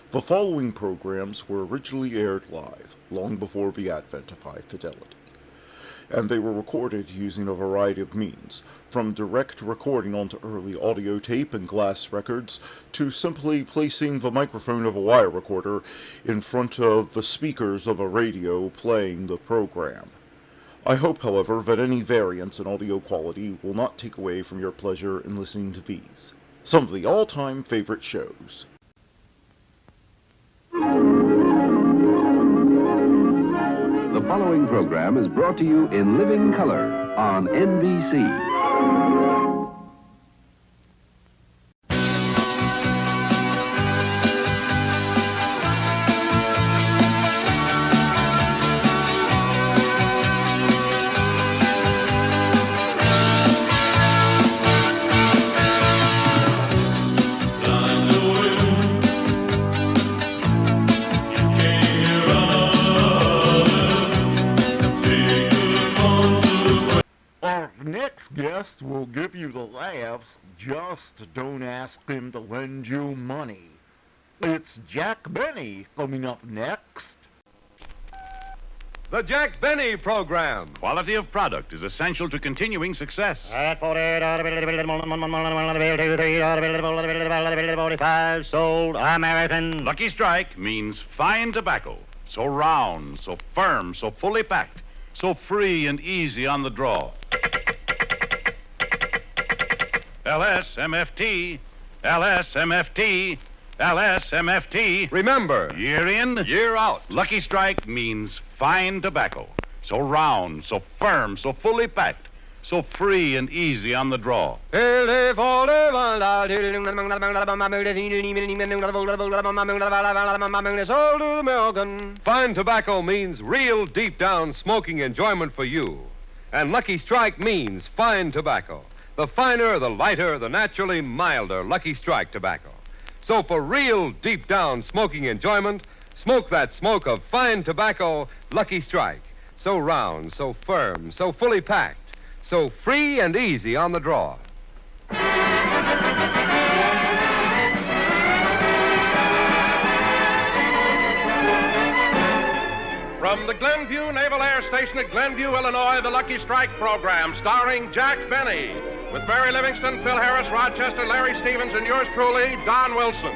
The following programs were originally aired live, long before the advent of high fidelity, and they were recorded using a variety of means, from direct recording onto early audio tape and glass records, to simply placing the microphone of a wire recorder in front of the speakers of a radio playing the program. I hope, however, that any variance in audio quality will not take away from your pleasure in listening to these, some of the all-time favorite shows. The following program is brought to you in living color on NBC. Next guest will give you the laughs, just don't ask him to lend you money. It's Jack Benny coming up next. The Jack Benny Program. Quality of product is essential to continuing success. At 45 sold American. Lucky Strike means fine tobacco. So round, so firm, so fully packed, so free and easy on the draw. LSMFT, LSMFT, LSMFT. Remember, Year in, year out. Lucky Strike means fine tobacco. So round, so firm, so fully packed, so free and easy on the draw. Fine tobacco means real deep down smoking enjoyment for you. And Lucky Strike means fine tobacco. The finer, the lighter, the naturally milder Lucky Strike tobacco. So for real deep down smoking enjoyment, smoke that smoke of fine tobacco, Lucky Strike. So round, so firm, so fully packed, so free and easy on the draw. From the Glenview Naval Air Station at Glenview, Illinois, the Lucky Strike program, starring Jack Benny, with Barry Livingston, Phil Harris, Rochester, Larry Stevens, and yours truly, Don Wilson.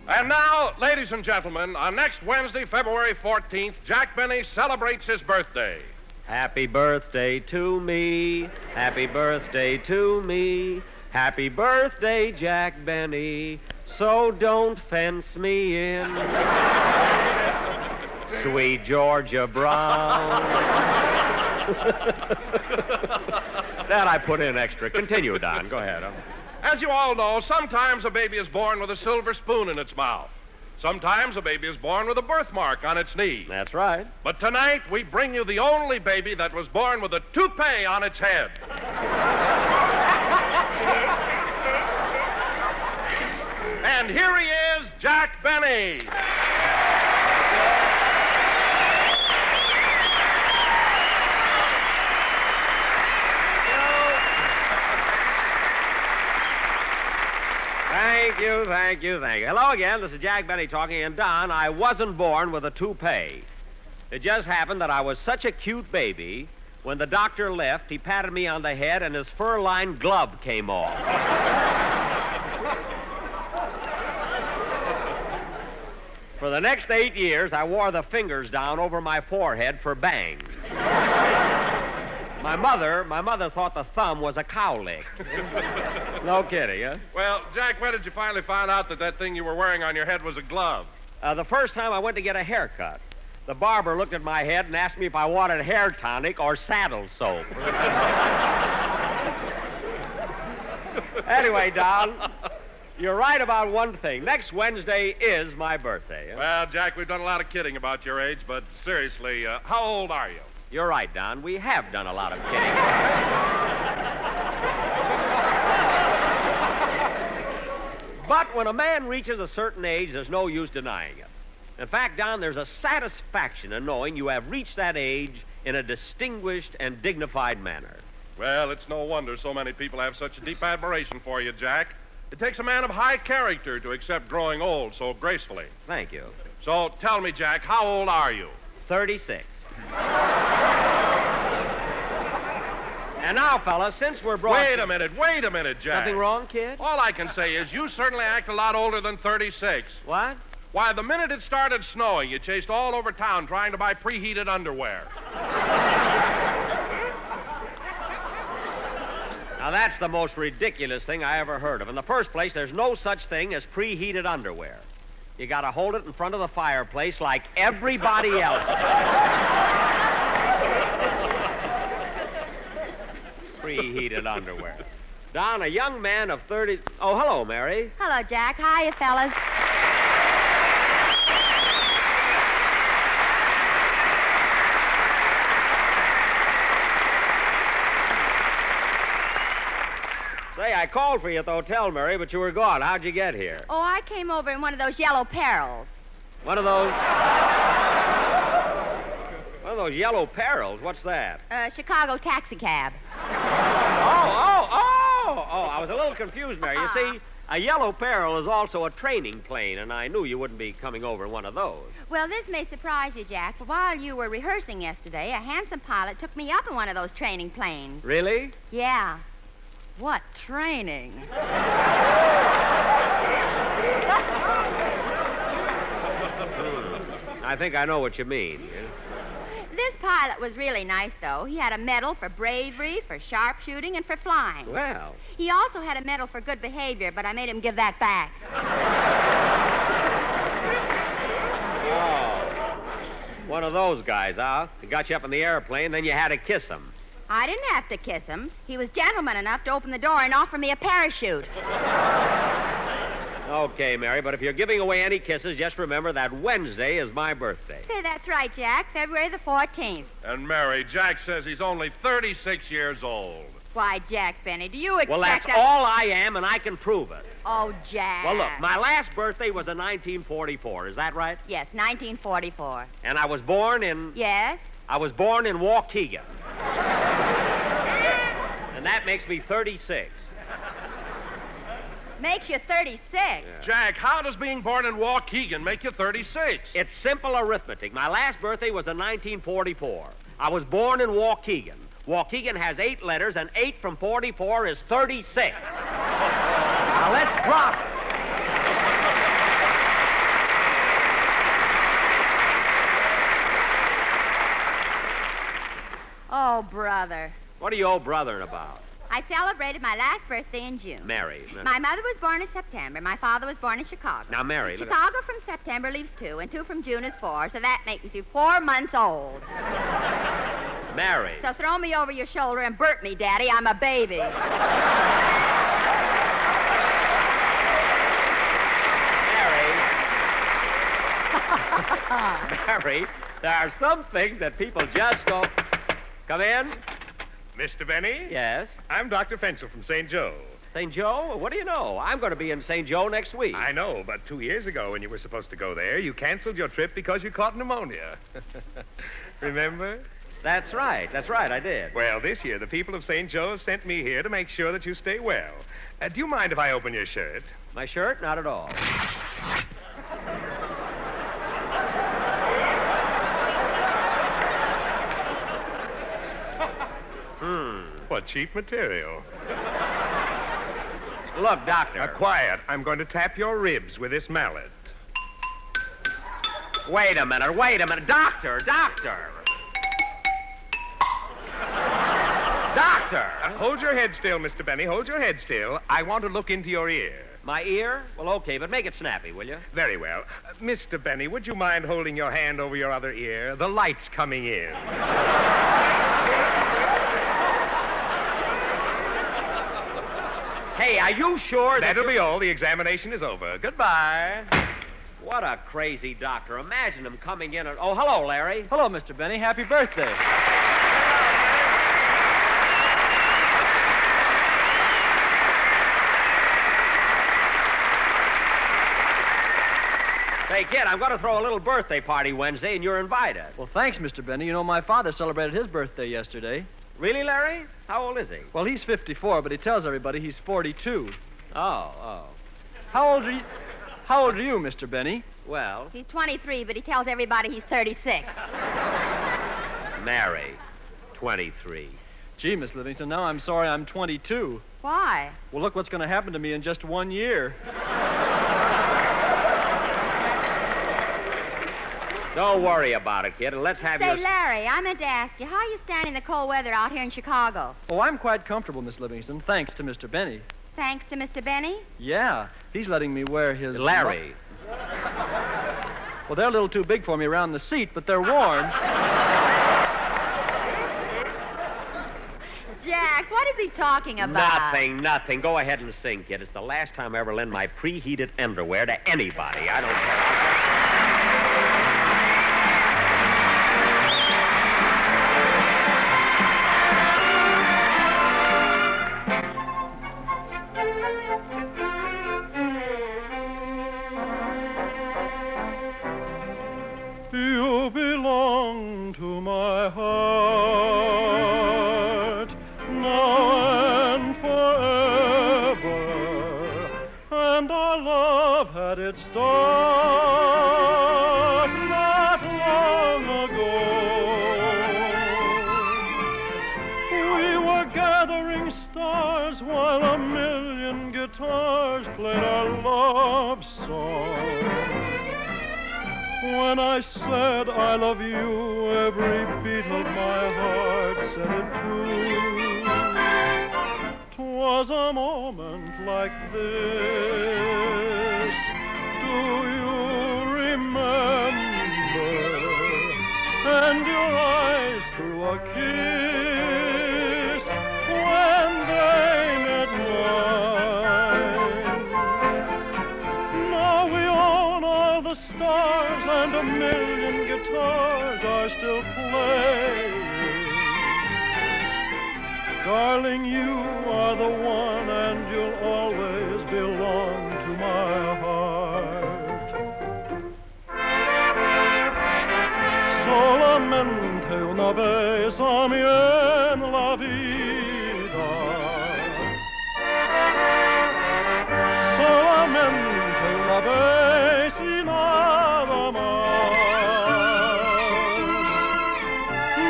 And now, ladies and gentlemen, on next Wednesday, February 14th, Jack Benny celebrates his birthday. Happy birthday to me. Happy birthday to me. Happy birthday, Jack Benny. So don't fence me in. Sweet Georgia Brown. That I put in extra. Continue, Don. Go ahead. As you all know, sometimes a baby is born with a silver spoon in its mouth. Sometimes a baby is born with a birthmark on its knee. That's right. But tonight, we bring you the only baby that was born with a toupee on its head. And here he is, Jack Benny. Thank you. Hello again. This is Jack Benny talking. And Don, I wasn't born with a toupee. It just happened that I was such a cute baby, when the doctor left, he patted me on the head and his fur-lined glove came off. For the next 8 years, I wore the fingers down over my forehead for bangs. My mother thought the thumb was a cowlick. No kidding, huh? Well, Jack, when did you finally find out that thing you were wearing on your head was a glove? The first time I went to get a haircut, the barber looked at my head and asked me if I wanted hair tonic or saddle soap. Anyway, Don, you're right about one thing. Next Wednesday is my birthday. Huh? Well, Jack, we've done a lot of kidding about your age, but seriously, how old are you? You're right, Don. We have done a lot of kidding. But when a man reaches a certain age, there's no use denying it. In fact, Don, there's a satisfaction in knowing you have reached that age in a distinguished and dignified manner. Well, it's no wonder so many people have such a deep admiration for you, Jack. It takes a man of high character to accept growing old so gracefully. Thank you. So tell me, Jack, how old are you? 36. And now, fellas, since we're brought... Wait a minute, Jack. Something wrong, kid? All I can say is you certainly act a lot older than 36. What? Why, the minute it started snowing, you chased all over town trying to buy preheated underwear. Now, that's the most ridiculous thing I ever heard of. In the first place, there's no such thing as preheated underwear. You gotta hold it in front of the fireplace like everybody else does. Preheated underwear. Don, a young man of 30... Oh, hello, Mary. Hello, Jack. Hiya, fellas. Say, I called for you at the hotel, Mary, but you were gone. How'd you get here? Oh, I came over in one of those yellow perils. One of those... One of those yellow perils? What's that? Chicago taxi cab. Oh, I was a little confused, Mary. You see, a yellow peril is also a training plane, and I knew you wouldn't be coming over in one of those. Well, this may surprise you, Jack, but while you were rehearsing yesterday, a handsome pilot took me up in one of those training planes. Really? Yeah. What training? I think I know what you mean. This pilot was really nice, though. He had a medal for bravery, for sharpshooting, and for flying. Well. He also had a medal for good behavior, but I made him give that back. Oh. One of those guys, huh? He got you up in the airplane, then you had to kiss him. I didn't have to kiss him. He was gentleman enough to open the door and offer me a parachute. Okay, Mary, but if you're giving away any kisses, just remember that Wednesday is my birthday. Say, that's right, Jack. February the 14th. And Mary, Jack says he's only 36 years old. Why, Jack Benny, do you expect... Well, that's all I am, and I can prove it. Oh, Jack. Well, look, my last birthday was in 1944. Is that right? Yes, 1944. And I was born in... Yes? I was born in Waukegan. And that makes me 36. Makes you 36. Yeah. Jack, how does being born in Waukegan make you 36? It's simple arithmetic. My last birthday was in 1944. I was born in Waukegan. Waukegan has 8 letters, and 8 from 44 is 36. Now, let's drop it. Oh, brother. What are you old brothering about? I celebrated my last birthday in June. Mary. My mother was born in September. My father was born in Chicago. Now, Mary... Chicago from September leaves 2, and 2 from June is 4, so that makes you 4 months old. Mary. So throw me over your shoulder and burp me, Daddy. I'm a baby. Mary, there are some things that people just don't... Come in. Mr. Benny? Yes? I'm Dr. Fensel from St. Joe. St. Joe? What do you know? I'm going to be in St. Joe next week. I know, but 2 years ago when you were supposed to go there, you canceled your trip because you caught pneumonia. Remember? That's right, I did. Well, this year, the people of St. Joe have sent me here to make sure that you stay well. Do you mind if I open your shirt? My shirt? Not at all. What cheap material. Look, Doctor. Quiet. I'm going to tap your ribs with this mallet. Wait a minute. Doctor! Doctor! Hold your head still, Mr. Benny. Hold your head still. I want to look into your ear. My ear? Well, okay, but make it snappy, will you? Very well. Mr. Benny, would you mind holding your hand over your other ear? The light's coming in. Hey, are you sure that... That'll be all. The examination is over. Goodbye. What a crazy doctor. Imagine him coming in and... Oh, hello, Larry. Hello, Mr. Benny. Happy birthday. Say, kid, I'm going to throw a little birthday party Wednesday, and you're invited. Well, thanks, Mr. Benny. You know, my father celebrated his birthday yesterday. Really, Larry? How old is he? Well, he's 54, but he tells everybody he's 42. Oh. How old are you, Mr. Benny? Well, He's 23, but he tells everybody he's 36. Mary, 23. Gee, Miss Livingston, now I'm sorry I'm 22. Why? Well, look what's going to happen to me in just 1 year. Don't worry about it, kid, and let's have Say, your... Larry, I meant to ask you, how are you standing the cold weather out here in Chicago? Oh, I'm quite comfortable, Miss Livingston, thanks to Mr. Benny. Thanks to Mr. Benny? Yeah, he's letting me wear his... Larry. Well, they're a little too big for me around the seat, but they're worn. Jack, what is he talking about? Nothing. Go ahead and sing, kid. It's the last time I ever lend my preheated underwear to anybody. I don't care. You belong to my heart now and forever, and our love had its start not long ago. We were gathering stars while a million guitars played our love song. When I said I love you, every beat of my heart said it too. 'Twas a moment like this. Do you remember? And your eyes threw a kiss when they met mine. Now we own all the stars, and a million guitars are still playing. Darling, you are the one, and you'll always belong to my heart. Solamente una vez a mí en la vida. Solamente una vez y nada más.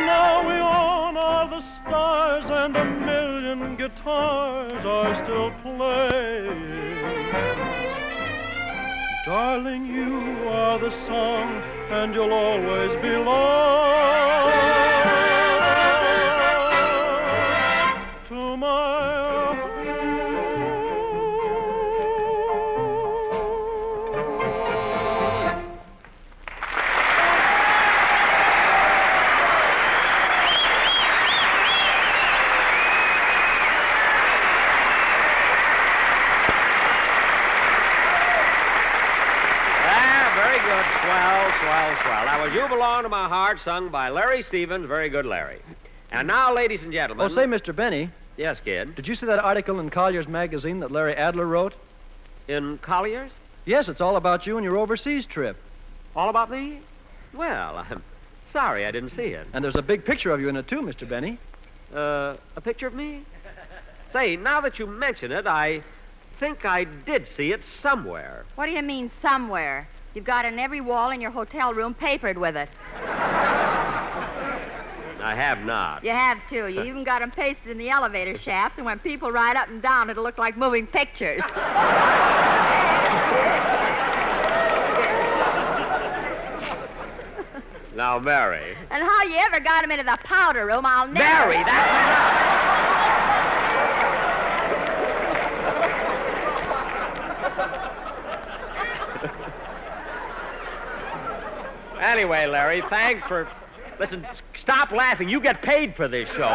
Now we own all the stars, and a million guitars are still playing. Darling, you are the song, and you'll always belong to my Swell. That was You Belong to My Heart, sung by Larry Stevens. Very good, Larry. And now, ladies and gentlemen... Oh, say, Mr. Benny. Yes, kid? Did you see that article in Collier's magazine that Larry Adler wrote? In Collier's? Yes, it's all about you and your overseas trip. All about me? Well, I'm sorry I didn't see it. And there's a big picture of you in it, too, Mr. Benny. A picture of me? Say, now that you mention it, I think I did see it somewhere. What do you mean, somewhere? You've got it in every wall in your hotel room papered with it. I have not. You have, too. You even got them pasted in the elevator shafts, and when people ride up and down, it'll look like moving pictures. Now, Mary. And how you ever got them into the powder room, I'll never... Mary, that's enough. Anyway, Larry, thanks for... Listen, stop laughing. You get paid for this show.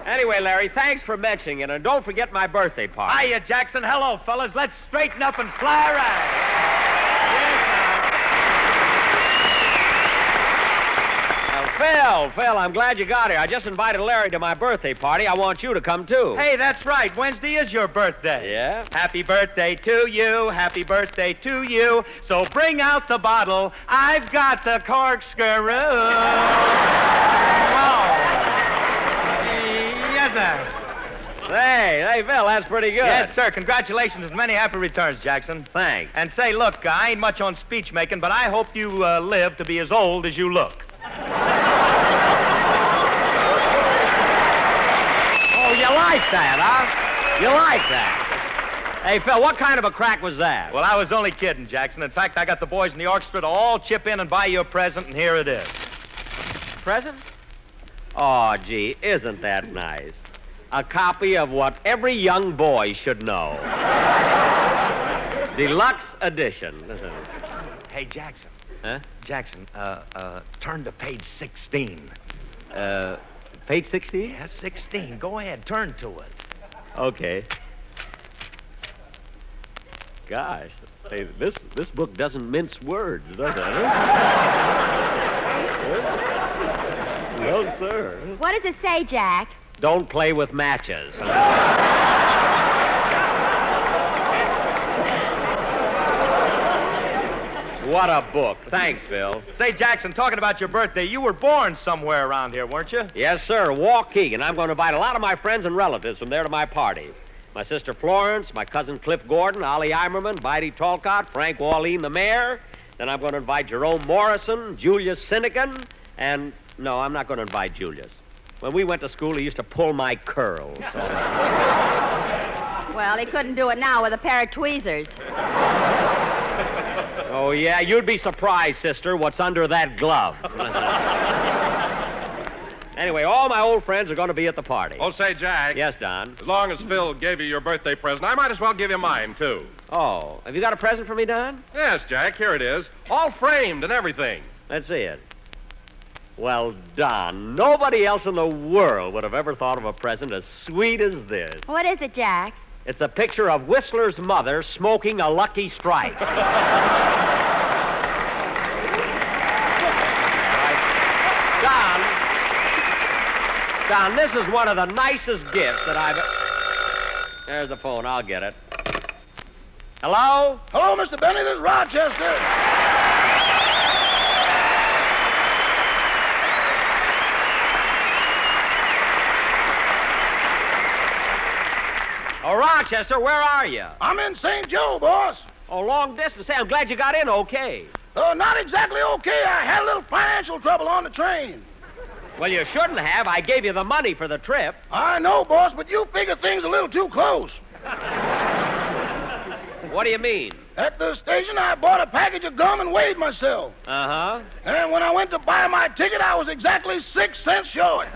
Anyway, Larry, thanks for mentioning it, and don't forget my birthday party. Hiya, Jackson. Hello, fellas. Let's straighten up and fly around. Well, Phil, I'm glad you got here. I just invited Larry to my birthday party. I want you to come, too. Hey, that's right. Wednesday is your birthday. Yeah? Happy birthday to you. Happy birthday to you. So bring out the bottle. I've got the corkscrew. Wow. Yes, sir. Hey, Phil, that's pretty good. Yes, sir. Congratulations and many happy returns, Jackson. Thanks. And say, look, I ain't much on speech making, but I hope you live to be as old as you look. Oh, you like that, huh? You like that. Hey, Phil, what kind of a crack was that? Well, I was only kidding, Jackson. In fact, I got the boys in the orchestra to all chip in and buy you a present, and here it is. Present? Oh, gee, isn't that nice? A copy of what every young boy should know. Deluxe edition. Hey, Jackson. Huh? Jackson, turn to page 16. Page 16? Yes, 16. Go ahead, turn to it. Okay. Gosh, hey, this book doesn't mince words, does it? No, sir. What does it say, Jack? Don't play with matches. What a book. Thanks, Phil. Say, Jackson, talking about your birthday, you were born somewhere around here, weren't you? Yes, sir. Waukegan. And I'm going to invite a lot of my friends and relatives from there to my party. My sister Florence, my cousin Cliff Gordon, Ollie Eimerman, Videy Talcott, Frank Walleen, the mayor. Then I'm going to invite Jerome Morrison, Julius Sinekin, and... No, I'm not going to invite Julius. When we went to school, he used to pull my curls. So... Well, he couldn't do it now with a pair of tweezers. Oh, yeah, you'd be surprised, sister, what's under that glove. Anyway, all my old friends are going to be at the party. Oh, say, Jack. Yes, Don? As long as Phil gave you your birthday present, I might as well give you mine, too. Oh, have you got a present for me, Don? Yes, Jack, here it is. All framed and everything. Let's see it. Well, Don, nobody else in the world would have ever thought of a present as sweet as this. What is it, Jack? It's a picture of Whistler's mother smoking a Lucky Strike. Don, this is one of the nicest gifts that I've... There's the phone. I'll get it. Hello? Hello, Mr. Benny. This is Rochester. Oh, Rochester, where are you? I'm in St. Joe, boss. Oh, long distance. Hey, I'm glad you got in okay. Not exactly okay. I had a little financial trouble on the train. Well, you shouldn't have. I gave you the money for the trip. I know, boss, but you figure things a little too close. What do you mean? At the station, I bought a package of gum and weighed myself. Uh-huh. And when I went to buy my ticket, I was exactly 6 cents short.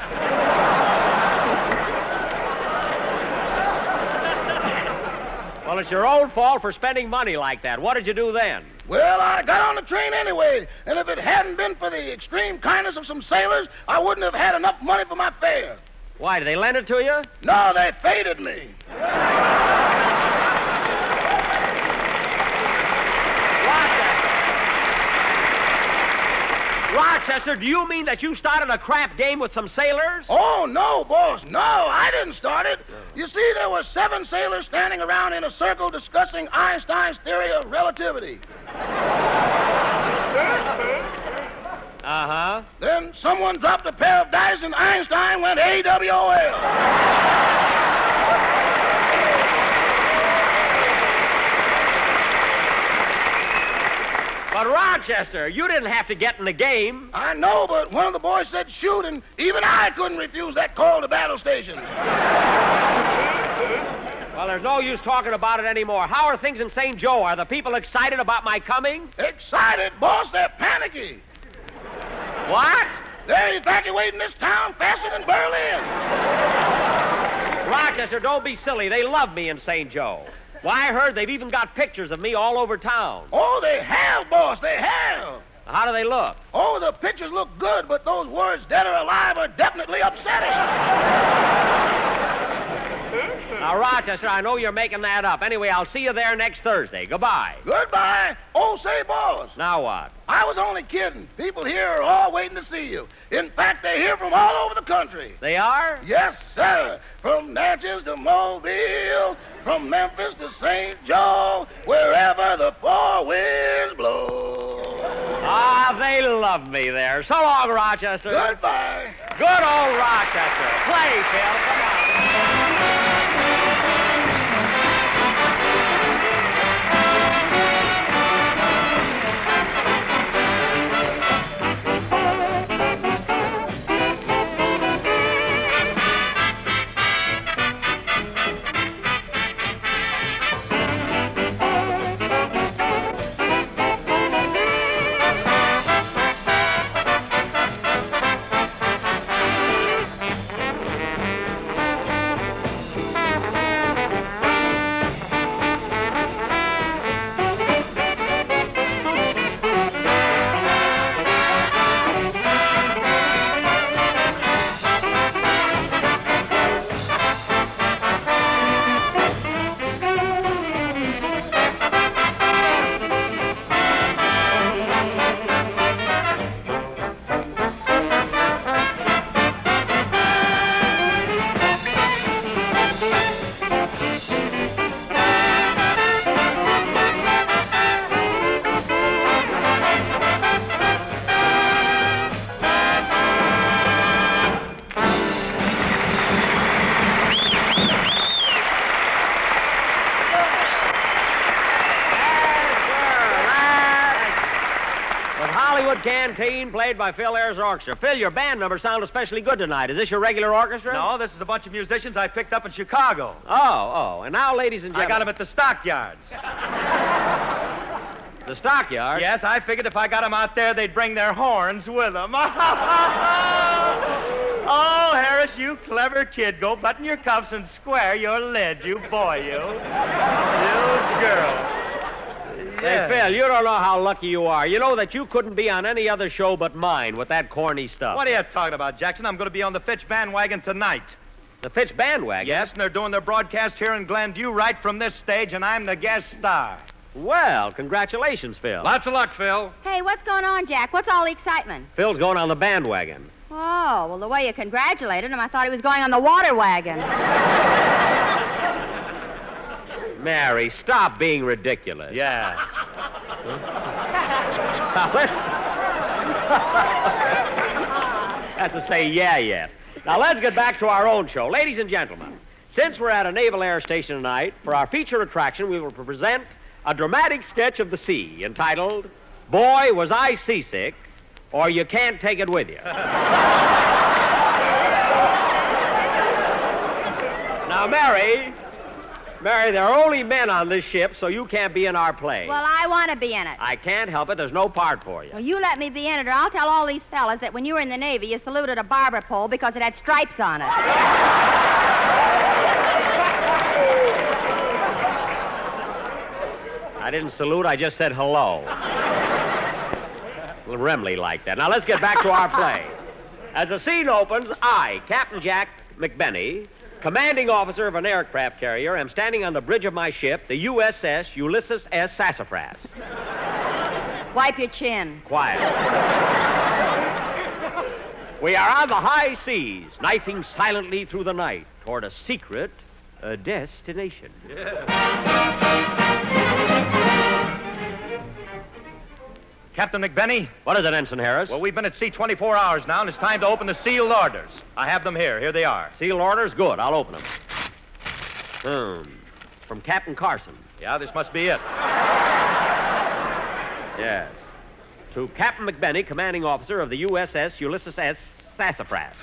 Well, it's your own fault for spending money like that. What did you do then? Well, I got on the train anyway, and if it hadn't been for the extreme kindness of some sailors, I wouldn't have had enough money for my fare. Why, did they lend it to you? No, they faded me. Rochester, do you mean that you started a crap game with some sailors? Oh, no, boss. No, I didn't start it. You see, there were 7 sailors standing around in a circle discussing Einstein's theory of relativity. Uh-huh. Then someone dropped a pair of dice and Einstein went AWOL. But, Rochester, you didn't have to get in the game. I know, but one of the boys said shoot, and even I couldn't refuse that call to battle stations. Well, there's no use talking about it anymore. How are things in St. Joe? Are the people excited about my coming? Excited, boss? They're panicky. What? They're evacuating this town faster than Berlin. Rochester, don't be silly. They love me in St. Joe. Why, I heard they've even got pictures of me all over town. Oh, they have, boss. They have. How do they look? Oh, the pictures look good, but those words, dead or alive, are definitely upsetting. Now, Rochester, I know you're making that up. Anyway, I'll see you there next Thursday. Goodbye. Goodbye. Oh, say, boss. Now what? I was only kidding. People here are all waiting to see you. In fact, they're here from all over the country. They are? Yes, sir. From Natchez to Mobile, from Memphis to St. Joe, wherever the four winds blow. Ah, they love me there. So long, Rochester. Goodbye. Good old Rochester. Play, Phil. Come on. Canteen, played by Phil Ayers Orchestra. Phil, your band numbers sound especially good tonight. Is this your regular orchestra? No, this is a bunch of musicians I picked up in Chicago. Oh. And now, ladies and I gentlemen... got them at the stockyards. The stockyards? Yes, I figured if I got them out there, they'd bring their horns with them. Oh, Harris, you clever kid. Go button your cuffs and square your lid, you boy, you. You girl. Hey, Phil, you don't know how lucky you are. You know that you couldn't be on any other show but mine with that corny stuff. What are you talking about, Jackson? I'm going to be on the Fitch bandwagon tonight. The Fitch bandwagon? Yes, and they're doing their broadcast here in Glenview right from this stage, and I'm the guest star. Well, congratulations, Phil. Lots of luck, Phil. Hey, what's going on, Jack? What's all the excitement? Phil's going on the bandwagon. Oh, well, the way you congratulated him, I thought he was going on the water wagon. Mary, stop being ridiculous. Yeah. Now, let's... Have to say yeah. Now, let's get back to our own show. Ladies and gentlemen, since we're at a naval air station tonight, for our feature attraction, we will present a dramatic sketch of the sea entitled, Boy, Was I Seasick, or You Can't Take It With You. Now, Mary, there are only men on this ship, so you can't be in our play. Well, I want to be in it. I can't help it. There's no part for you. Well, you let me be in it, or I'll tell all these fellas that when you were in the Navy, you saluted a barber pole because it had stripes on it. I didn't salute. I just said hello. A little Remley like that. Now, let's get back to our play. As the scene opens, I, Captain Jack McBenney, commanding officer of an aircraft carrier, am standing on the bridge of my ship, the USS Ulysses S. Sassafras. Wipe your chin. Quiet. We are on the high seas, knifing silently through the night toward a secret destination. Captain McBenney? What is it, Ensign Harris? Well, we've been at sea 24 hours now, and it's time to open the sealed orders. I have them here. Here they are. Sealed orders? Good. I'll open them. From Captain Carson. Yeah, this must be it. Yes. To Captain McBenney, commanding officer of the USS Ulysses S. Sassafras.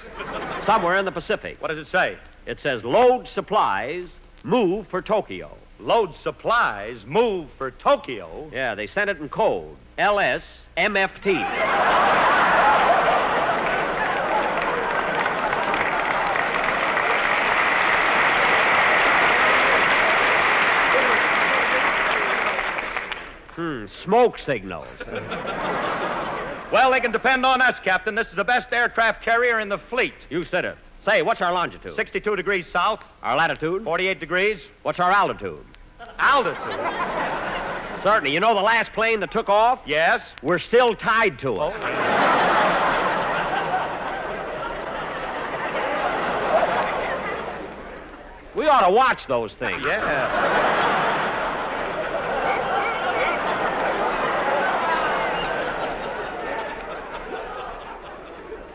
Somewhere in the Pacific. What does it say? It says, load supplies, move for Tokyo. Load supplies, move for Tokyo? Yeah, they sent it in code. LSMFT. Smoke signals. Well, they can depend on us, Captain. This is the best aircraft carrier in the fleet. You said it. Say, what's our longitude? 62 degrees south. Our latitude? 48 degrees. What's our altitude? Altitude. Certainly. You know the last plane that took off? Yes. We're still tied to it. We ought to watch those things. Yeah.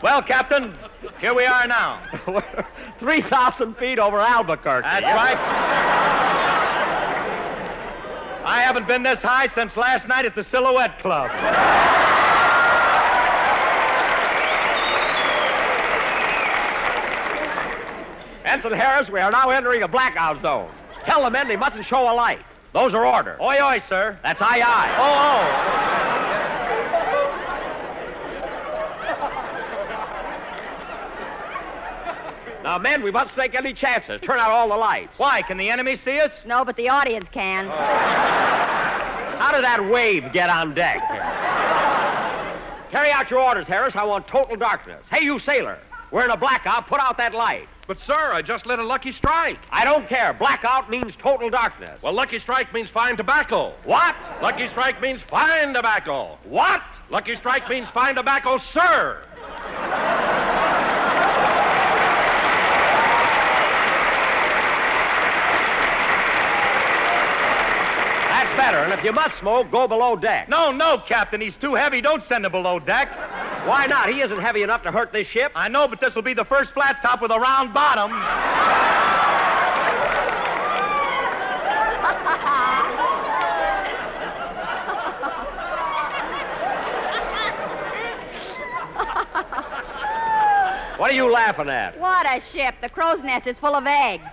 Well, Captain, here we are now. We're 3,000 feet over Albuquerque. That's right. I haven't been this high since last night at the Silhouette Club. Ensign Harris, we are now entering a blackout zone. Tell the men they mustn't show a light. Those are orders. Oi, oi, sir. That's aye, aye. Oh. Now, men, we mustn't take any chances. Turn out all the lights. Why? Can the enemy see us? No, but the audience can. How did that wave get on deck? Carry out your orders, Harris. I want total darkness. Hey, you sailor. We're in a blackout. Put out that light. But, sir, I just lit a lucky strike. I don't care. Blackout means total darkness. Well, lucky strike means fine tobacco. What? Lucky strike means fine tobacco. What? Lucky strike means fine tobacco, sir. That's better. And if you must smoke, go below deck. No, no, Captain. He's too heavy. Don't send him below deck. Why not? He isn't heavy enough to hurt this ship. I know, but this will be the first flat top with a round bottom. What are you laughing at? What a ship. The crow's nest is full of eggs.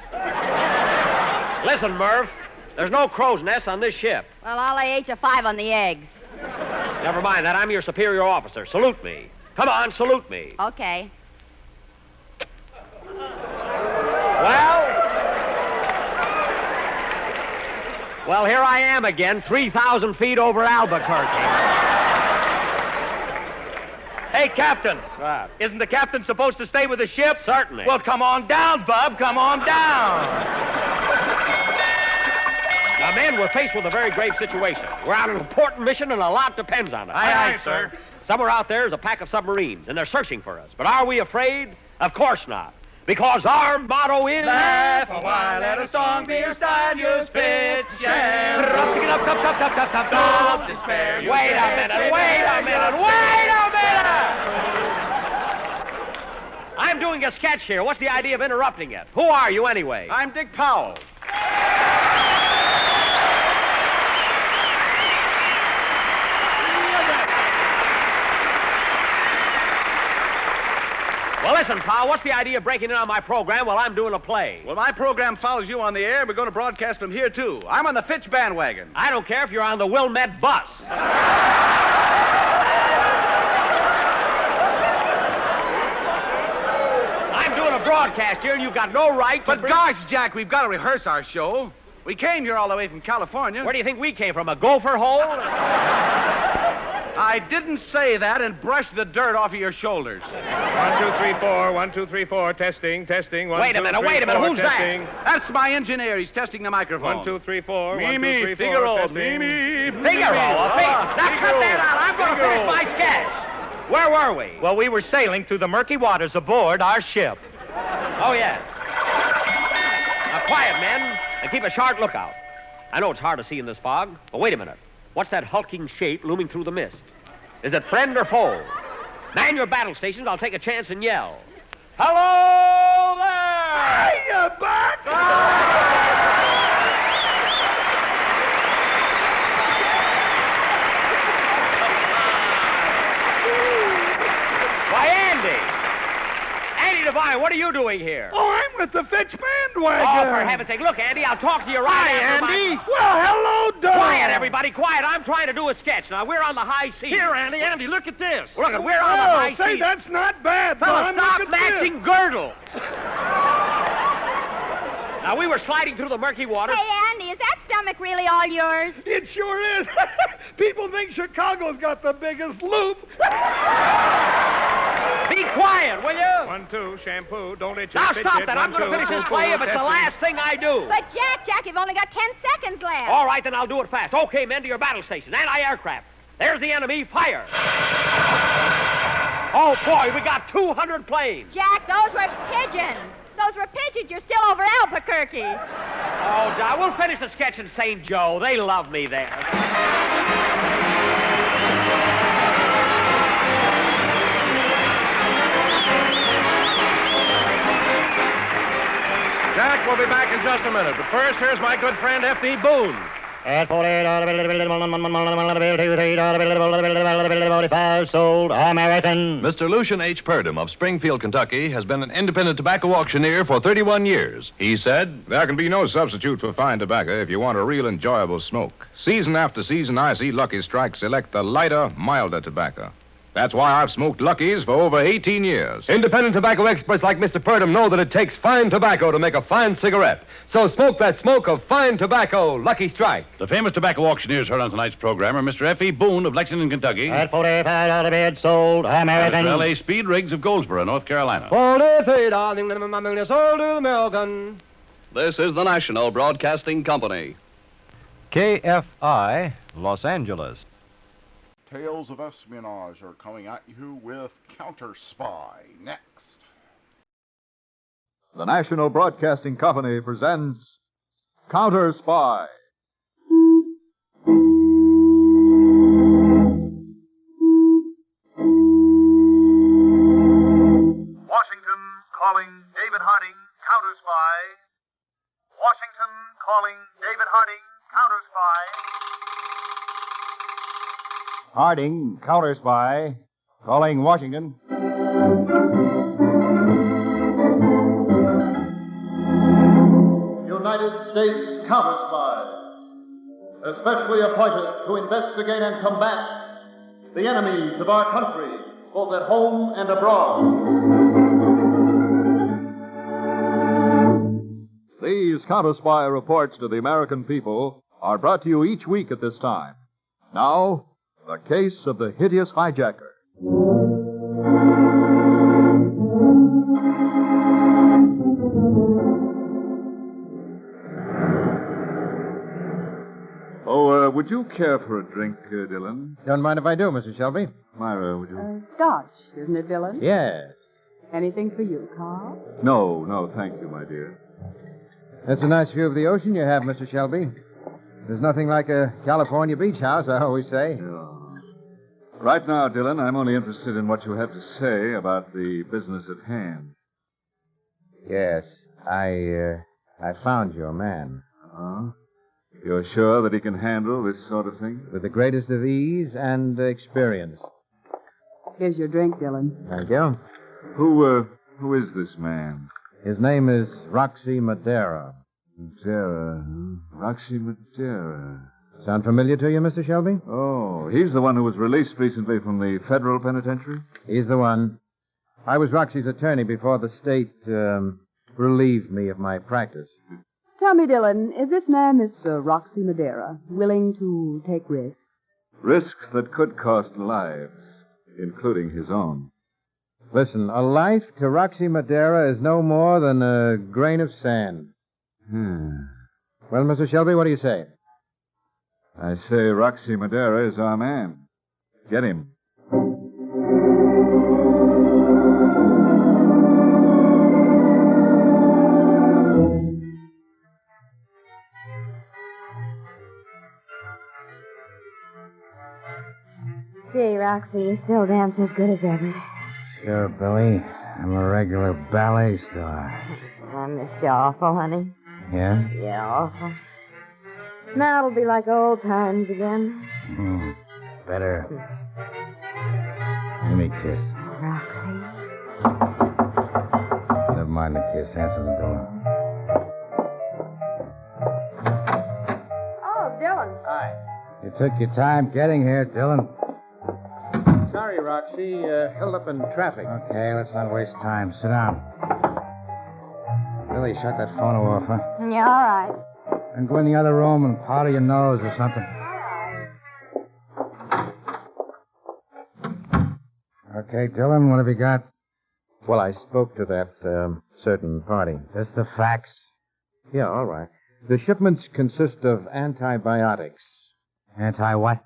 Listen, Murph. There's no crow's nest on this ship. Well, I'll lay 8 to 5 on the eggs. Never mind that. I'm your superior officer. Salute me. Come on, salute me. Okay. Well, here I am again, 3,000 feet over Albuquerque. Hey, Captain. Isn't the captain supposed to stay with the ship? Certainly. Well, come on down, Bub. Come on down. Now, men, we're faced with a very grave situation. We're on an important mission, and a lot depends on it. Aye, aye, sir. Somewhere out there is a pack of submarines, and they're searching for us. But are we afraid? Of course not. Because our motto is... Laugh a while, let a song be your style, you spit, yeah. Don't despair. Wait a minute, wait a minute, wait a minute! I'm doing a sketch here. What's the idea of interrupting it? Who are you, anyway? I'm Dick Powell. Well, listen, pal, what's the idea of breaking in on my program while I'm doing a play? Well, my program follows you on the air. We're going to broadcast from here, too. I'm on the Fitch bandwagon. I don't care if you're on the Wilmette bus. I'm doing a broadcast here, and you've got no right to... But gosh, Jack, we've got to rehearse our show. We came here all the way from California. Where do you think we came from, a gopher hole? I didn't say that and brush the dirt off of your shoulders. 1, 2, 3, 4. 1, 2, 3, 4. Testing, testing. Wait a minute, wait a minute. Who's testing. that? That's my engineer. He's testing the microphone. 1, 2, 3, 4. Me, 1, 2, me, 3, 4. Figaro, Testing. me, me, Figaro. Now cut that out. I'm going to finish my sketch. Where were we? Well, we were sailing through the murky waters aboard our ship. Oh, yes. Now, quiet, men, and keep a sharp lookout. I know it's hard to see in this fog, but wait a minute. What's that hulking shape looming through the mist? Is it friend or foe? Man your battle stations. I'll take a chance and yell. Hello there! Hiya, Buck! Why, Andy! Andy Devine, what are you doing here? Oh, I'm with the Fitch bandwagon. Oh, for heaven's sake. Look, Andy, I'll talk to you right Hi, after Andy. my... Well, hello, Doug. Quiet, everybody, quiet. I'm trying to do a sketch. Now, we're on the high seas. Here, Andy, look at this. Look, we're on the high say, seas. that's not bad, Fella, Don. stop Look at matching this. girdles. Now, we were sliding through the murky water. Hey, Andy, is that stomach really all yours? It sure is. People think Chicago's got the biggest loop. Be quiet, will you? 1, 2, shampoo. Don't let your Now spit stop get that. 1, I'm going to 2, finish this poo-poo, play if it's the testing. last thing I do. But Jack, you've only got 10 seconds left. All right, then I'll do it fast. Okay, men, to your battle station. Anti-aircraft. There's the enemy. Fire. Oh, boy, we got 200 planes. Jack, those were pigeons. Those were pigeons. You're still over Albuquerque. Oh, Doc, we'll finish the sketch in St. Joe. They love me there. Jack, we'll be back in just a minute. But first, here's my good friend F.E. Boone. At 48, sold American. Mr. Lucian H. Purdom of Springfield, Kentucky, has been an independent tobacco auctioneer for 31 years. He said, There can be no substitute for fine tobacco if you want a real enjoyable smoke. Season after season, I see Lucky Strike select the lighter, milder tobacco. That's why I've smoked Lucky's for over 18 years. independent tobacco experts like Mr. Purdom know that it takes fine tobacco to make a fine cigarette. So smoke that smoke of fine tobacco, Lucky Strike. The famous tobacco auctioneers heard on tonight's program are Mr. F.E. Boone of Lexington, Kentucky. At 45, sold American. Mr. L.A. Speed Riggs of Goldsboro, North Carolina. This is the National Broadcasting Company. KFI, Los Angeles. Tales of espionage are coming at you with CounterSpy next. The National Broadcasting Company presents CounterSpy. Washington calling David Harding, CounterSpy. Washington calling David Harding, CounterSpy. Harding, CounterSpy, calling Washington. United States CounterSpy, especially appointed to investigate and combat the enemies of our country, both at home and abroad. These CounterSpy reports to the American people are brought to you each week at this time. Now, the case of the hideous hijacker. Would you care for a drink, Dillon? Don't mind if I do, Mr. Shelby. Myra, would you? Scotch, isn't it, Dillon? Yes. Anything for you, Carl? No, thank you, my dear. That's a nice view of the ocean you have, Mr. Shelby. There's nothing like a California beach house, I always say. Yeah. Right now, Dillon, I'm only interested in what you have to say about the business at hand. Yes, I found your man. Uh-huh. You're sure that he can handle this sort of thing? With the greatest of ease and experience. Here's your drink, Dillon. Thank you. Who is this man? His name is Roxy Madera. Madera, huh? Roxy Madera. Sound familiar to you, Mr. Shelby? Oh, he's the one who was released recently from the federal penitentiary? He's the one. I was Roxy's attorney before the state relieved me of my practice. Tell me, Dillon, is this man, Miss Roxy Madera, willing to take risks? Risks that could cost lives, including his own. Listen, a life to Roxy Madera is no more than a grain of sand. Well, Mr. Shelby, what do you say? I say Roxy Madera is our man. Get him. Gee, Roxy, you still dance as good as ever. Sure, Billy. I'm a regular ballet star. I missed you awful, honey. Yeah? Yeah, awful. Now it'll be like old times again. Better. Give me a kiss. Roxy. Never mind the kiss. Answer the door. Oh, Dillon. Hi. You took your time getting here, Dillon. Sorry, Roxy. Held up in traffic. Okay, let's not waste time. Sit down. Billy, shut that phone off, huh? Yeah, all right. And go in the other room and powder your nose or something. Okay, Dillon, what have you got? Well, I spoke to that certain party. Just the facts? Yeah, all right. The shipments consist of antibiotics. Anti-what?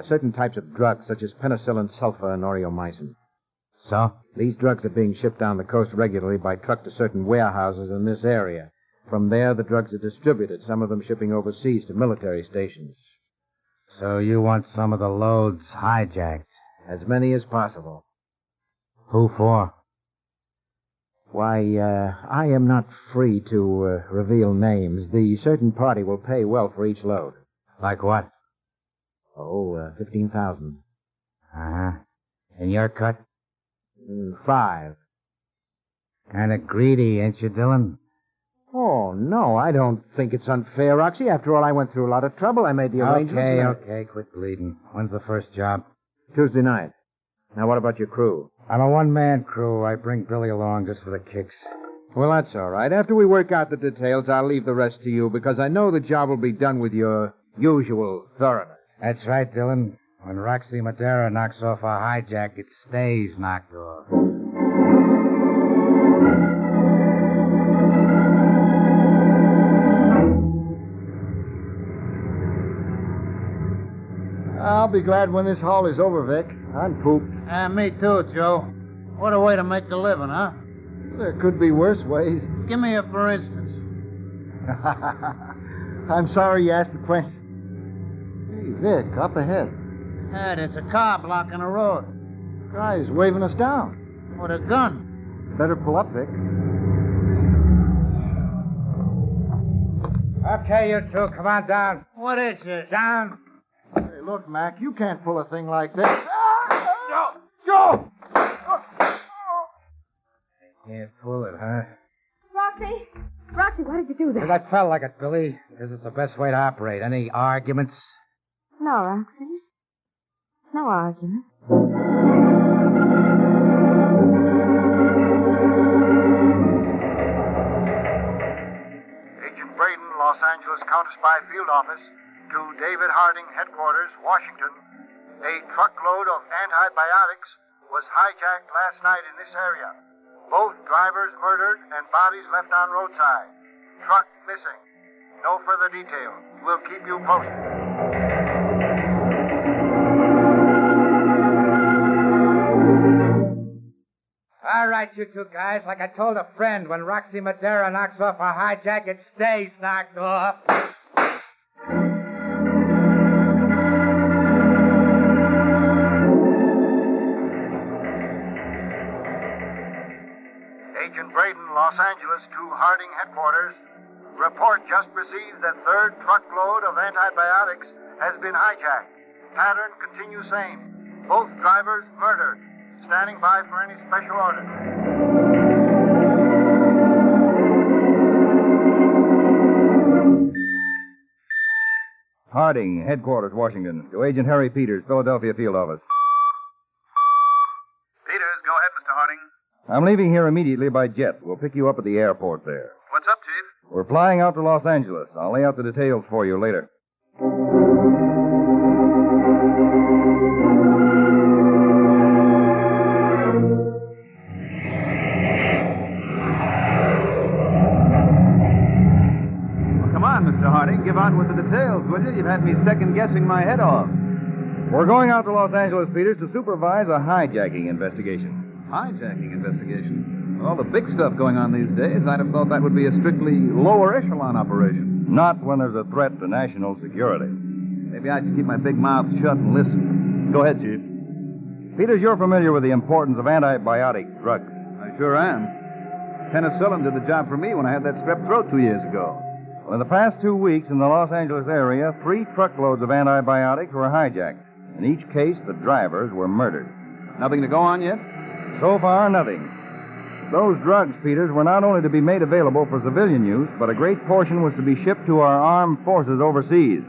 Certain types of drugs, such as penicillin, sulfur, and aureomycin. So? These drugs are being shipped down the coast regularly by truck to certain warehouses in this area. From there, the drugs are distributed, some of them shipping overseas to military stations. So you want some of the loads hijacked? As many as possible. Who for? Why, I am not free to reveal names. The certain party will pay well for each load. Like what? Oh, 15,000. Uh-huh. And your cut? 5. Kind of greedy, ain't you, Dillon? Oh, no, I don't think it's unfair, Roxy. After all, I went through a lot of trouble. I made the arrangements. Okay, quit bleeding. When's the first job? Tuesday night. Now, what about your crew? I'm a one-man crew. I bring Billy along just for the kicks. Well, that's all right. After we work out the details, I'll leave the rest to you, because I know the job will be done with your usual thoroughness. That's right, Dillon. When Roxy Madera knocks off a hijack, it stays knocked off. I'll be glad when this haul is over, Vic. I'm pooped. Me too, Joe. What a way to make a living, huh? There could be worse ways. Give me a for instance. I'm sorry you asked the question. Hey, Vic, up ahead. Hey, there's a car blocking the road. Guy's waving us down. With a gun. Better pull up, Vic. Okay, you two, come on down. What is it? Down. Hey, look, Mac, you can't pull a thing like this. Joe! Can't pull it, huh? Roxy! Roxy, why did you do that? Well, that felt like it, Billy. Because it's the best way to operate. Any arguments? No, Roxy. No argument. Agent Braden, Los Angeles CounterSpy Field Office, to David Harding, Headquarters, Washington. A truckload of antibiotics was hijacked last night in this area. Both drivers murdered and bodies left on roadside. Truck missing. No further details. We'll keep you posted. All right, you two guys. Like I told a friend, when Roxy Madera knocks off a hijack, it stays knocked off. Agent Braden, Los Angeles to Harding Headquarters. Report just received that third truckload of antibiotics has been hijacked. Pattern continues same. Both drivers murdered. Standing by for any special orders. Harding, Headquarters, Washington. To Agent Harry Peters, Philadelphia Field Office. Peters, go ahead, Mr. Harding. I'm leaving here immediately by jet. We'll pick you up at the airport there. What's up, Chief? We're flying out to Los Angeles. I'll lay out the details for you later. Come on, Mr. Harding. Give out with the details, will you? You've had me second-guessing my head off. We're going out to Los Angeles, Peters, to supervise a hijacking investigation. Hijacking investigation? All the big stuff going on these days, I'd have thought that would be a strictly lower echelon operation. Not when there's a threat to national security. Maybe I should keep my big mouth shut and listen. Go ahead, Chief. Peters, you're familiar with the importance of antibiotic drugs. I sure am. Penicillin did the job for me when I had that strep throat 2 years ago. Well, in the past 2 weeks in the Los Angeles area, 3 truckloads of antibiotics were hijacked. In each case, the drivers were murdered. Nothing to go on yet? So far, nothing. Those drugs, Peters, were not only to be made available for civilian use, but a great portion was to be shipped to our armed forces overseas.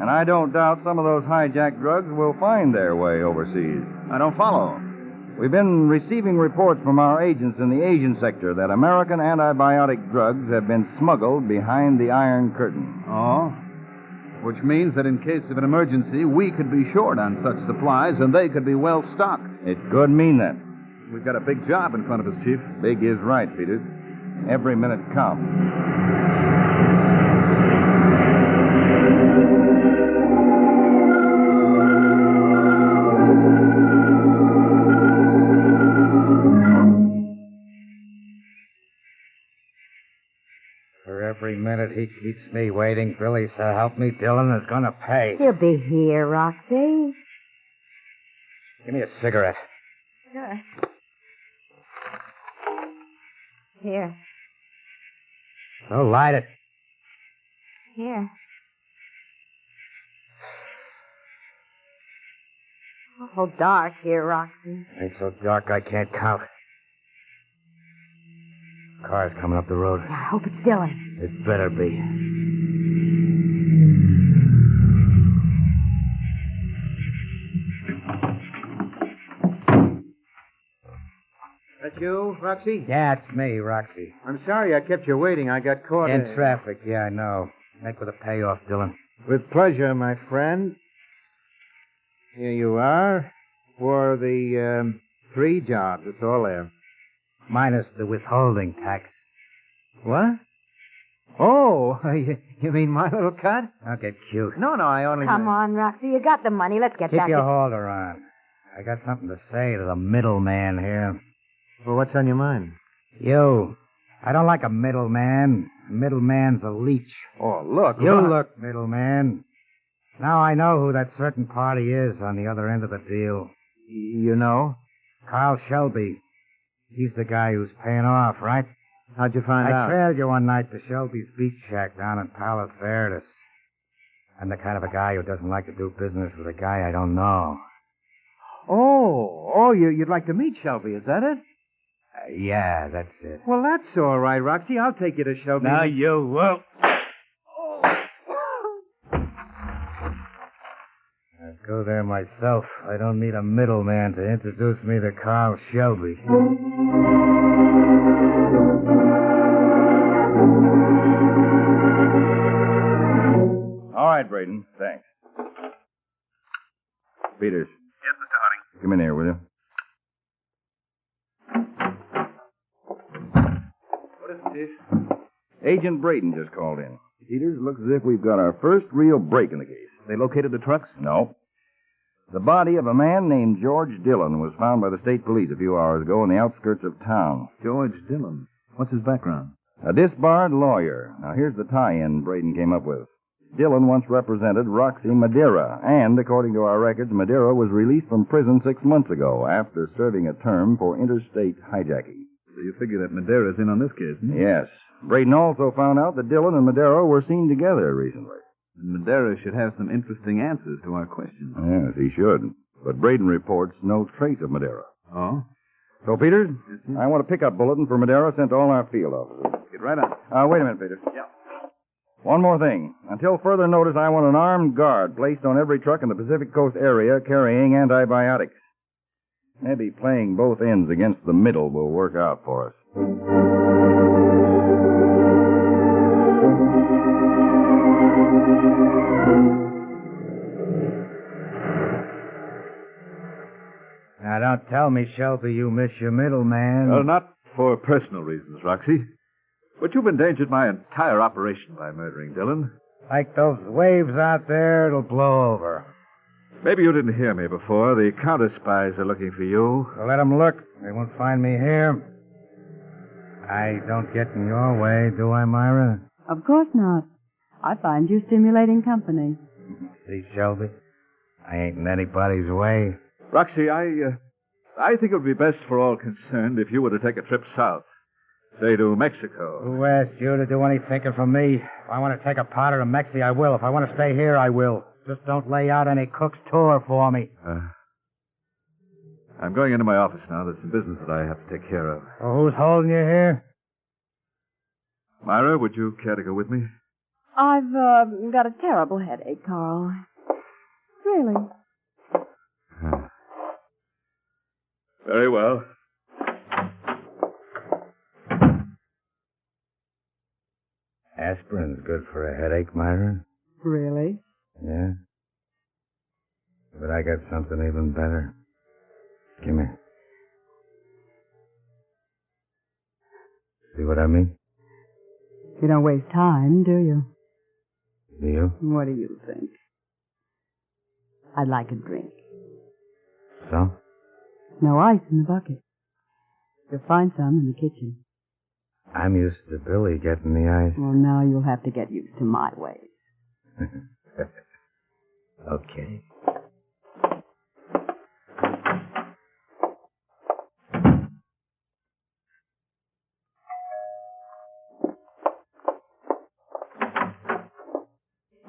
And I don't doubt some of those hijacked drugs will find their way overseas. I don't follow. We've been receiving reports from our agents in the Asian sector that American antibiotic drugs have been smuggled behind the Iron Curtain. Oh? Which means that in case of an emergency, we could be short on such supplies and they could be well stocked. It could mean that. We've got a big job in front of us, Chief. Big is right, Peters. Every minute counts. For every minute he keeps me waiting, Billy, so help me, Dillon is going to pay. He'll be here, Roxy. Give me a cigarette. Sure. Here. So light it. Here. Awful dark here, Roxy. Ain't so dark I can't count. Car's coming up the road. I hope it's Dillon. It better be. That's you, Roxy? Yeah, it's me, Roxy. I'm sorry I kept you waiting. I got caught In traffic, yeah, I know. Make with a payoff, Dillon. With pleasure, my friend. Here you are. For the 3 jobs. It's all there. Minus the withholding tax. What? Oh, you mean my little cut? Don't get cute. No, I only... Come on, Roxy. You got the money. Let's get Keep back your to... holder on. I got something to say to the middleman here. Well, what's on your mind? You. I don't like a middleman. A middleman's a leech. Oh, look. You look, middleman. Now I know who that certain party is on the other end of the deal. You know? Carl Shelby. He's the guy who's paying off, right? How'd you find out? I trailed you one night to Shelby's beach shack down in Palos Verdes. I'm the kind of a guy who doesn't like to do business with a guy I don't know. Oh, you'd like to meet Shelby, is that it? Yeah, that's it. Well, that's all right, Roxy. I'll take you to Shelby. Now you will. I'd go there myself. I don't need a middleman to introduce me to Carl Shelby. All right, Braden. Thanks. Peters. Yes, Mr. Harding. Come in here, will you? What is it, Chief? Agent Braden just called in. Peters, looks as if we've got our first real break in the case. They located the trucks? No. The body of a man named George Dillon was found by the state police a few hours ago in the outskirts of town. George Dillon. What's his background? A disbarred lawyer. Now, here's the tie-in Braden came up with. Dillon once represented Roxy Madeira, and according to our records, Madeira was released from prison 6 months ago after serving a term for interstate hijacking. So you figure that Madeira's in on this case, hmm? Yes. Braden also found out that Dillon and Madeira were seen together recently. And Madeira should have some interesting answers to our questions. Yes, he should. But Braden reports no trace of Madeira. Oh? So, Peters, I want a pickup bulletin for Madeira sent to all our field officers. Get right on. Wait a minute, Peters. Yeah. One more thing. Until further notice, I want an armed guard placed on every truck in the Pacific Coast area carrying antibiotics. Maybe playing both ends against the middle will work out for us. Now, don't tell me, Shelby, you miss your middleman. Well, not for personal reasons, Roxy. But you've endangered my entire operation by murdering Dillon. Like those waves out there, it'll blow over. Maybe you didn't hear me before. The CounterSpies are looking for you. So let them look. They won't find me here. I don't get in your way, do I, Myra? Of course not. I find you stimulating company. See, Shelby? I ain't in anybody's way. Roxy, I think it would be best for all concerned if you were to take a trip south. Say to Mexico. Who asked you to do any thinking for me? If I want to take a powder to Mexico, I will. If I want to stay here, I will. Just don't lay out any cook's tour for me. I'm going into my office now. There's some business that I have to take care of. Well, who's holding you here? Myra, would you care to go with me? I've got a terrible headache, Carl. Really. Very well. Aspirin's good for a headache, Myra. Really? Yeah. But I got something even better. Come here. See what I mean? You don't waste time, do you? Do you? What do you think? I'd like a drink. So? No ice in the bucket. You'll find some in the kitchen. I'm used to Billy getting the ice. Well, now you'll have to get used to my ways. Okay.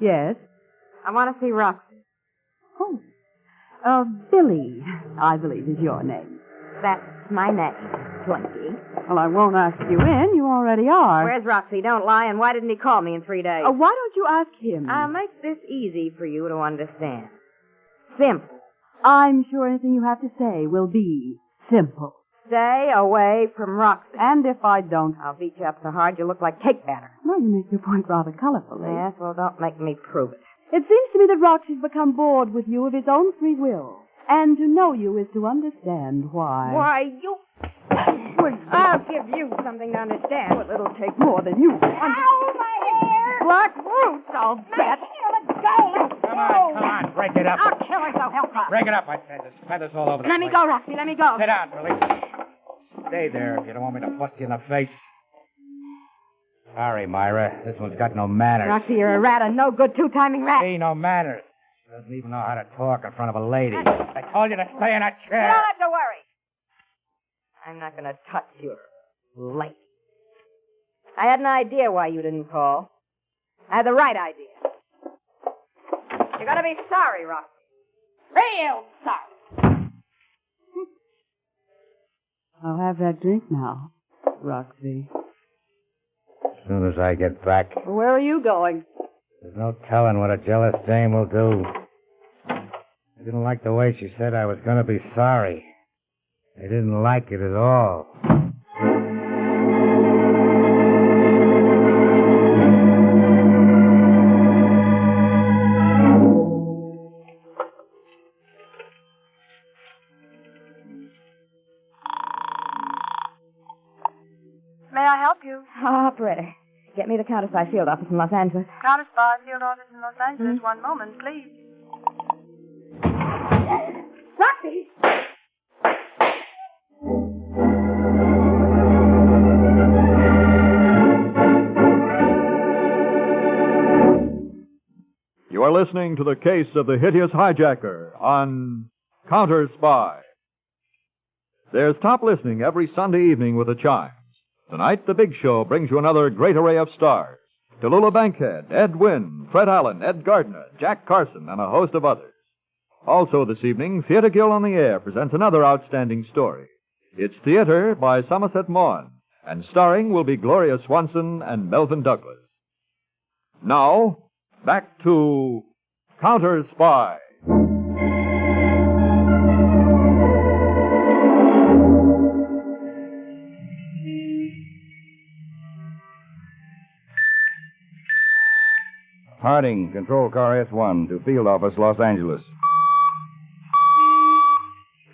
Yes? I want to see Roxy. Oh, Billy, I believe is your name. That's my name, Twinkie. Well, I won't ask you in. You already are. Where's Roxy? Don't lie. And why didn't he call me in 3 days? Why don't you ask him? I'll make this easy for you to understand. Simple. I'm sure anything you have to say will be simple. Stay away from Roxy. And if I don't, I'll beat you up so hard you'll look like cake batter. Well, you make your point rather colorfully. Yes, well, don't make me prove it. It seems to me that Roxy's become bored with you of his own free will. And to know you is to understand why. Why, you... I'll give you something to understand. Well, it'll take more than you. Ow, my hair! Black roots, I'll bet. Let go! Let go! Come on, break it up. I'll kill her, so help her. Break it up, I said. There's feathers all over the Let place. me go, Roxy, let me go. Sit down, Billy. Stay there if you don't want me to bust you in the face. Sorry, Myra. This one's got no manners. Roxy, you're a rat, a no-good two-timing rat. Hey, no manners. She doesn't even know how to talk in front of a lady. I told you to stay in a You chair. don't have to worry. I'm not going to touch your lady. I had an idea why you didn't call. I had the right idea. You're going to be sorry, Roxy. Real sorry. I'll have that drink now, Roxy. As soon as I get back, Where are you going? there's no telling what a jealous dame will do. I didn't like the way she said I was going to be sorry. I didn't like it at all. May I help you? Operator, get me the CounterSpy field office in Los Angeles. CounterSpy field office in Los Angeles. 1 moment, please. Roxy! You are listening to the case of the hideous hijacker on CounterSpy. There's top listening every Sunday evening with the Chimes. Tonight, the Big Show brings you another great array of stars. Tallulah Bankhead, Ed Wynn, Fred Allen, Ed Gardner, Jack Carson, and a host of others. Also this evening, Theater Guild on the Air presents another outstanding story. It's Theater by Somerset Maugham, and starring will be Gloria Swanson and Melvin Douglas. Now, back to CounterSpy. Harding, Control Car S1 to Field Office, Los Angeles.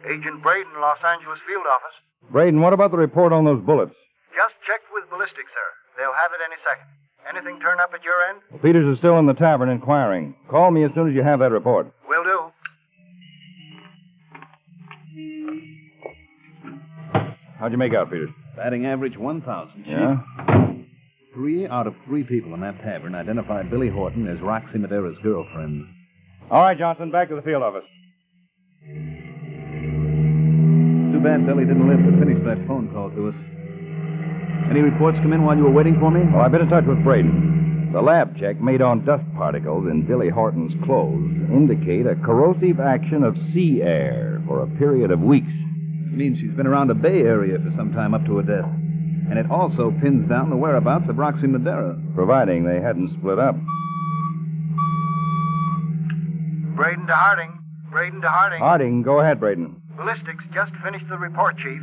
Agent Braden, Los Angeles Field Office. Braden, what about the report on those bullets? Just checked with ballistics, sir. They'll have it any second. Anything turn up at your end? Peters is still in the tavern inquiring. Call me as soon as you have that report. Will do. How'd you make out, Peters? Batting average 1,000, Chief. Yeah? 3 out of 3 people in that tavern identified Billy Horton as Roxy Madera's girlfriend. All right, Johnson, back to the field office. Too bad Billy didn't live to finish that phone call to us. Any reports come in while you were waiting for me? Well, I've been in touch with Braden. The lab check made on dust particles in Billy Horton's clothes indicate a corrosive action of sea air for a period of weeks. It means she's been around the Bay Area for some time up to her death. And it also pins down the whereabouts of Roxy Madera. Providing they hadn't split up. Braden to Harding. Braden to Harding. Harding, go ahead, Braden. Ballistics just finished the report, Chief.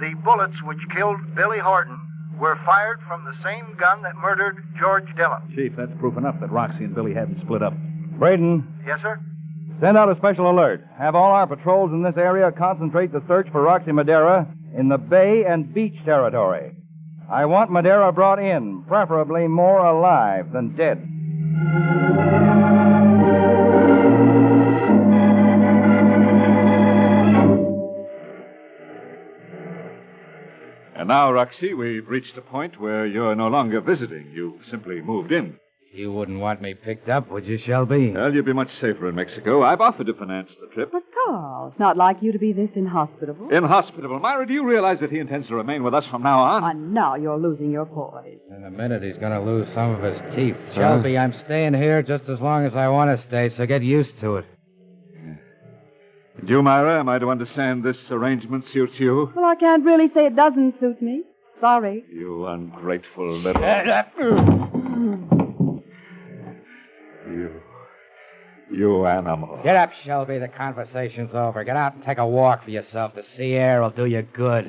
The bullets which killed Billy Horton were fired from the same gun that murdered George Dillon. Chief, that's proof enough that Roxy and Billy hadn't split up. Braden, Yes, sir? send out a special alert. Have all our patrols in this area concentrate the search for Roxy Madera in the Bay and Beach territory. I want Madeira brought in, preferably more alive than dead. And now, Roxy, we've reached a point where you're no longer visiting. You've simply moved in. You wouldn't want me picked up, would you, Shelby? Well, you'd be much safer in Mexico. I've offered to finance the trip. But, Carl, it's not like you to be this inhospitable. Inhospitable. Myra, do you realize that he intends to remain with us from now on? And now you're losing your poise. In a minute, he's going to lose some of his teeth. Shelby, I'm staying here just as long as I want to stay, so get used to it. And you, Myra, am I to understand this arrangement suits you? Well, I can't really say it doesn't suit me. Sorry. You ungrateful little... Shut up. You animal. Get up, Shelby. The conversation's over. Get out and take a walk for yourself. The sea air will do you good.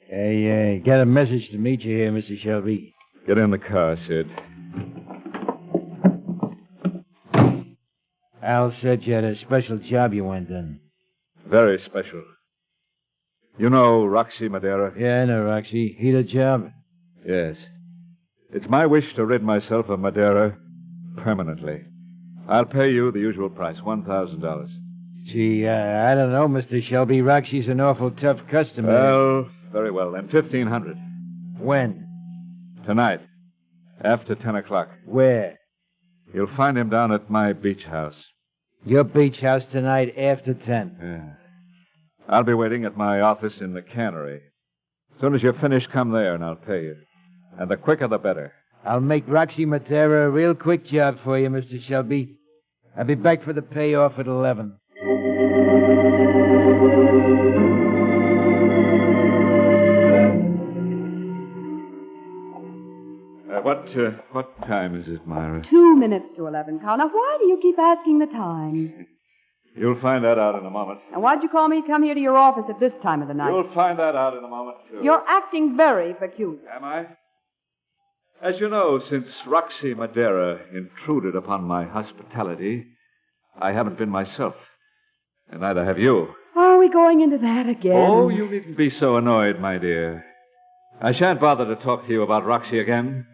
Hey, got a message to meet you here, Mr. Shelby. Get in the car, Sid. Al said you had a special job you want done. Very special. You know Roxy Madeira? Yeah, I know, Roxy. Heat job? Yes. It's my wish to rid myself of Madeira permanently. I'll pay you the usual price, $1,000. Gee, I don't know, Mr. Shelby. Roxy's an awful tough customer. Well, very well, then. $1,500. When? Tonight. After 10 o'clock. Where? You'll find him down at my beach house. Your beach house tonight after 10. Yeah. I'll be waiting at my office in the cannery. As soon as you're finished, come there and I'll pay you. And the quicker the better. I'll make Roxy Madeira a real quick job for you, Mr. Shelby. I'll be back for the payoff at 11. What time is it, Myra? 2 minutes to 11, Carl. Now, why do you keep asking the time? You'll find that out in a moment. And why'd you call me to come here to your office at this time of the night? You'll find that out in a moment, too. You're acting very peculiar. Am I? As you know, since Roxy Madeira intruded upon my hospitality, I haven't been myself. And neither have you. Are we going into that again? Oh, you needn't be so annoyed, my dear. I shan't bother to talk to you about Roxy again.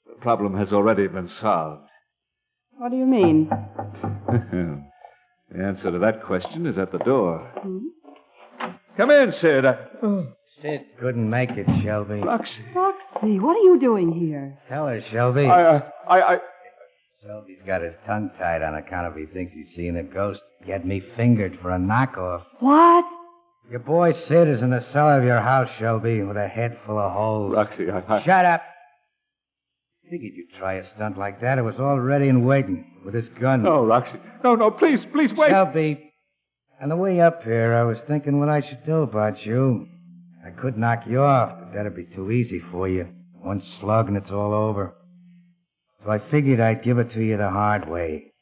The problem has already been solved. What do you mean? The answer to that question is at the door. Hmm? Come in, Sid. Sid couldn't make it, Shelby. Roxy. Roxy, what are you doing here? Tell her, Shelby. I... Shelby's got his tongue tied on account of he thinks he's seeing a ghost. He had me fingered for a knockoff. What? Your boy Sid is in the cellar of your house, Shelby, with a head full of holes. Roxy, Shut up. Figured you'd try a stunt like that. It was all ready and waiting with his gun. No, Roxy. No, please, wait. Shelby, on the way up here, I was thinking what I should do about you. I could knock you off, but that'd be too easy for you. One slug and it's all over. So I figured I'd give it to you the hard way.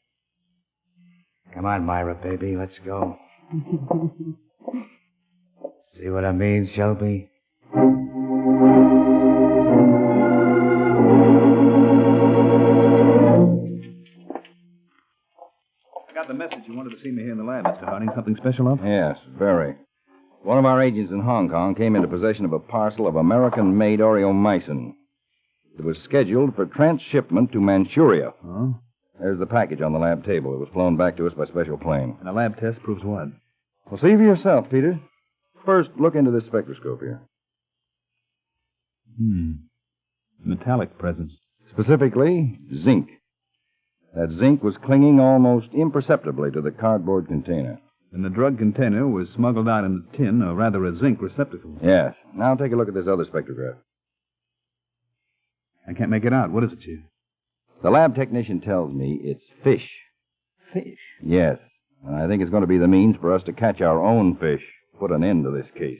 Come on, Myra, baby, let's go. See what I mean, Shelby? I got the message you wanted to see me here in the lab, Mr. Harding. Something special up? Yes, very. One of our agents in Hong Kong came into possession of a parcel of American-made Oreomycin. It was scheduled for transshipment to Manchuria. Oh? There's the package on the lab table. It was flown back to us by special plane. And a lab test proves what? Well, see for yourself, Peter. First, look into this spectroscope here. Metallic presence. Specifically, zinc. That zinc was clinging almost imperceptibly to the cardboard container. And the drug container was smuggled out in a tin, or rather a zinc receptacle. Yes. Now take a look at this other spectrograph. I can't make it out. What is it, Chief? The lab technician tells me it's fish. Fish? Yes. And I think it's going to be the means for us to catch our own fish. Put an end to this case.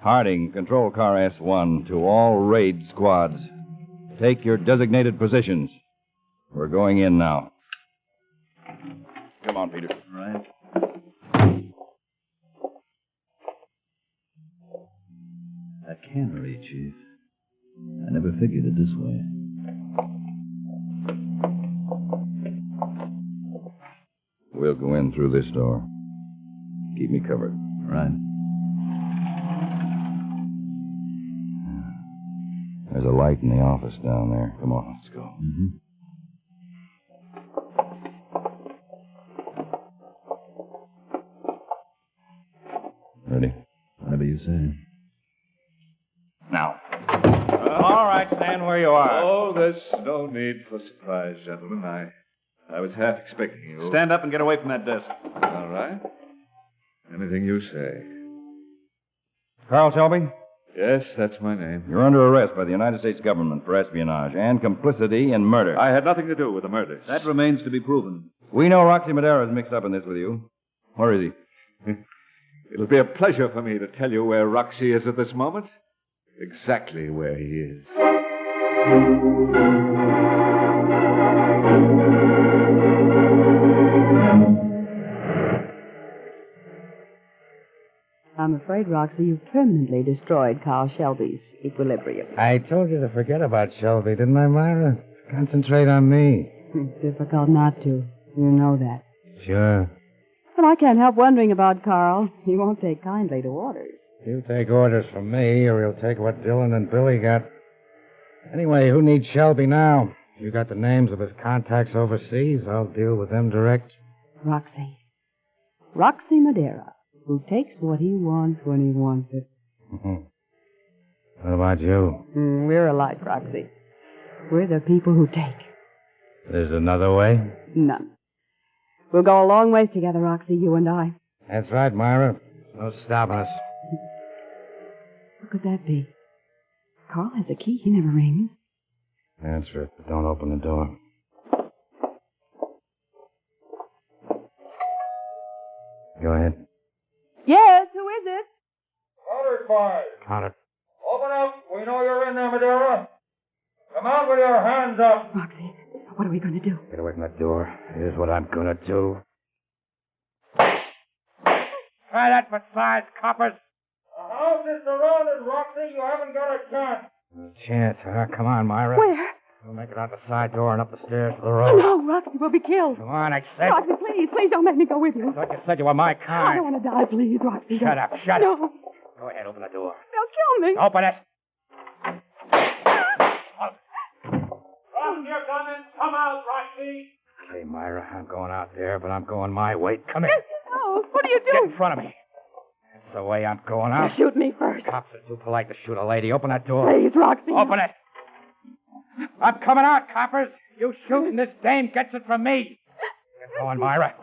Harding, Control Car S1, to all raid squads. Take your designated positions. We're going in now. Come on, Peter. Right. That cannery, Chief. I never figured it this way. We'll go in through this door. Keep me covered. Right. There's a light in the office down there. Come on, let's go. Mm-hmm. Ready? Whatever you say. Now. All right, stand where you are. Oh, there's no need for surprise, gentlemen. I was half expecting you. Stand up and get away from that desk. All right. Anything you say. Carl Shelby? Yes, that's my name. You're under arrest by the United States government for espionage and complicity in murder. I had nothing to do with the murders. That remains to be proven. We know Roxy Madera is mixed up in this with you. Where is he? It'll be a pleasure for me to tell you where Roxy is at this moment. Exactly where he is. I'm afraid, Roxy, you've permanently destroyed Carl Shelby's equilibrium. I told you to forget about Shelby, didn't I, Myra? Concentrate on me. It's difficult not to. You know that. Sure. But I can't help wondering about Carl. He won't take kindly to orders. You take orders from me, or he'll take what Dylan and Billy got. Anyway, who needs Shelby now? You got the names of his contacts overseas. I'll deal with them direct. Roxy. Roxy Madera, who takes what he wants when he wants it. What about you? We're alike, Roxy. We're the people who take. There's another way? None. We'll go a long ways together, Roxy, you and I. That's right, Myra. No stopping us. What could that be? Carl has a key. He never rings. Answer it, but don't open the door. Go ahead. Yes, who is it? CounterSpy. Counter. Open up. We know you're in there, Madera. Come out with your hands up. Roxy, what are we going to do? Get away from that door. Here's what I'm gonna do. Try that for size, coppers. The house is surrounded, Roxy. You haven't got a chance. Chance, huh? Come on, Myra. Where? We'll make it out the side door and up the stairs to the Oh, road. no, Roxy, we'll be killed. Come on, I said. Roxy, please don't make me go with you. I thought you said you were my I kind. don't want to die, please, Roxy. Shut up, shut no. up. Go ahead, open the door. They'll kill me. Open it. Drop your gun and come out, Roxy. Hey, Myra, I'm going out there, but I'm going my way. Come here. No, what are you Get doing? in front of me. That's the way I'm going out. Shoot me first. Cops are too polite to shoot a lady. Open that door. Please, Roxy. Open it. I'm coming out, coppers. You shoot and this dame gets it from me. Get going, Myra.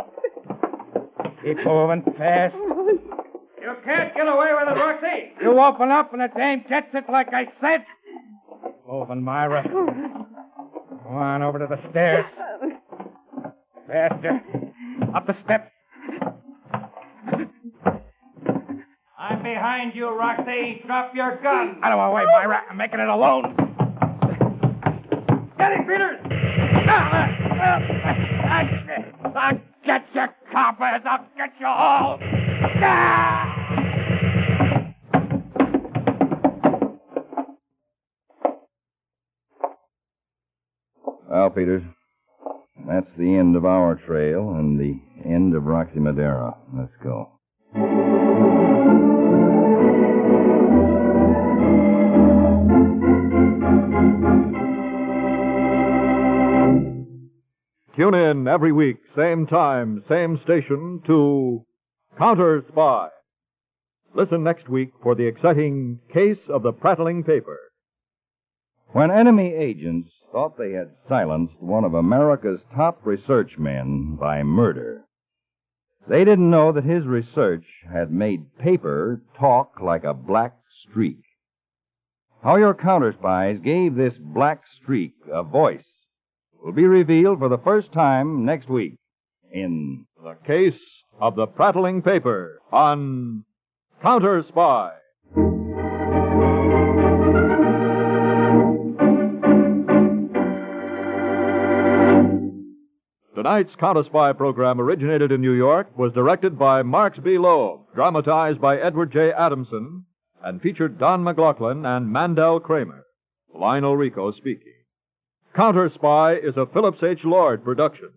Keep moving fast. You can't get away with it, Roxy. You open up and the dame gets it like I said. Moving, Myra. Go on over to the stairs. Faster. Up the steps. I'm behind you, Roxy. Drop your gun. Out of my way, Myra. I'm making it alone. Get it, Peters. I'll get you, coppers. I'll get you all. Well, Peters, that's the end of our trail and the end of Roxy Madera. Let's go. Tune in every week, same time, same station, to CounterSpy. Listen next week for the exciting Case of the Prattling Paper. When enemy agents thought they had silenced one of America's top research men by murder, they didn't know that his research had made paper talk like a black streak. How your counterspies gave this black streak a voice will be revealed for the first time next week in The Case of the Prattling Paper on CounterSpy. Tonight's CounterSpy program originated in New York, was directed by Marks B. Loeb, dramatized by Edward J. Adamson, and featured Don McLaughlin and Mandel Kramer. Lionel Rico speaking. CounterSpy is a Phillips H. Lord production.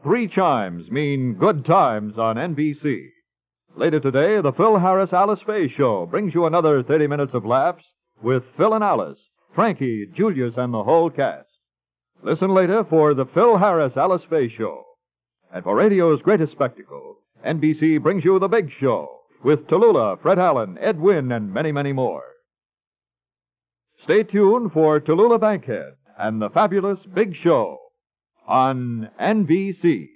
Three chimes mean good times on NBC. Later today, the Phil Harris-Alice Faye Show brings you another 30 minutes of laughs with Phil and Alice, Frankie, Julius, and the whole cast. Listen later for the Phil Harris-Alice Faye Show. And for radio's greatest spectacle, NBC brings you The Big Show with Tallulah, Fred Allen, Ed Wynn, and many, many more. Stay tuned for Tallulah Bankhead and the fabulous Big Show on NBC.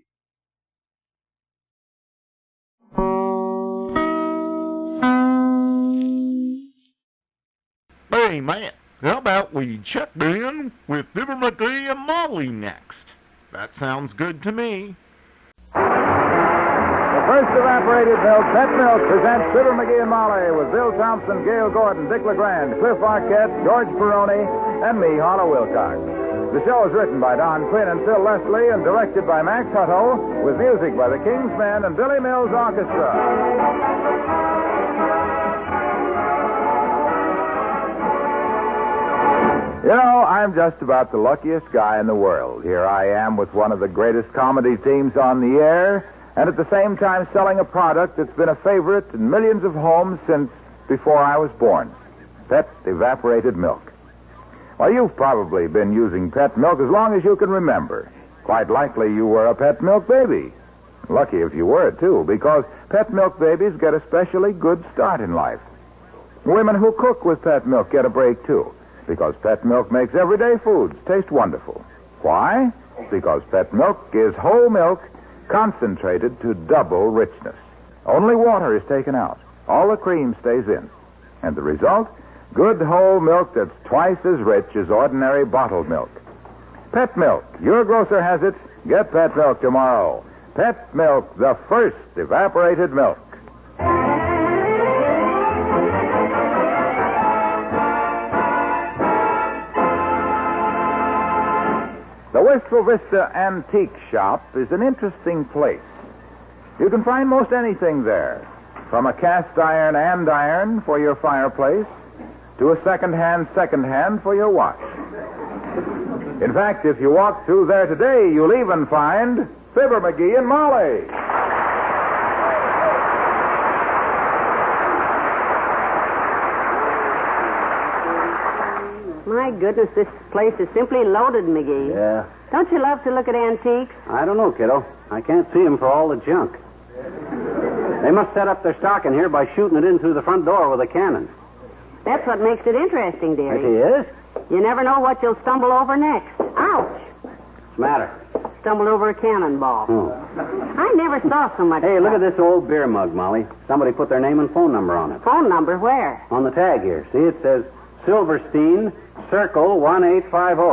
Hey, man, how about we check in with Fibber, Magee, and Molly next? That sounds good to me. The first evaporated milk, Pet Milk, presents Fibber, Magee, and Molly with Bill Thompson, Gail Gordon, Dick LeGrand, Cliff Arquette, George Peroni, and me, Harlow Wilcox. The show is written by Don Quinn and Phil Leslie and directed by Max Hutto, with music by the King's Men and Billy Mills Orchestra. You know, I'm just about the luckiest guy in the world. Here I am with one of the greatest comedy teams on the air, and at the same time selling a product that's been a favorite in millions of homes since before I was born. Pet evaporated milk. Well, you've probably been using Pet milk as long as you can remember. Quite likely you were a Pet milk baby. Lucky if you were, too, because Pet milk babies get a specially good start in life. Women who cook with Pet milk get a break, too, because Pet milk makes everyday foods taste wonderful. Why? Because Pet milk is whole milk concentrated to double richness. Only water is taken out. All the cream stays in. And the result? Good whole milk that's twice as rich as ordinary bottled milk. Pet milk. Your grocer has it. Get Pet milk tomorrow. Pet milk, the first evaporated milk. The Wistful Vista Antique Shop is an interesting place. You can find most anything there, from a cast iron andiron for your fireplace to a second-hand for your watch. In fact, if you walk through there today, you'll even find Fibber, Magee, and Molly. My goodness, this place is simply loaded, Magee. Yeah. Don't you love to look at antiques? I don't know, kiddo. I can't see them for all the junk. They must set up their stock in here by shooting it in through the front door with a cannon. That's what makes it interesting, dearie. It is? You never know what you'll stumble over next. Ouch! What's the matter? Stumbled over a cannonball. I never saw so much. Hey, look at this old beer mug, Molly. Somebody put their name and phone number on it. Phone number? Where? On the tag here. See, it says Silverstein, Circle 1850.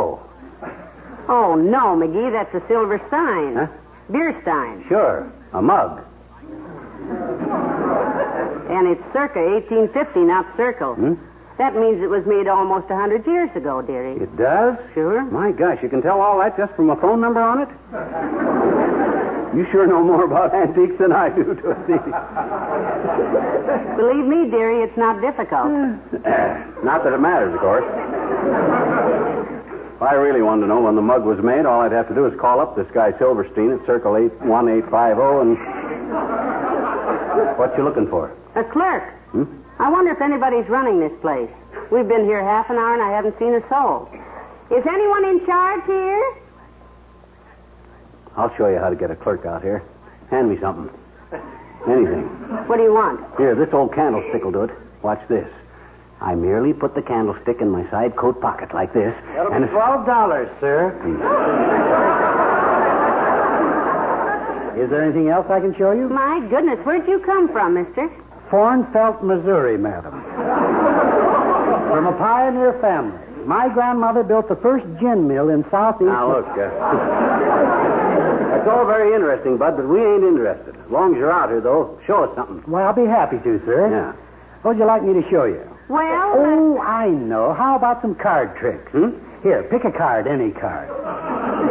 Oh, no, Magee, that's a silver stein. Huh? Beer stein. Sure, a mug. And it's circa 1850, not circle. That means it was made almost 100 years ago, dearie. It does? Sure. My gosh, you can tell all that just from a phone number on it? You sure know more about antiques than I do, Tootsie. Believe me, dearie, it's not difficult. Not that it matters, of course. If I really wanted to know when the mug was made, all I'd have to do is call up this guy Silverstein at Circle 1850 and... What you looking for? A clerk. I wonder if anybody's running this place. We've been here half an hour and I haven't seen a soul. Is anyone in charge here? I'll show you how to get a clerk out here. Hand me something. Anything. What do you want? Here, this old candlestick will do it. Watch this. I merely put the candlestick in my side coat pocket like this. That'll and be $12, sir. Is there anything else I can show you? My goodness, where'd you come from, mister? Thornfelt, Missouri, madam. From a pioneer family. My grandmother built the first gin mill in Southeast. Now, look, all very interesting, Bud, but we ain't interested. As long as you're out here, though, show us something. Well, I'll be happy to, sir. Yeah. What would you like me to show you? Well... Oh, I know. How about some card tricks? Here, pick a card, any card.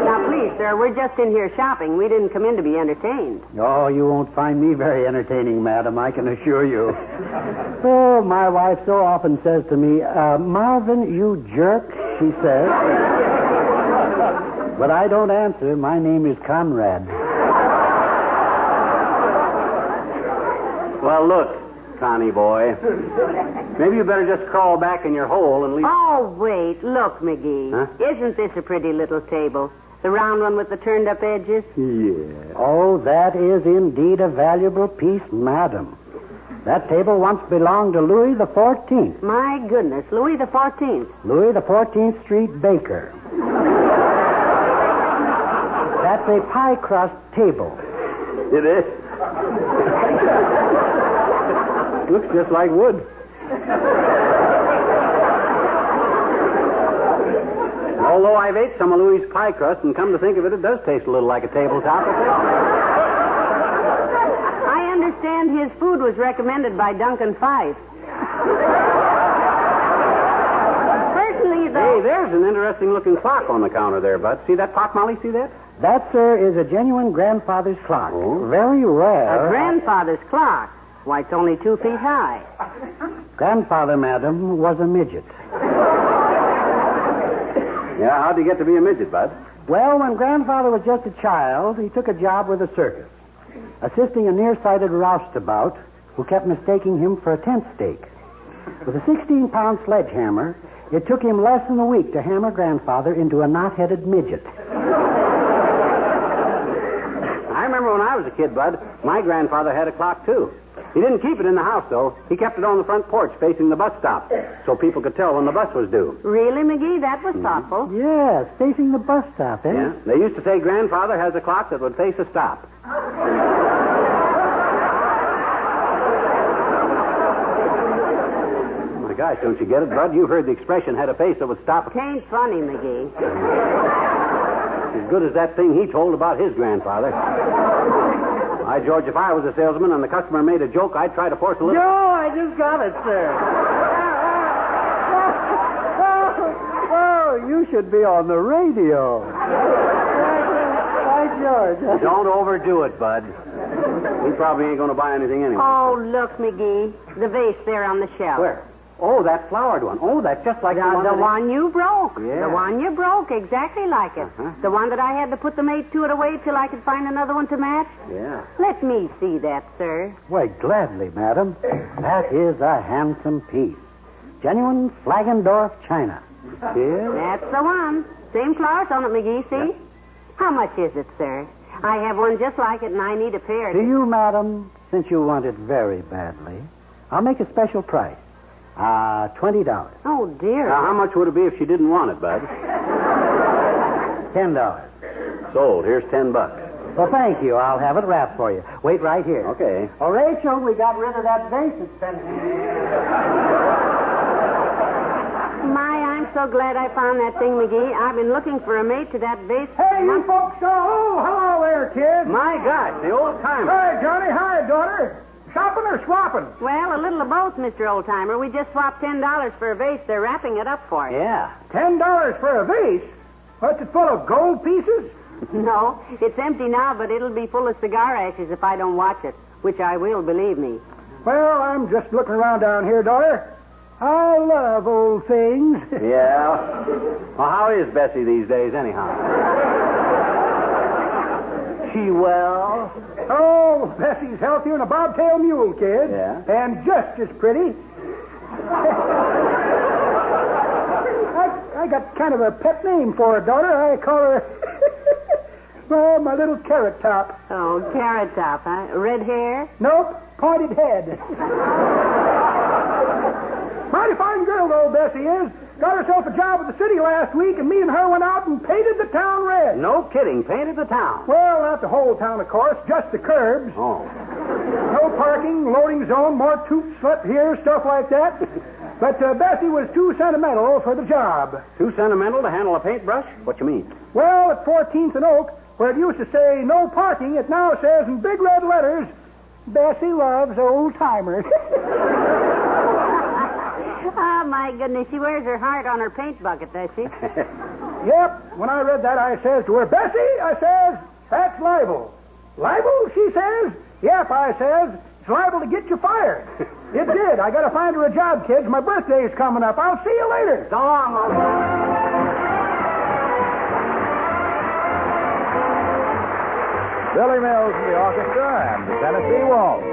Now, please, sir, we're just in here shopping. We didn't come in to be entertained. Oh, you won't find me very entertaining, madam, I can assure you. Oh, my wife so often says to me, Marvin, you jerk, she says. But I don't answer. My name is Conrad. Well, look, Connie boy. Maybe you better just crawl back in your hole and leave... Oh, wait. Look, Magee. Huh? Isn't this a pretty little table? The round one with the turned-up edges? Yeah. Oh, that is indeed a valuable piece, madam. That table once belonged to Louis the 14th. My goodness, Louis the 14th. Louis the 14th Street baker. That's a pie crust table. It is. Looks just like wood. Although I've ate some of Louis' pie crust, and come to think of it, it does taste a little like a tabletop. I understand his food was recommended by Duncan Fife. Personally, though... Hey, there's an interesting-looking clock on the counter there, Bud. See that clock, Molly? See that? That, sir, is a genuine grandfather's clock. Oh. Very rare. A grandfather's clock? Why, it's only 2 feet high. Grandfather, madam, was a midget. Yeah, how'd you get to be a midget, Bud? Well, when Grandfather was just a child, he took a job with a circus, assisting a nearsighted roustabout who kept mistaking him for a tent stake. With a 16-pound sledgehammer, it took him less than a week to hammer Grandfather into a knot-headed midget. I remember when I was a kid, Bud, my grandfather had a clock, too. He didn't keep it in the house, though. He kept it on the front porch facing the bus stop so people could tell when the bus was due. Really, Magee? That was thoughtful. Yes, facing the bus stop, eh? Yeah. They used to say Grandfather has a clock that would face a stop. Oh, my gosh, don't you get it, Bud? You've heard the expression, had a face that would stop. Tain't funny, Magee. As good as that thing he told about his grandfather. By George, if I was a salesman and the customer made a joke, I'd try to force a little... No, I just got it, sir. Oh, you should be on the radio. By George. Don't overdo it, Bud. He probably ain't going to buy anything anyway. Oh, look, Magee. The vase there on the shelf. Where? Oh, that flowered one. Oh, that's just like the one you broke. Yeah. The one you broke, exactly like it. Uh-huh. The one that I had to put the mate to it away till I could find another one to match. Yeah. Let me see that, sir. Why, gladly, madam. That is a handsome piece. Genuine Flagendorf china. Yeah? That's the one. Same flowers on it, Magee, see? Yeah. How much is it, sir? I have one just like it, and I need a pair. To you, madam, since you want it very badly, I'll make a special price. $20. Oh, dear. Now, how much would it be if she didn't want it, Bud? $10. Sold. Here's $10. Well, thank you. I'll have it wrapped for you. Wait right here. Okay. Oh, Rachel, we got rid of that vase that's been... My, I'm so glad I found that thing, Magee. I've been looking for a mate to that vase. Hey, you folks! Oh, hello there, kid. My gosh, the old timer. Hi, Johnny. Hi, daughter. Shopping or swapping? Well, a little of both, Mr. Oldtimer. We just swapped $10 for a vase. They're wrapping it up for you. Yeah. $10 for a vase? What's it full of, gold pieces? No, it's empty now, but it'll be full of cigar ashes if I don't watch it, which I will, believe me. Well, I'm just looking around down here, daughter. I love old things. Yeah. Well, how is Bessie these days, anyhow? She well? Oh, Bessie's healthier than a bobtail mule, kid. Yeah? And just as pretty. I got kind of a pet name for her, daughter. I call her... well, my little Carrot Top. Oh, Carrot Top, huh? Red hair? Nope, pointed head. Mighty fine girl, though, Bessie is. Got herself a job at the city last week, and me and her went out and painted the town red. No kidding, painted the town. Well, not the whole town, of course, just the curbs. Oh. No parking, loading zone, more toots swept here, stuff like that. But Bessie was too sentimental for the job. Too sentimental to handle a paintbrush? What you mean? Well, at 14th and Oak, Where it used to say no parking, it now says in big red letters, Bessie loves old-timers. Oh, my goodness. She wears her heart on her paint bucket, does she? Yep. When I read that, I says to her, Bessie, I says, that's libel. Libel? She says. Yep, I says, it's liable to get you fired. It did. I got to find her a job, kids. My birthday's coming up. I'll see you later. So long, old Billy Mills and the orchestra and the Tennessee Waltz.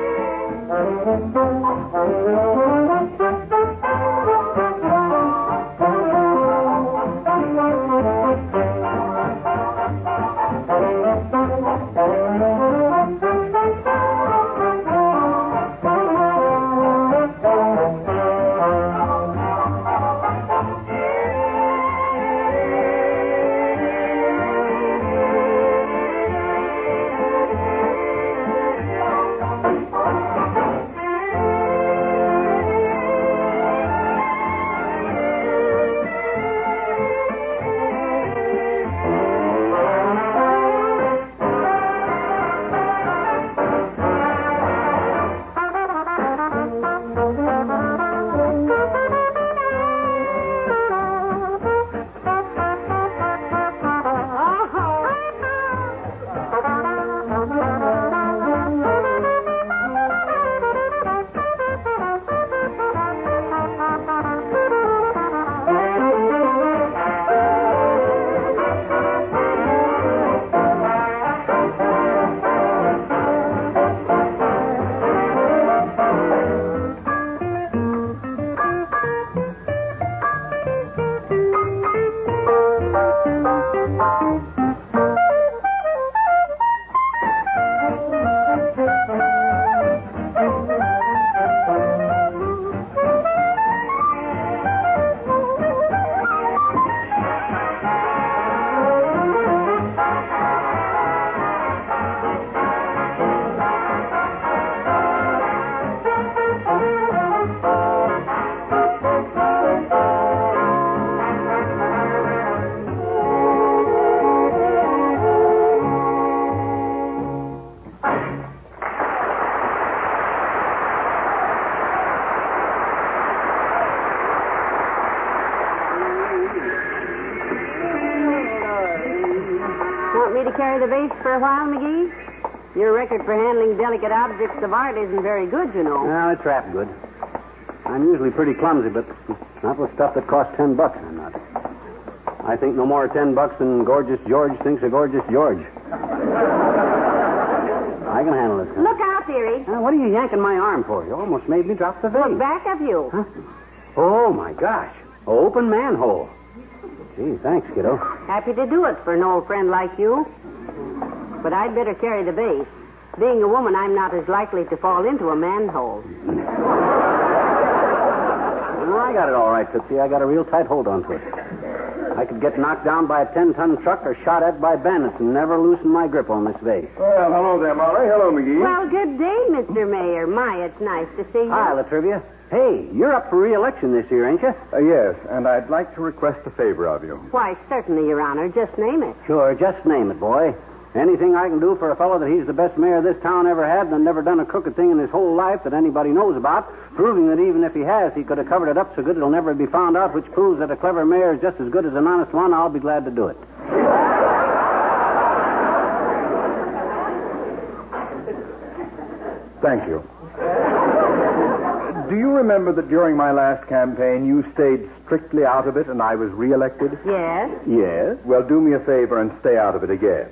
Want me to carry the bass for a while, Magee? Your record for handling delicate objects of art isn't very good, you know. Well, it's rap good. I'm usually pretty clumsy, but not with stuff that costs $10. I'm not. I think no more of $10 than Gorgeous George thinks of Gorgeous George. I can handle this. Look out, dearie. What are you yanking my arm for? You almost made me drop the vase. Look back of you. Huh? Oh, my gosh. Open manhole. Gee, thanks, kiddo. Happy to do it for an old friend like you. But I'd better carry the bass. Being a woman, I'm not as likely to fall into a manhole. Well, I got it all right, Tootsie. I got a real tight hold onto it. I could get knocked down by a 10-ton truck or shot at by bandits and never loosen my grip on this vase. Well, hello there, Molly. Hello, McGee. Well, good day, Mr. Mayor. My, it's nice to see you. Hi, Latrivia. Hey, you're up for re-election this year, ain't you? Yes, and I'd like to request a favor of you. Why, certainly, Your Honor. Just name it. Sure, just name it, boy. Anything I can do for a fellow that he's the best mayor this town ever had and never done a crooked thing in his whole life that anybody knows about, proving that even if he has, he could have covered it up so good it'll never be found out, which proves that a clever mayor is just as good as an honest one, I'll be glad to do it. Thank you. Do you remember that during my last campaign you stayed strictly out of it and I was re-elected? Yes? Yes. Well, do me a favor and stay out of it again.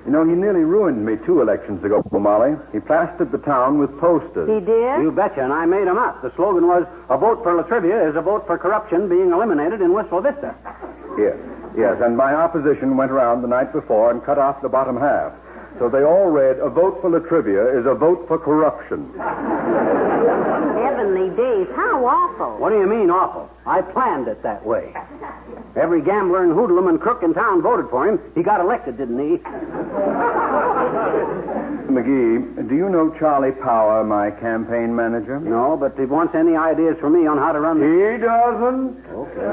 You know, he nearly ruined me 2 elections ago, Molly. He plastered the town with posters. He did? You betcha, and I made him up. The slogan was, a vote for Latrivia is a vote for corruption being eliminated in Wistful Vista. Yes, and my opposition went around the night before and cut off the bottom half. So they all read, a vote for Latrivia is a vote for corruption. Heavenly days, how awful. What do you mean, awful? I planned it that way. Every gambler and hoodlum and crook in town voted for him. He got elected, didn't he? McGee, do you know Charlie Power, my campaign manager? No, but if he wants any ideas from me on how to run... He doesn't. Okay.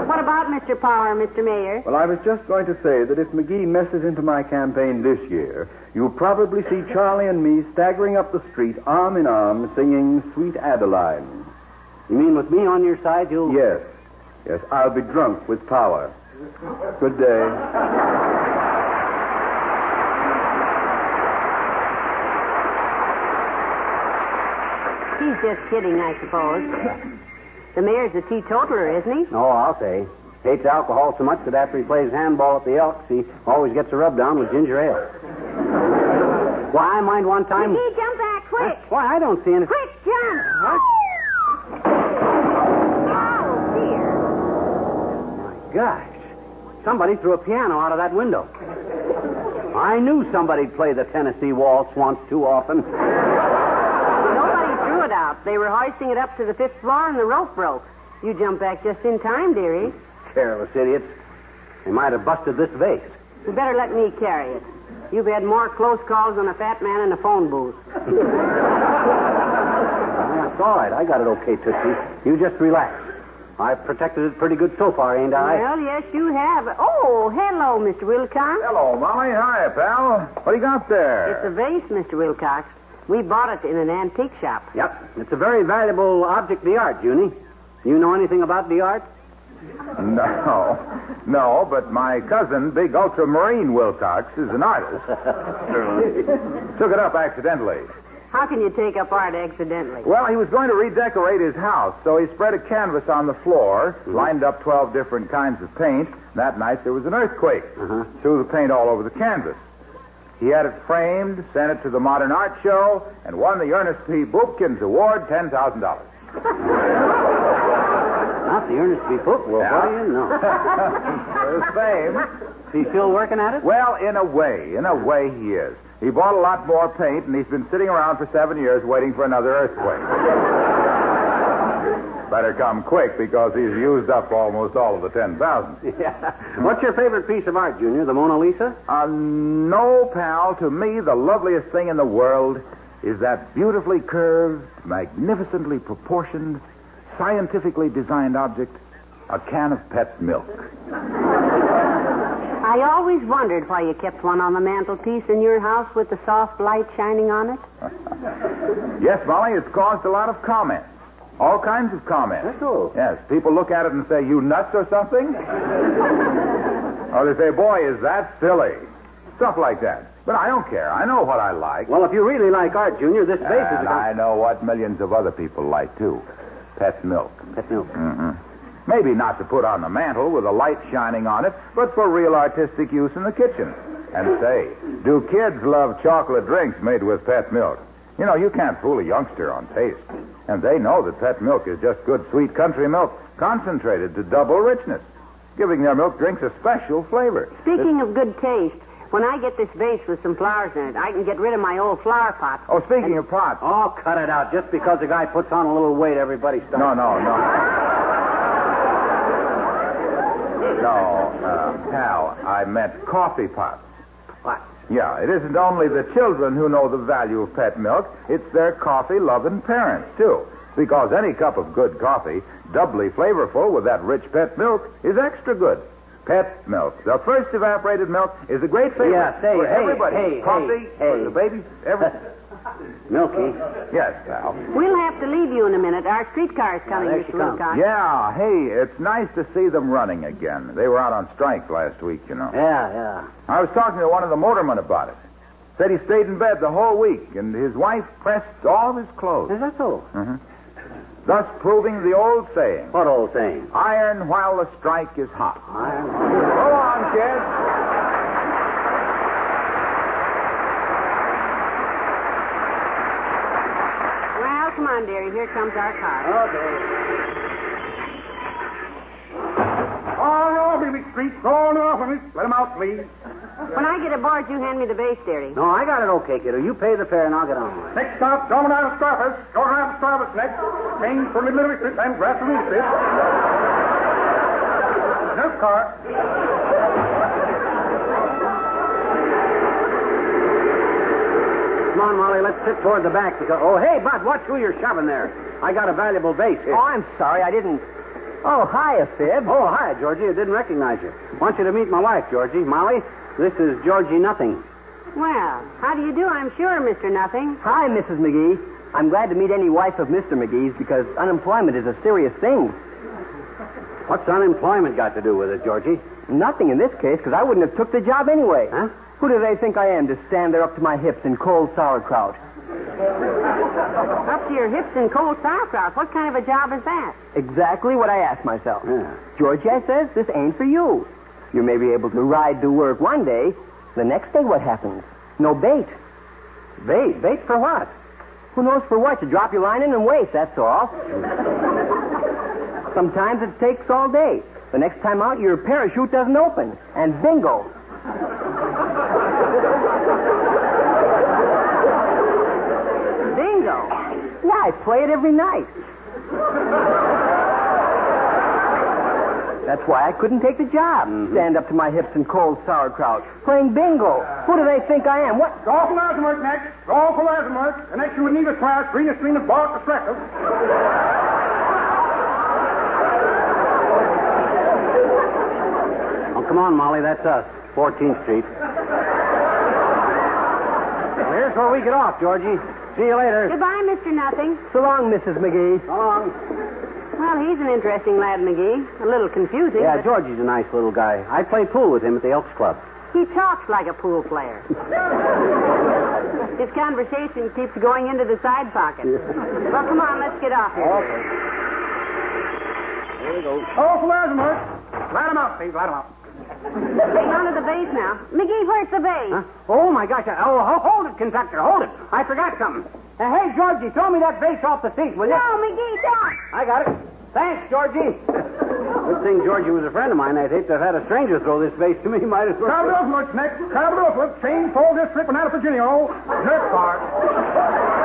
What about, Mr. Power, Mr. Mayor? Well, I was just going to say that if Magee messes into my campaign this year, you'll probably see Charlie and me staggering up the street, arm in arm, singing Sweet Adeline. You mean with me on your side, you'll... Yes. Yes, I'll be drunk with power. Good day. He's just kidding, I suppose. The mayor's a teetotaler, isn't he? Oh, I'll say. Hates alcohol so much that after he plays handball at the Elks, he always gets a rub down with ginger ale. Why, I mind one time... Magee, jump back, quick! Why, I don't see any... Quick, jump! What? Oh, dear. My gosh. Somebody threw a piano out of that window. I knew somebody'd play the Tennessee Waltz once too often. Nobody threw it out. They were hoisting it up to the 5th floor and the rope broke. You jumped back just in time, dearie. Careless idiots. They might have busted this vase. You better let me carry it. You've had more close calls than a fat man in a phone booth. That's all right. I got it okay, Tootsie. You just relax. I've protected it pretty good so far, ain't I? Well, yes, you have. Oh, hello, Mr. Wilcox. Hello, Molly. Hi, pal. What do you got there? It's a vase, Mr. Wilcox. We bought it in an antique shop. Yep. It's a very valuable object de art, Junie. You know anything about de art? No, but my cousin, big ultramarine Wilcox, is an artist. Took it up accidentally. How can you take up art accidentally? Well, he was going to redecorate his house, so he spread a canvas on the floor, lined up 12 different kinds of paint. That night there was an earthquake. Threw the paint all over the canvas. He had it framed, sent it to the Modern Art Show, and won the Ernest P. Boopkins Award, $10,000. Not the Ernest B. Book. Well, Yeah. what do you know? The same. Is he still working at it? Well, in a way he is. He bought a lot more paint, and he's been sitting around for 7 years waiting for another earthquake. Better come quick, because he's used up almost all of the 10,000. Yeah. What's your favorite piece of art, Junior? The Mona Lisa? No, pal. To me, the loveliest thing in the world is that beautifully curved, magnificently proportioned, scientifically designed object, a can of pet milk. I always wondered why you kept one on the mantelpiece in your house with the soft light shining on it. Yes, Molly, it's caused a lot of comments. All kinds of comments. That's all. Yes, people look at it and say, you nuts or something? Or they say, boy, is that silly. Stuff like that. But I don't care. I know what I like. Well, if you really like art, Junior, this vase is... And I know what millions of other people like, too. Pet milk. Pet milk. Maybe not to put on the mantel with a light shining on it, but for real artistic use in the kitchen. And say, do kids love chocolate drinks made with pet milk? You know, you can't fool a youngster on taste. And they know that pet milk is just good, sweet country milk, concentrated to double richness, giving their milk drinks a special flavor. Speaking of good taste, when I get this vase with some flowers in it, I can get rid of my old flower pot. Oh, speaking of pots. Oh, cut it out. Just because a guy puts on a little weight, everybody starts... No, pal, I meant coffee pots. What? Yeah, it isn't only the children who know the value of pet milk, it's their coffee-loving parents, too. Because any cup of good coffee, doubly flavorful with that rich pet milk, is extra good. Pet milk, the first evaporated milk, is a great favorite Yeah, say, for hey, everybody. hey, Coffee, hey. for the babies, everything. Milky. Yes, pal. We'll have to leave you in a minute. Our streetcar's coming, there Mr. she comes. Wilcox. Yeah, hey, it's nice to see them running again. They were out on strike last week, you know. Yeah. I was talking to one of the motormen about it. Said he stayed in bed the whole week, and his wife pressed all his clothes. Is that so? Thus proving the old saying. What old saying? Iron while the strike is hot. Iron. Go on, kids. Well, come on, dearie. Here comes our car. Okay. All off, Billy Street. Going off on it. Let him out, please. When I get aboard, you hand me the vase, dearie. No, I got it okay, kiddo. You pay the fare and I'll get on with it. Next stop, Dormant Starbucks. Dormant Starbucks next. Change for Little Street and Grassroots Street. No car. Come on, Molly, let's sit toward the back because... Oh, hey, Bud, watch who you're shoving there. I got a valuable vase here. Oh, I'm sorry. I didn't... Oh, hiya, Fib. Oh, hi, Georgie. I didn't recognize you. Want you to meet my wife, Georgie. Molly, this is Georgie Nothing. Well, how do you do, I'm sure, Mr. Nothing. Hi, Mrs. McGee. I'm glad to meet any wife of Mr. McGee's because unemployment is a serious thing. What's unemployment got to do with it, Georgie? Nothing in this case, because I wouldn't have took the job anyway. Huh? Who do they think I am to stand there up to my hips in cold sauerkraut? Up to your hips in cold sauerkraut. What kind of a job is that? Exactly what I asked myself. Yeah. Georgie, I says, this ain't for you. You may be able to ride to work one day. The next day, what happens? No bait. Bait? Bait for what? Who knows for what? You drop your line in and wait, that's all. Sometimes it takes all day. The next time out, your parachute doesn't open. And bingo. Bingo? Yeah, I play it every night. That's why I couldn't take the job. Stand up to my hips in cold sauerkraut. Playing bingo. Who do they think I am? What? Go for Lazamark next. Go for Lazamark. The next you would need a class, bring a screen of bark to freckles. Oh, come on, Molly. That's us. 14th Street. Well, here's where we get off, Georgie. See you later. Goodbye, Mr. Nothing. So long, Mrs. McGee. So long. Well, he's an interesting lad, McGee. A little confusing. Yeah, but Georgie's a nice little guy. I play pool with him at the Elks Club. he talks like a pool player. His conversation keeps going into the side pocket. Well, come on, let's get off here. Okay. Here we go. Oh, for Lazamark. Light him up, Steve. Light him up. Hang on to the base now. McGee, where's the base? Huh? Oh, my gosh. Hold it, conductor. Hold it. I forgot something. Hey, Georgie, throw me that base off the seat, will you? No, McGee, don't. I got it. Thanks, Georgie. Good thing Georgie was a friend of mine. I'd hate to have had a stranger throw this vase to me. Might as well. Crowd it off, Lurch, next. Crowd it off, Lurch. Chain, fall, this trip, and out of Virginia. Oh, nerf car.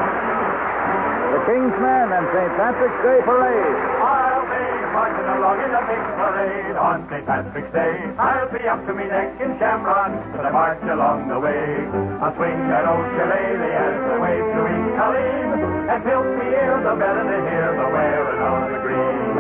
The Kingsman and St. Patrick's Day Parade. I'll be marching along in the big parade on St. Patrick's Day. I'll be up to me neck in shamrock as I march along the way. I'll swing that old shillelagh as I wave to East Colleen, and tilt me ear the better to hear the wearing on the green.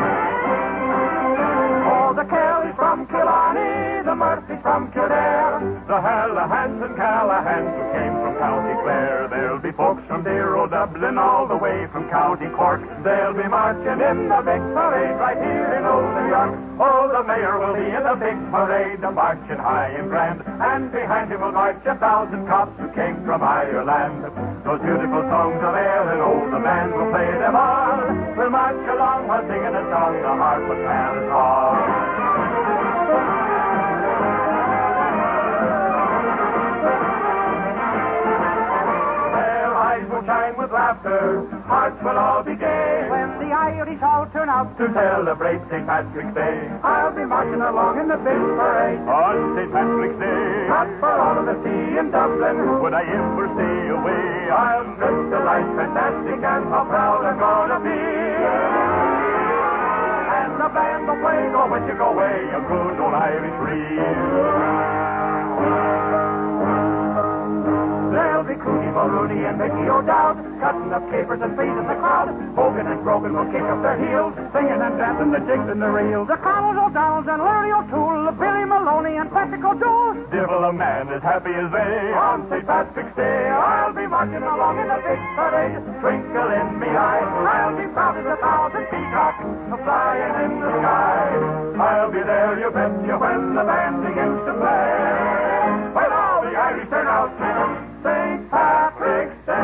Oh, the Kellys from Killarney, the Murphys from Kildare, the Hallahans and Callahans who came from County Clare. There'll be folks from dear old Dublin all the way from County Cork. They'll be marching in the big parade right here in old New York. Oh, the mayor will be in the big parade, marching high and grand, and behind him will march 1,000 cops who came from Ireland. Those beautiful songs of Erin, oh, the band will play them all. We'll march along while singing a song, the harp will carry us all. Their eyes will shine with laughter, hearts will all be gay, when the Irish all turn out to celebrate St. Patrick's Day. I'll be marching along in the big parade on St. Patrick's Day. Not for all of the tea in Dublin would I ever stay away. I'm just delight fantastic and how proud I'm gonna be. And the band will play, go when you go away, a good old Irish reel. There'll be Cooney, Mulrooney, and Mickey O'Dowd, cutting up capers and pleasing the crowd. Hogan and Brogan will kick up their heels, singing and dancing the jigs and the reels. The Connells, O'Donnells, and Larry O'Toole, Billy Maloney, and Patrick O'Doul. Divil a man as happy as they on St. Patrick's Day. I'll be marching along in a big parade, twinkle in me eye. I'll be proud as 1,000 peacocks flying in the sky. I'll be there, you bet you, when the band begins to play. When all the Irish turn out to St. Patrick's Day.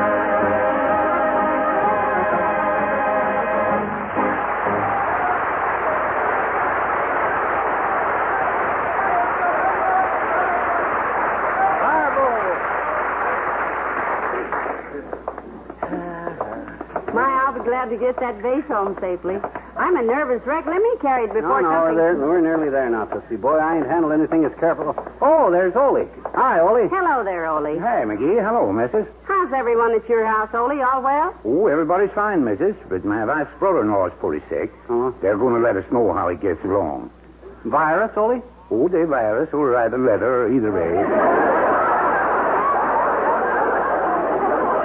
My, I'll be glad to get that vase home safely. I'm a nervous wreck. Let me carry it before No, something... we're nearly there now, Tootsie Boy. I ain't handled anything as careful. Oh, there's Ole. Hi, Ole. Hello there, Ole. Hey, McGee. Hello, Mrs. How's everyone at your house, Ole? All well? Oh, everybody's fine, Mrs. But my wife's brother-in-law is pretty sick. They're going to let us know how he gets along. Virus, Ole? Oh, they virus, or write a letter, either way.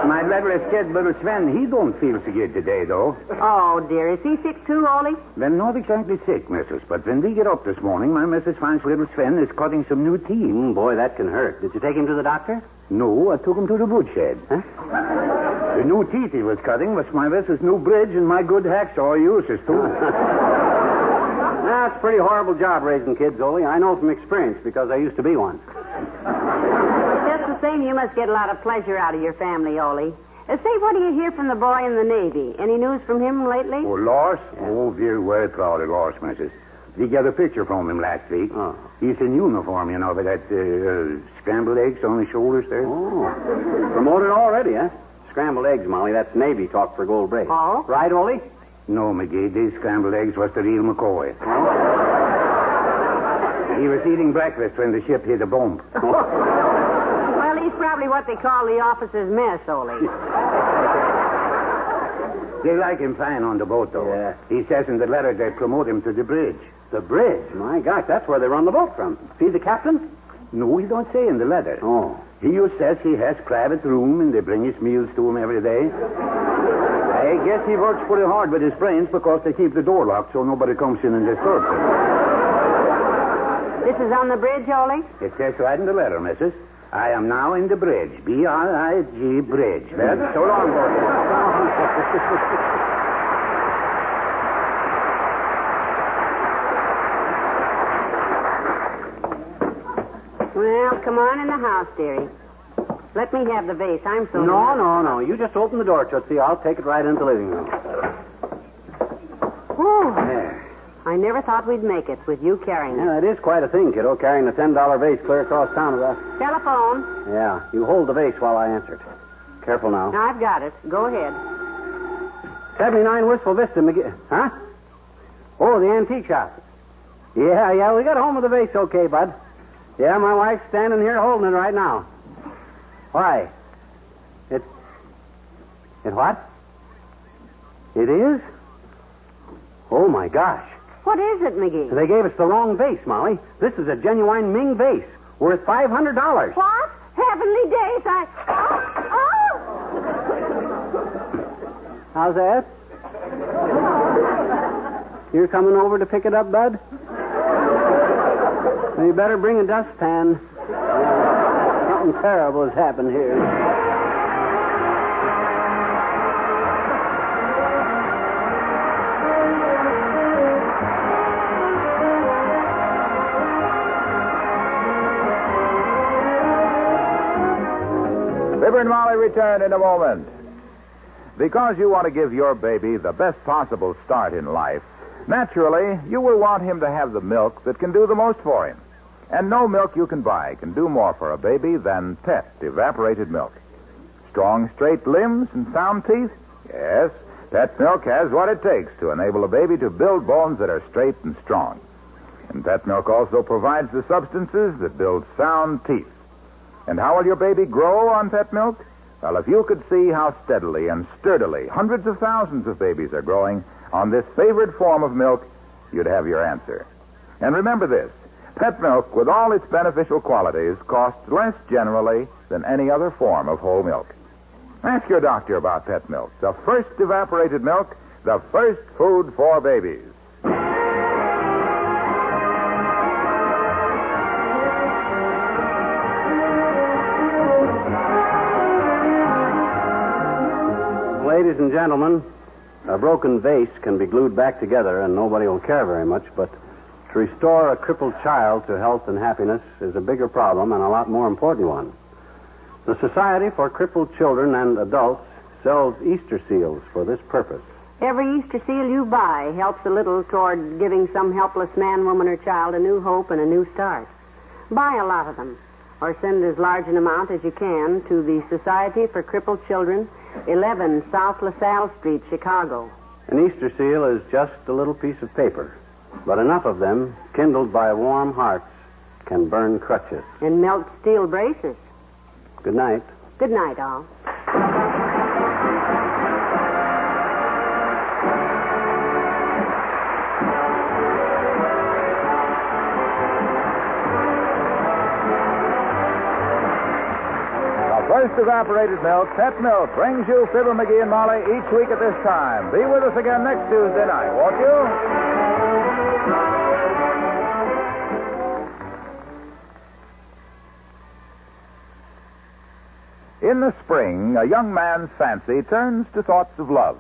My littlest kid, little Sven, he don't feel so good today, though. Oh, dear. Is he sick too, Ollie? Well, not exactly sick, missus, but when we get up this morning, my missus finds little Sven is cutting some new teeth. Boy, that can hurt. Did you take him to the doctor? No, I took him to the woodshed. Huh? The new teeth he was cutting was my missus' new bridge and my good hacksaw uses, too. That's a pretty horrible job raising kids, Ollie. I know from experience because I used to be one. Just the same, you must get a lot of pleasure out of your family, Ollie. Say, what do you hear from the boy in the Navy? Any news from him lately? Oh, Lars? Yeah. Oh, very well proud of Lars, missus. We got a picture from him last week. Oh. He's in uniform, you know, with that scrambled eggs on his shoulders there. Oh. Promoted already, huh? Scrambled eggs, Molly. That's Navy talk for gold braid. Oh? Right, Ollie? No, McGee. These scrambled eggs was the real McCoy. Oh? He was eating breakfast when the ship hit a bomb. Well, he's probably what they call the officer's mess, Ollie. They like him fine on the boat, though. Yeah. He says in the letter they promote him to the bridge. The bridge? My gosh, that's where they run the boat from. See the captain? No, he don't say in the letter. Oh. He just says he has private room and they bring his meals to him every day. I guess he works pretty hard with his brains because they keep the door locked so nobody comes in and disturbs him. This is on the bridge, Ollie? It says right in the letter, missus. I am now in the bridge. B-R-I-G, bridge. Well, so long, boys. Well, come on in the house, dearie. Let me have the vase. I'm so... No. You just open the door, Tootsie. I'll take it right into the living room. Whew. There. I never thought we'd make it with you carrying it. Yeah, that is quite a thing, kiddo, carrying a $10 vase clear across town with us. Telephone. Yeah, you hold the vase while I answer it. Careful now. I've got it. Go ahead. 79 Wistful Vista, McGee. Huh? Oh, the antique shop. Yeah, we got home with the vase okay, bud. Yeah, my wife's standing here holding it right now. Why? It what? It is? Oh, my gosh. What is it, McGee? They gave us the wrong vase, Molly. This is a genuine Ming vase worth $500. What? Heavenly days, Oh! How's that? You're coming over to pick it up, bud? Well, you better bring a dustpan. Something terrible has happened here. Fibber and Molly return in a moment. Because you want to give your baby the best possible start in life, naturally, you will want him to have the milk that can do the most for him. And no milk you can buy can do more for a baby than Pet evaporated milk. Strong, straight limbs and sound teeth? Yes, Pet milk has what it takes to enable a baby to build bones that are straight and strong. And Pet milk also provides the substances that build sound teeth. And how will your baby grow on Pet milk? Well, if you could see how steadily and sturdily hundreds of thousands of babies are growing on this favored form of milk, you'd have your answer. And remember this, Pet milk, with all its beneficial qualities, costs less generally than any other form of whole milk. Ask your doctor about Pet milk, the first evaporated milk, the first food for babies. Ladies and gentlemen, a broken vase can be glued back together and nobody will care very much, but to restore a crippled child to health and happiness is a bigger problem and a lot more important one. The Society for Crippled Children and Adults sells Easter seals for this purpose. Every Easter seal you buy helps a little toward giving some helpless man, woman, or child a new hope and a new start. Buy a lot of them, or send as large an amount as you can to the Society for Crippled Children, 11 South LaSalle Street, Chicago. An Easter seal is just a little piece of paper, but enough of them, kindled by warm hearts, can burn crutches. And melt steel braces. Good night. Good night, all. The finest evaporated milk, Pet Milk, brings you Fibber, McGee, and Molly each week at this time. Be with us again next Tuesday night, won't you? In the spring, a young man's fancy turns to thoughts of love.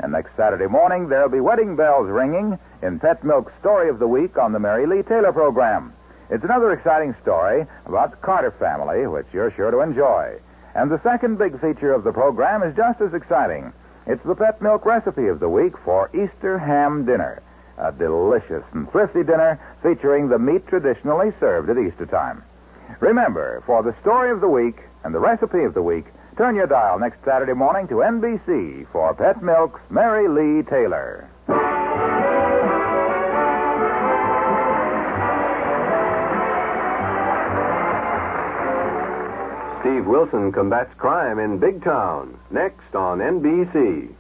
And next Saturday morning, there'll be wedding bells ringing in Pet Milk's Story of the Week on the Mary Lee Taylor program. It's another exciting story about the Carter family, which you're sure to enjoy. And the second big feature of the program is just as exciting. It's the Pet Milk recipe of the week for Easter ham dinner. A delicious and thrifty dinner featuring the meat traditionally served at Easter time. Remember, for the Story of the Week and the recipe of the week, turn your dial next Saturday morning to NBC for Pet Milk's Mary Lee Taylor. Steve Wilson combats crime in Big Town, next on NBC.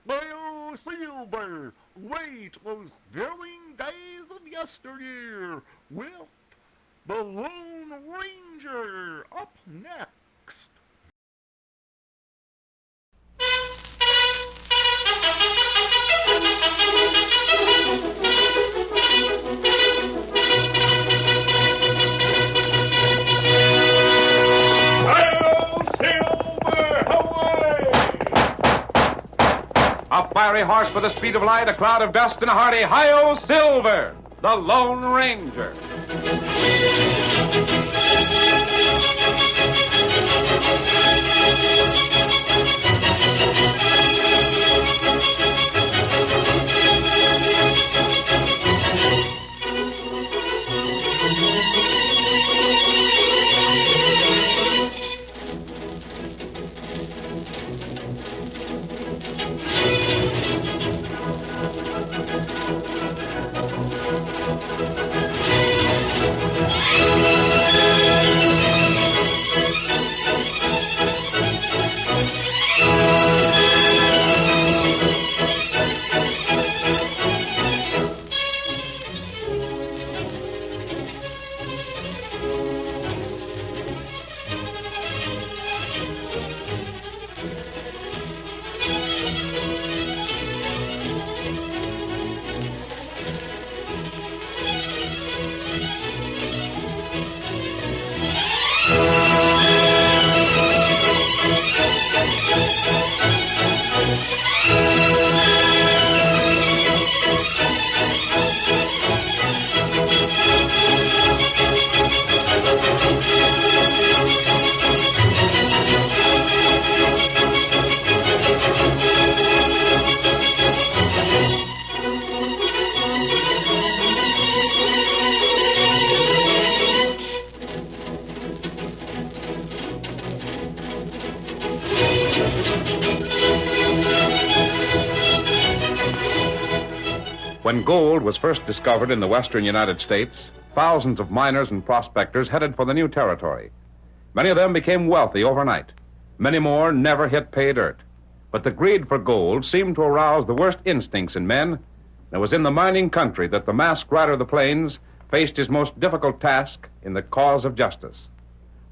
Well, Silver, wait those thrilling days of yesteryear. Well, the Lone Ranger, up next. A fiery horse with the speed of light, a cloud of dust, and a hearty Hi-Yo Silver, the Lone Ranger. When gold was first discovered in the western United States, thousands of miners and prospectors headed for the new territory. Many of them became wealthy overnight. Many more never hit pay dirt. But the greed for gold seemed to arouse the worst instincts in men. It was in the mining country that the masked rider of the plains faced his most difficult task in the cause of justice.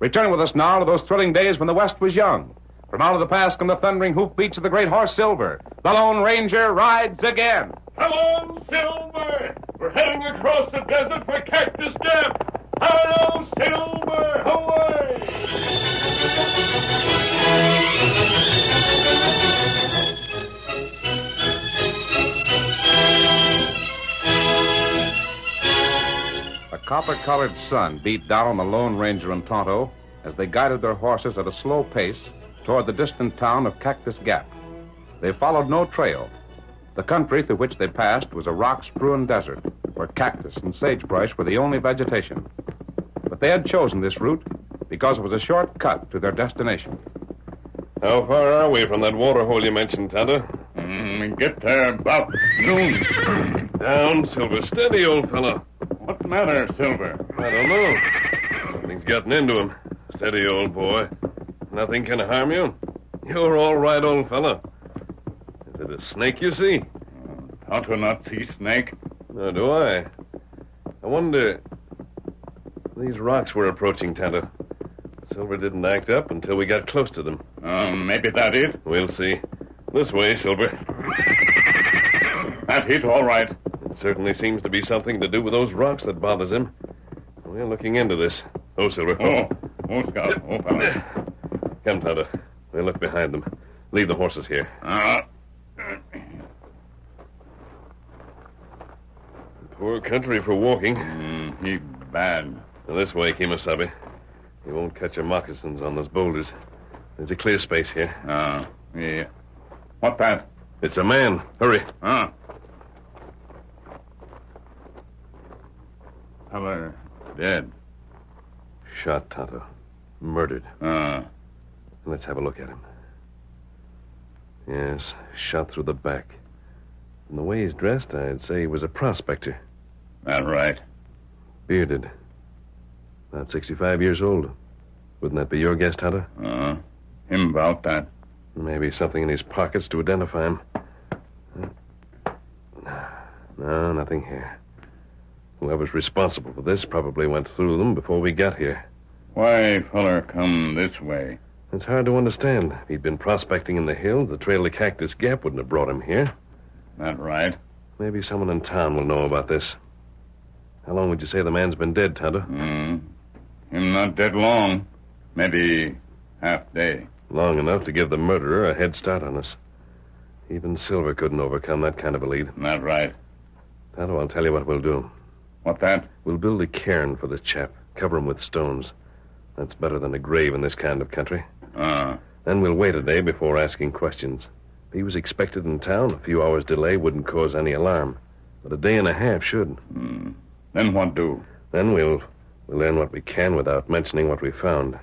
Return with us now to those thrilling days when the West was young. From out of the past come the thundering hoofbeats of the great horse Silver. The Lone Ranger rides again. Come on, Silver! We're heading across the desert for Cactus Gap! Hello, Silver! Away! A copper-colored sun beat down on the Lone Ranger and Tonto as they guided their horses at a slow pace toward the distant town of Cactus Gap. They followed no trail. The country through which they passed was a rock-strewn desert, where cactus and sagebrush were the only vegetation. But they had chosen this route because it was a short cut to their destination. How far are we from that water hole you mentioned, Tonto? Get there about noon. Down, Silver. Steady, old fellow. What the matter, Silver? I don't know. Something's gotten into him. Steady, old boy. Nothing can harm you. You're all right, old fellow. Is it a snake you see? How to not see snake? No, do I? I wonder These rocks we're approaching, Tonto. Silver didn't act up until we got close to them. Maybe that it? We'll see. This way, Silver. That it, all right. It certainly seems to be something to do with those rocks that bothers him. We're looking into this. Oh, Silver. Oh, Scout. Oh, fella. Come, Tonto. We'll look behind them. Leave the horses here. Poor country for walking. He bad. Now, this way, Kemosabe. You won't catch your moccasins on those boulders. There's a clear space here. Yeah. What that? It's a man. Hurry. Fella dead. Shot, Tonto. Murdered. Let's have a look at him. Yes, shot through the back. From the way he's dressed, I'd say he was a prospector. That right. Bearded. About 65 years old. Wouldn't that be your guess, Tonto? Him about that. Maybe something in his pockets to identify him. No, nothing here. Whoever's responsible for this probably went through them before we got here. Why feller come this way? It's hard to understand. If he'd been prospecting in the hills, the trail to Cactus Gap wouldn't have brought him here. That right. Maybe someone in town will know about this. How long would you say the man's been dead, Tonto? Him not dead long. Maybe half day. Long enough to give the murderer a head start on us. Even Silver couldn't overcome that kind of a lead. That right. Tonto, I'll tell you what we'll do. What that? We'll build a cairn for this chap. Cover him with stones. That's better than a grave in this kind of country. Then we'll wait a day before asking questions. If he was expected in town, a few hours' delay wouldn't cause any alarm. But a day and a half should. Then what do? Then we'll learn what we can without mentioning what we found.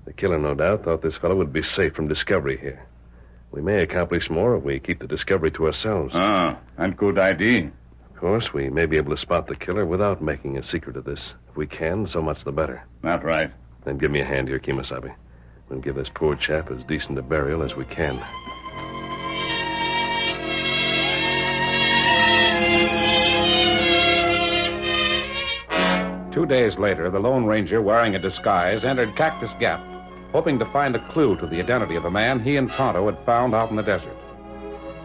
The killer, no doubt, thought this fellow would be safe from discovery here. We may accomplish more if we keep the discovery to ourselves. And good idea. Of course, we may be able to spot the killer without making a secret of this. If we can, so much the better. That right. Then give me a hand here, Kemosabe. We'll give this poor chap as decent a burial as we can. Two days later, the Lone Ranger, wearing a disguise, entered Cactus Gap, hoping to find a clue to the identity of the man he and Tonto had found out in the desert.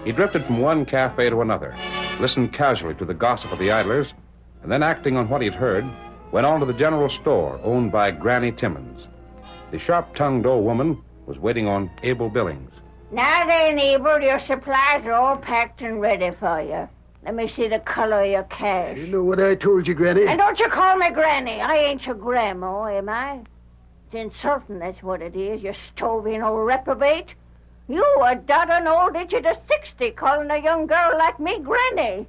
He drifted from one cafe to another, listened casually to the gossip of the idlers, and then, acting on what he'd heard, went on to the general store owned by Granny Timmons. The sharp-tongued old woman was waiting on Abel Billings. Now then, Abel, your supplies are all packed and ready for you. Let me see the color of your cash. You know what I told you, Granny? And don't you call me Granny. I ain't your grandma, am I? It's insulting, that's what it is, you stoving old reprobate. You a doddering old idiot of 60 calling a young girl like me Granny.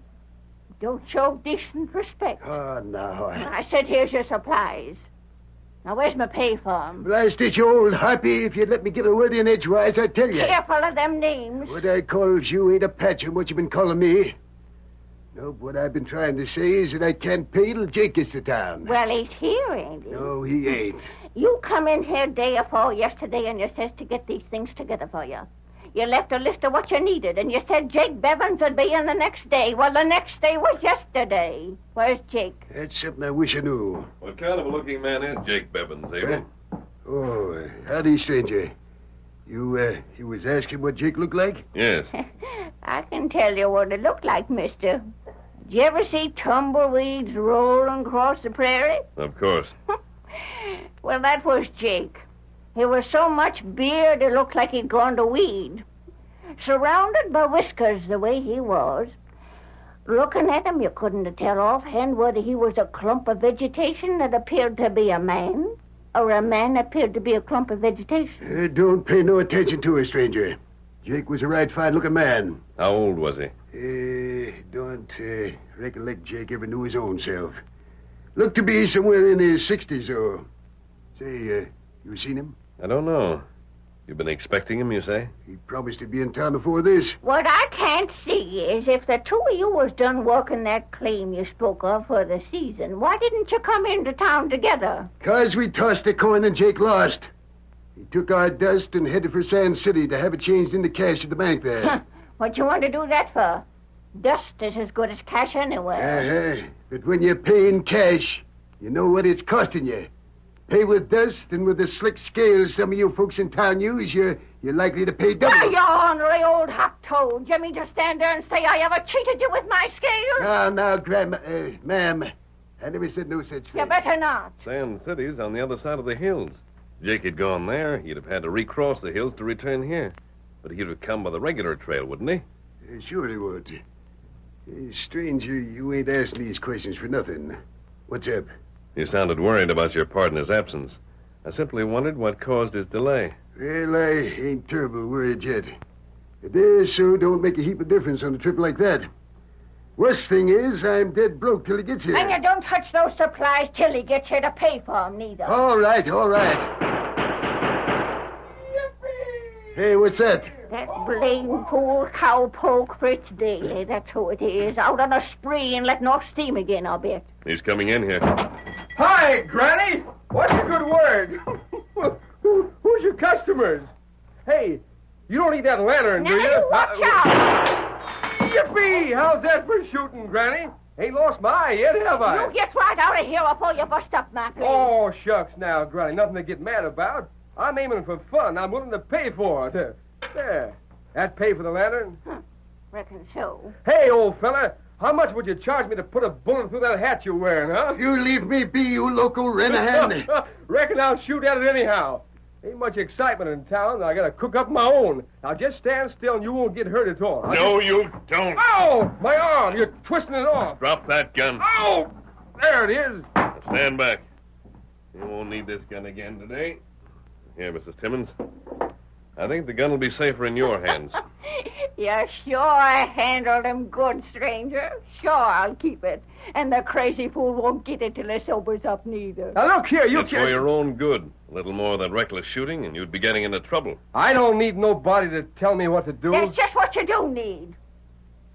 Don't show decent respect. Oh, no. I said, here's your supplies. Now, where's my pay for 'em? Blast it, you old happy. If you'd let me get a word in edgewise, I tell you. Careful of them names. What I calls you ain't a patch on what you been calling me. Nope, what I've been trying to say is that I can't pay till Jake gets to town. Well, he's here, ain't he? No, he ain't. You come in here day afore yesterday and you says to get these things together for you. You left a list of what you needed, and you said Jake Bevins would be in the next day. Well, the next day was yesterday. Where's Jake? That's something I wish I knew. What kind of a looking man is Jake Bevins, Abel? Oh, howdy, stranger. You was asking what Jake looked like? Yes. I can tell you what it looked like, mister. Did you ever see tumbleweeds rolling across the prairie? Of course. Well, that was Jake. He was so much beard it looked like he'd gone to weed. Surrounded by whiskers the way he was. Looking at him, you couldn't tell offhand whether he was a clump of vegetation that appeared to be a man, or a man that appeared to be a clump of vegetation. Don't pay no attention to her, stranger. Jake was a right fine-looking man. How old was he? Don't recollect Jake ever knew his own self. Looked to be somewhere in his 60s, though. Say, you seen him? I don't know. You've been expecting him, you say? He promised to be in town before this. What I can't see is if the two of you was done working that claim you spoke of for the season, why didn't you come into town together? 'Cause we tossed a coin and Jake lost. He took our dust and headed for Sand City to have it changed into cash at the bank there. What you want to do that for? Dust is as good as cash anyway. But when you pay in cash, You know what it's costing you. Pay with dust, and with the slick scales some of you folks in town use, you're likely to pay double. Now, you ornery old hop toad. Do you mean to stand there and say I ever cheated you with my scales? Now, Grandma, ma'am, I never said no such thing. You better not. Sand City's on the other side of the hills. Jake had gone there, he'd have had to recross the hills to return here. But he'd have come by the regular trail, wouldn't he? Sure he would. Stranger, you ain't asking these questions for nothing. What's up? You sounded worried about your partner's absence. I simply wondered what caused his delay. Well, I ain't terrible worried yet. A day or so don't make a heap of difference on a trip like that. Worst thing is, I'm dead broke till he gets here. And you don't touch those supplies till he gets here to pay for them, neither. All right. Hey, what's that? That blame fool cowpoke Fritz Daly, that's who it is. Out on a spree and letting off steam again, I'll bet. He's coming in here. Hi, Granny. What's a good word? Who's your customers? Hey, you don't need that lantern, do you? Watch out! Yippee! How's that for shooting, Granny? Ain't lost my eye yet, have I? You get right out of here before you bust up my place. Oh, shucks now, Granny. Nothing to get mad about. I'm aiming for fun. I'm willing to pay for it. There. That pay for the lantern? Reckon so. Hey, old fella, how much would you charge me to put a bullet through that hat you're wearing, huh? You leave me be, you local Renahan. Reckon I'll shoot at it anyhow. Ain't much excitement in town. I gotta cook up my own. Now just stand still and you won't get hurt at all. No, you don't. Ow! My arm! You're twisting it off. Drop that gun. Ow! There it is. Stand back. You won't need this gun again today. Here, Mrs. Timmons. I think the gun will be safer in your hands. You sure handled him good, stranger. Sure, I'll keep it. And the crazy fool won't get it till he sobers up, neither. Now, look here, you It's for your own good. A little more of that reckless shooting, and you'd be getting into trouble. I don't need nobody to tell me what to do. That's just what you do need.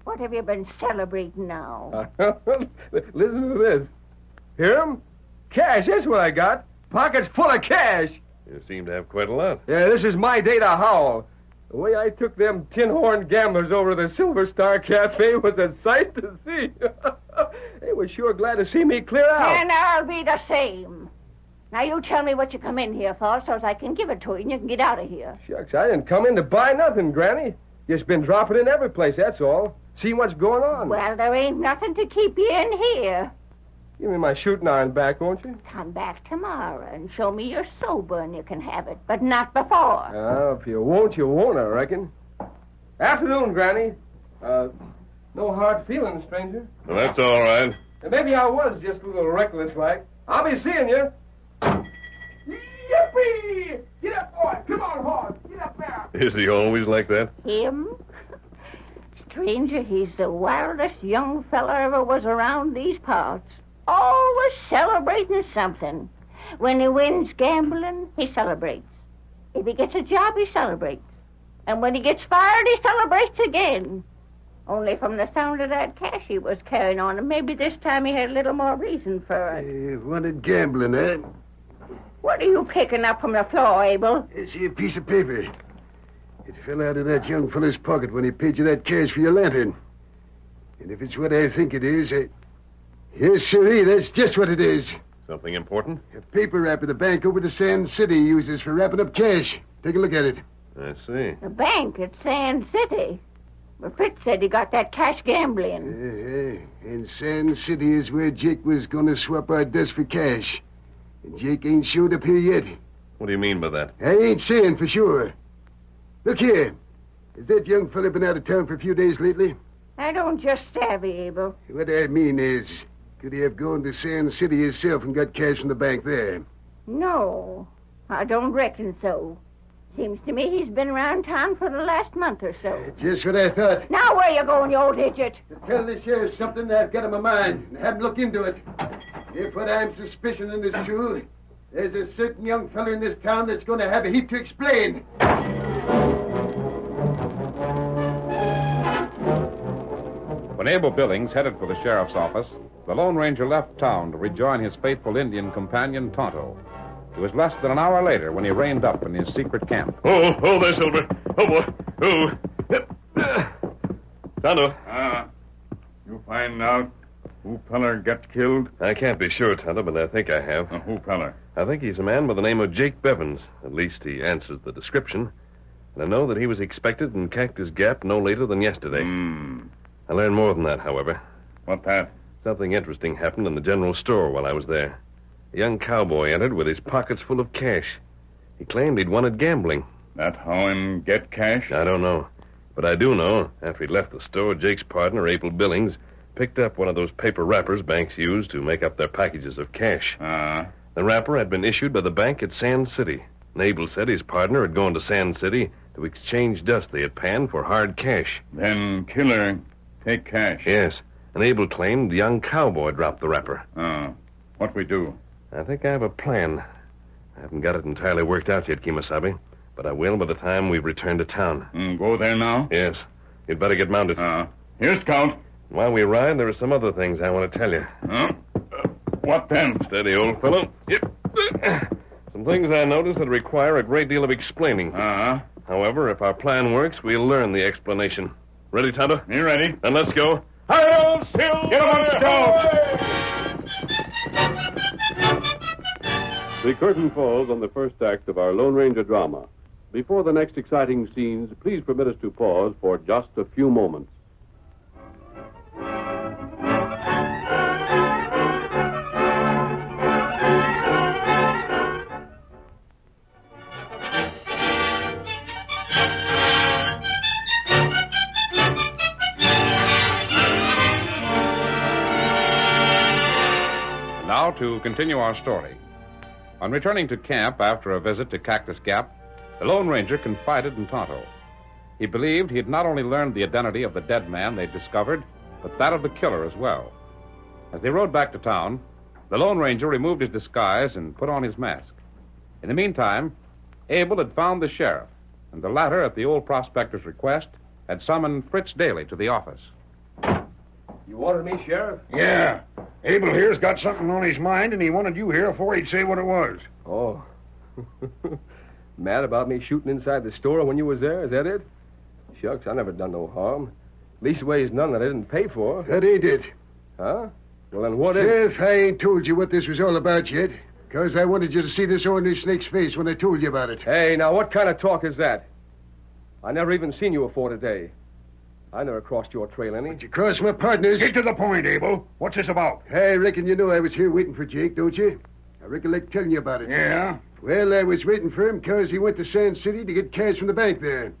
What have you been celebrating now? Listen to this. Hear 'em? Cash, that's what I got. Pockets full of cash. You seem to have quite a lot. Yeah, this is my day to howl. The way I took them tin-horn gamblers over to the Silver Star Cafe was a sight to see. They were sure glad to see me clear out. And I'll be the same. Now, you tell me what you come in here for so as I can give it to you and you can get out of here. Shucks, I didn't come in to buy nothing, Granny. Just been dropping in every place, that's all. See what's going on. Well, there ain't nothing to keep you in here. Give me my shooting iron back, won't you? Come back tomorrow and show me you're sober and you can have it, but not before. If you won't, you won't, I reckon. Afternoon, Granny. No hard feelings, stranger. Well, that's all right. Maybe I was just a little reckless-like. I'll be seeing you. Yippee! Get up, boy. Come on, horse. Get up there. Is he always like that? Him? Stranger, he's the wildest young fella ever was around these parts. Always celebrating something. When he wins gambling, he celebrates. If he gets a job, he celebrates. And when he gets fired, he celebrates again. Only from the sound of that cash he was carrying on, and maybe this time he had a little more reason for it. Wanted gambling, eh? What are you picking up from the floor, Abel? It's a piece of paper. It fell out of that young fellow's pocket when he paid you that cash for your lantern. And if it's what I think it is, yes, sirree, that's just what it is. Something important? A paper wrapper the bank over to Sand City uses for wrapping up cash. Take a look at it. I see. The bank at Sand City. But Fritz said he got that cash gambling. And Sand City is where Jake was going to swap our dust for cash. And Jake ain't showed up here yet. What do you mean by that? I ain't saying for sure. Look here. Has that young fella been out of town for a few days lately? I don't just savvy, Abel. What I mean is, could he have gone to Sand City himself and got cash from the bank there? No, I don't reckon so. Seems to me he's been around town for the last month or so. Just what I thought. Now where you going, you old idiot? To tell the sheriff something that I've got in my mind and have him look into it. If what I'm suspicioning is true, there's a certain young fella in this town that's going to have a heap to explain. When Abel Billings headed for the sheriff's office, the Lone Ranger left town to rejoin his faithful Indian companion, Tonto. It was less than an hour later when he reined up in his secret camp. Oh, there, Silver. Oh, boy. Oh. Tonto. You find out? Who feller get killed? I can't be sure, Tonto, but I think I have. Who feller? I think he's a man by the name of Jake Bevins. At least he answers the description. And I know that he was expected in Cactus Gap no later than yesterday. I learned more than that, however. What that? Something interesting happened in the general store while I was there. A young cowboy entered with his pockets full of cash. He claimed he'd wanted gambling. That how him get cash? I don't know. But I do know, after he'd left the store, Jake's partner, Abel Billings, picked up one of those paper wrappers banks use to make up their packages of cash. The wrapper had been issued by the bank at Sand City. And Abel said his partner had gone to Sand City to exchange dust they had panned for hard cash. Then killer take cash? Yes. And Abel claimed the young cowboy dropped the wrapper. What we do? I think I have a plan. I haven't got it entirely worked out yet, Kimasabi. But I will by the time we've returned to town. Go there now? Yes. You'd better get mounted. Here, Scout. While we ride, there are some other things I want to tell you. What then? Steady, old fellow. Yep. Some things I noticed that require a great deal of explaining. However, if our plan works, we'll learn the explanation. Ready, Tonto? Me ready. Then let's go. Hi-yo, Silver! Get him on, Scout! The curtain falls on the first act of our Lone Ranger drama. Before the next exciting scenes, please permit us to pause for just a few moments. Now to continue our story. On returning to camp after a visit to Cactus Gap, the Lone Ranger confided in Tonto. He believed he had not only learned the identity of the dead man they'd discovered, but that of the killer as well. As they rode back to town, the Lone Ranger removed his disguise and put on his mask. In the meantime, Abel had found the sheriff, and the latter, at the old prospector's request, had summoned Fritz Daly to the office. You wanted me, Sheriff? Yeah. Abel here's got something on his mind, and he wanted you here before he'd say what it was. Oh. Mad about me shooting inside the store when you was there? Is that it? Shucks, I never done no harm. Leastways, none that I didn't pay for. That ain't it. Huh? Well, then what is Sheriff, I ain't told you what this was all about yet, because I wanted you to see this ornery snake's face when I told you about it. Hey, now, what kind of talk is that? I never even seen you before today. I never crossed your trail any. But you crossed my partner's. Get to the point, Abel. What's this about? I reckon you know I was here waiting for Jake, don't you? I recollect telling you about it. Yeah? Well, I was waiting for him because he went to Sand City to get cash from the bank there.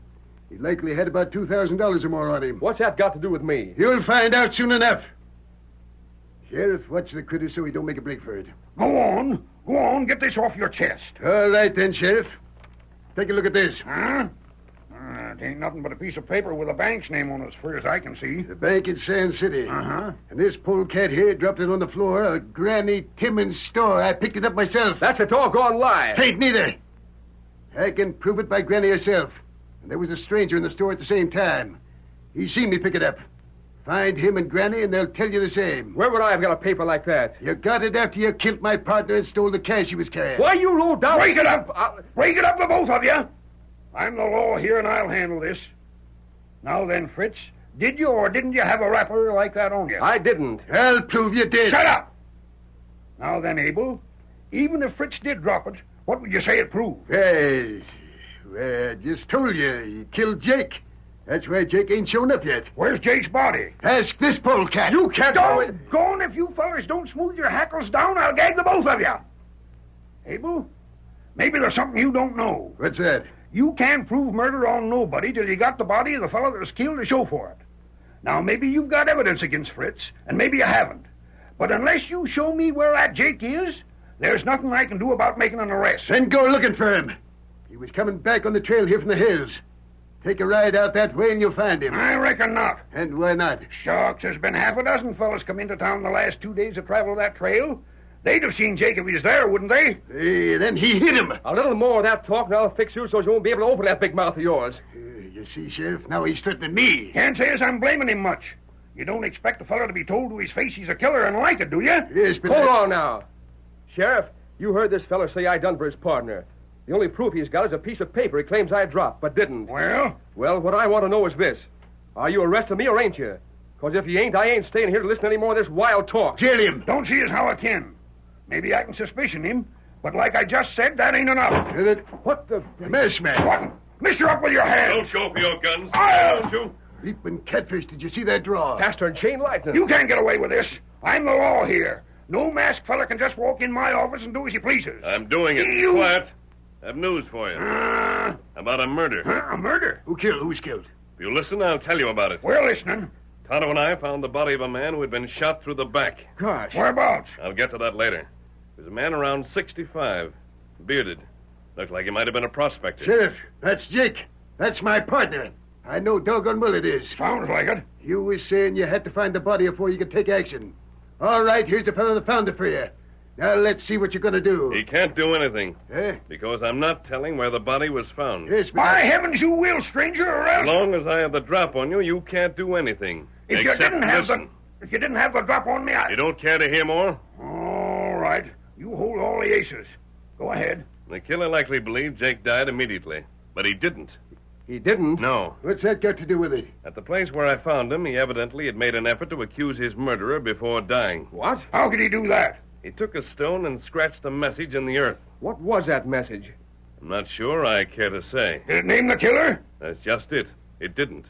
He likely had about $2,000 or more on him. What's that got to do with me? You'll find out soon enough. Sheriff, watch the critter so he don't make a break for it. Go on. Go on. Get this off your chest. All right, then, Sheriff. Take a look at this. Huh? It ain't nothing but a piece of paper with a bank's name on it, as far as I can see. The bank in Sand City. Uh-huh. And this polecat here dropped it on the floor of Granny Timmons' store. I picked it up myself. That's a doggone lie. Tain't neither. I can prove it by Granny herself. And there was a stranger in the store at the same time. He seen me pick it up. Find him and Granny, and they'll tell you the same. Where would I have got a paper like that? You got it after you killed my partner and stole the cash he was carrying. Why, you low down... Break it up! Break it up, the both of you! I'm the law here, and I'll handle this. Now then, Fritz, did you or didn't you have a wrapper like that on you? I didn't. I'll prove you did. Shut up! Now then, Abel, even if Fritz did drop it, what would you say it proved? Hey, I just told you, he killed Jake. That's why Jake ain't shown up yet. Where's Jake's body? Ask this polecat. You can't... Don't! If you fellers don't smooth your hackles down, I'll gag the both of you. Abel, maybe there's something you don't know. What's that? You can't prove murder on nobody till you got the body of the fellow that was killed to show for it. Now, maybe you've got evidence against Fritz, and maybe you haven't. But unless you show me where that Jake is, there's nothing I can do about making an arrest. Then go looking for him. He was coming back on the trail here from the hills. Take a ride out that way and you'll find him. I reckon not. And why not? Shucks, there's been half a dozen fellas come into town the last 2 days that traveled that trail. They'd have seen Jake if he was there, wouldn't they? Then he hit him. A little more of that talk and I'll fix you so you won't be able to open that big mouth of yours. You see, Sheriff, now he's threatening me. Can't say as I'm blaming him much. You don't expect a fellow to be told to his face he's a killer and like it, do you? Yes, but... Hold on now. Sheriff, you heard this fellow say I done for his partner. The only proof he's got is a piece of paper he claims I dropped, but didn't. Well? Well, what I want to know is this. Are you arresting me or ain't you? Because if he ain't, I ain't staying here to listen to any more of this wild talk. Jail him. Don't see as how I can. Maybe I can suspicion him, but like I just said, that ain't enough. What the... Mess man. What? Mister, up with your hands. Don't show for your guns. I'll you. Leaping catfish, did you see that draw? Faster than chain lightning. You can't get away with this. I'm the law here. No masked fella can just walk in my office and do as he pleases. I'm doing it. You... Quiet. I have news for you. About a murder. A murder? Who killed? Who's killed? If you listen, I'll tell you about it. We're listening. Tonto and I found the body of a man who had been shot through the back. Gosh. Whereabouts? I'll get to that later. He was a man around 65, bearded. Looked like he might have been a prospector. Sheriff, that's Jake. That's my partner. I know doggone well it is. Sounds like it. You was saying you had to find the body before you could take action. All right, here's the fellow that found it for you. Now let's see what you're going to do. He can't do anything. Eh? Because I'm not telling where the body was found. Yes, but... By heavens, you will, stranger, or else... As long as I have the drop on you, you can't do anything. If you Except didn't have listen. If you didn't have the drop on me, You don't care to hear more? All right. You hold all the aces. Go ahead. The killer likely believed Jake died immediately. But he didn't. He didn't? No. What's that got to do with it? At the place where I found him, he evidently had made an effort to accuse his murderer before dying. What? How could he do that? He took a stone and scratched a message in the earth. What was that message? I'm not sure I care to say. Did it name the killer? That's just it. It didn't.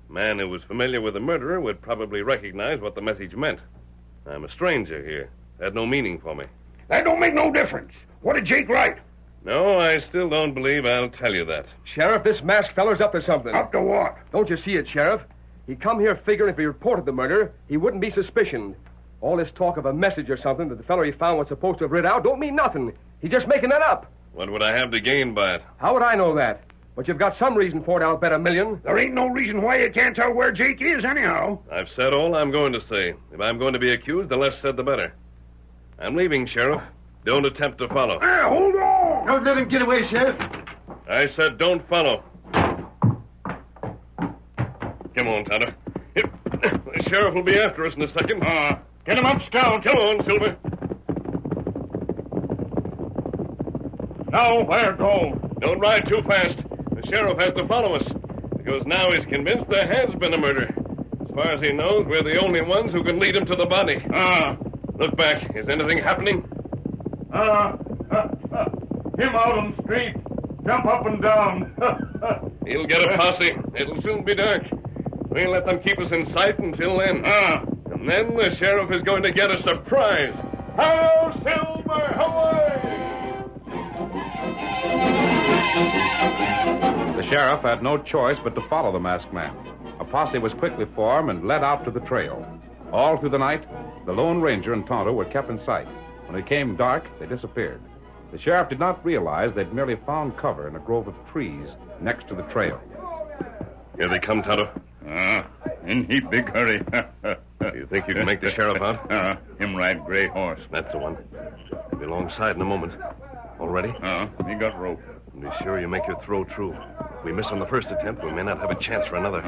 A man who was familiar with the murderer would probably recognize what the message meant. I'm a stranger here. It had no meaning for me. That don't make no difference. What did Jake write? No, I still don't believe I'll tell you that. Sheriff, this masked feller's up to something. Up to what? Don't you see it, Sheriff? He come here figuring if he reported the murder, he wouldn't be suspicioned. All this talk of a message or something that the fellow he found was supposed to have read out don't mean nothing. He's just making that up. What would I have to gain by it? How would I know that? But you've got some reason for it, I'll bet $1 million. There ain't no reason why you can't tell where Jake is, anyhow. I've said all I'm going to say. If I'm going to be accused, the less said, the better. I'm leaving, Sheriff. Don't attempt to follow. Hold on! Don't let him get away, Sheriff. I said don't follow. Come on, Tonto. The sheriff will be after us in a second. Get him up, Scout. Come on, Silver. Now, where go? Don't ride too fast. The sheriff has to follow us. Because now he's convinced there has been a murder. As far as he knows, we're the only ones who can lead him to the body. Look back. Is anything happening? Him out on the street. Jump up and down. He'll get a posse. It'll soon be dark. We'll let them keep us in sight until then. And then the sheriff is going to get a surprise. Ho, Silver, away! The sheriff had no choice but to follow the masked man. A posse was quickly formed and led out to the trail. All through the night, the Lone Ranger and Tonto were kept in sight. When it came dark, they disappeared. The sheriff did not realize they'd merely found cover in a grove of trees next to the trail. Here they come, Tonto. In heap big hurry. You think you can make the sheriff out? Him ride gray horse. That's the one. He'll be alongside in a moment. All ready? He got rope. Be sure you make your throw true. If we miss on the first attempt, we may not have a chance for another.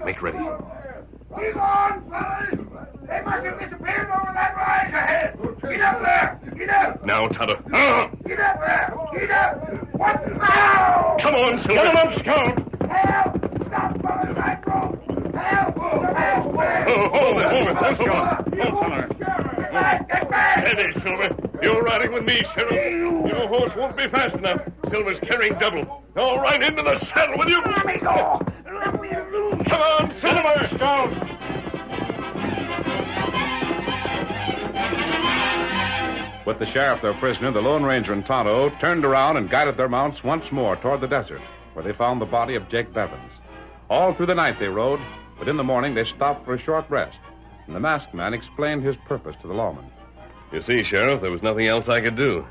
Make ready. He's on, fellas! They must have disappeared over that rise ahead! Get up there! Get up! Now, Tonto. Get up there! Get up! What now? Come on, Silver. Get him up, Scout! Help! Stop, fellas! I broke! Help! Help! Hold it. Let's go. Get back! Get back! Steady, Silver. You're riding with me, Sheriff. Your horse won't be fast enough. Silver's carrying double. All right, into the saddle with you. Let me go! Let me loose! Come on, Silver. Scout! With the sheriff their prisoner, the Lone Ranger and Tonto turned around and guided their mounts once more toward the desert, where they found the body of Jake Bevins. All through the night they rode, but in the morning they stopped for a short rest, and the masked man explained his purpose to the lawman. You see, Sheriff, there was nothing else I could do.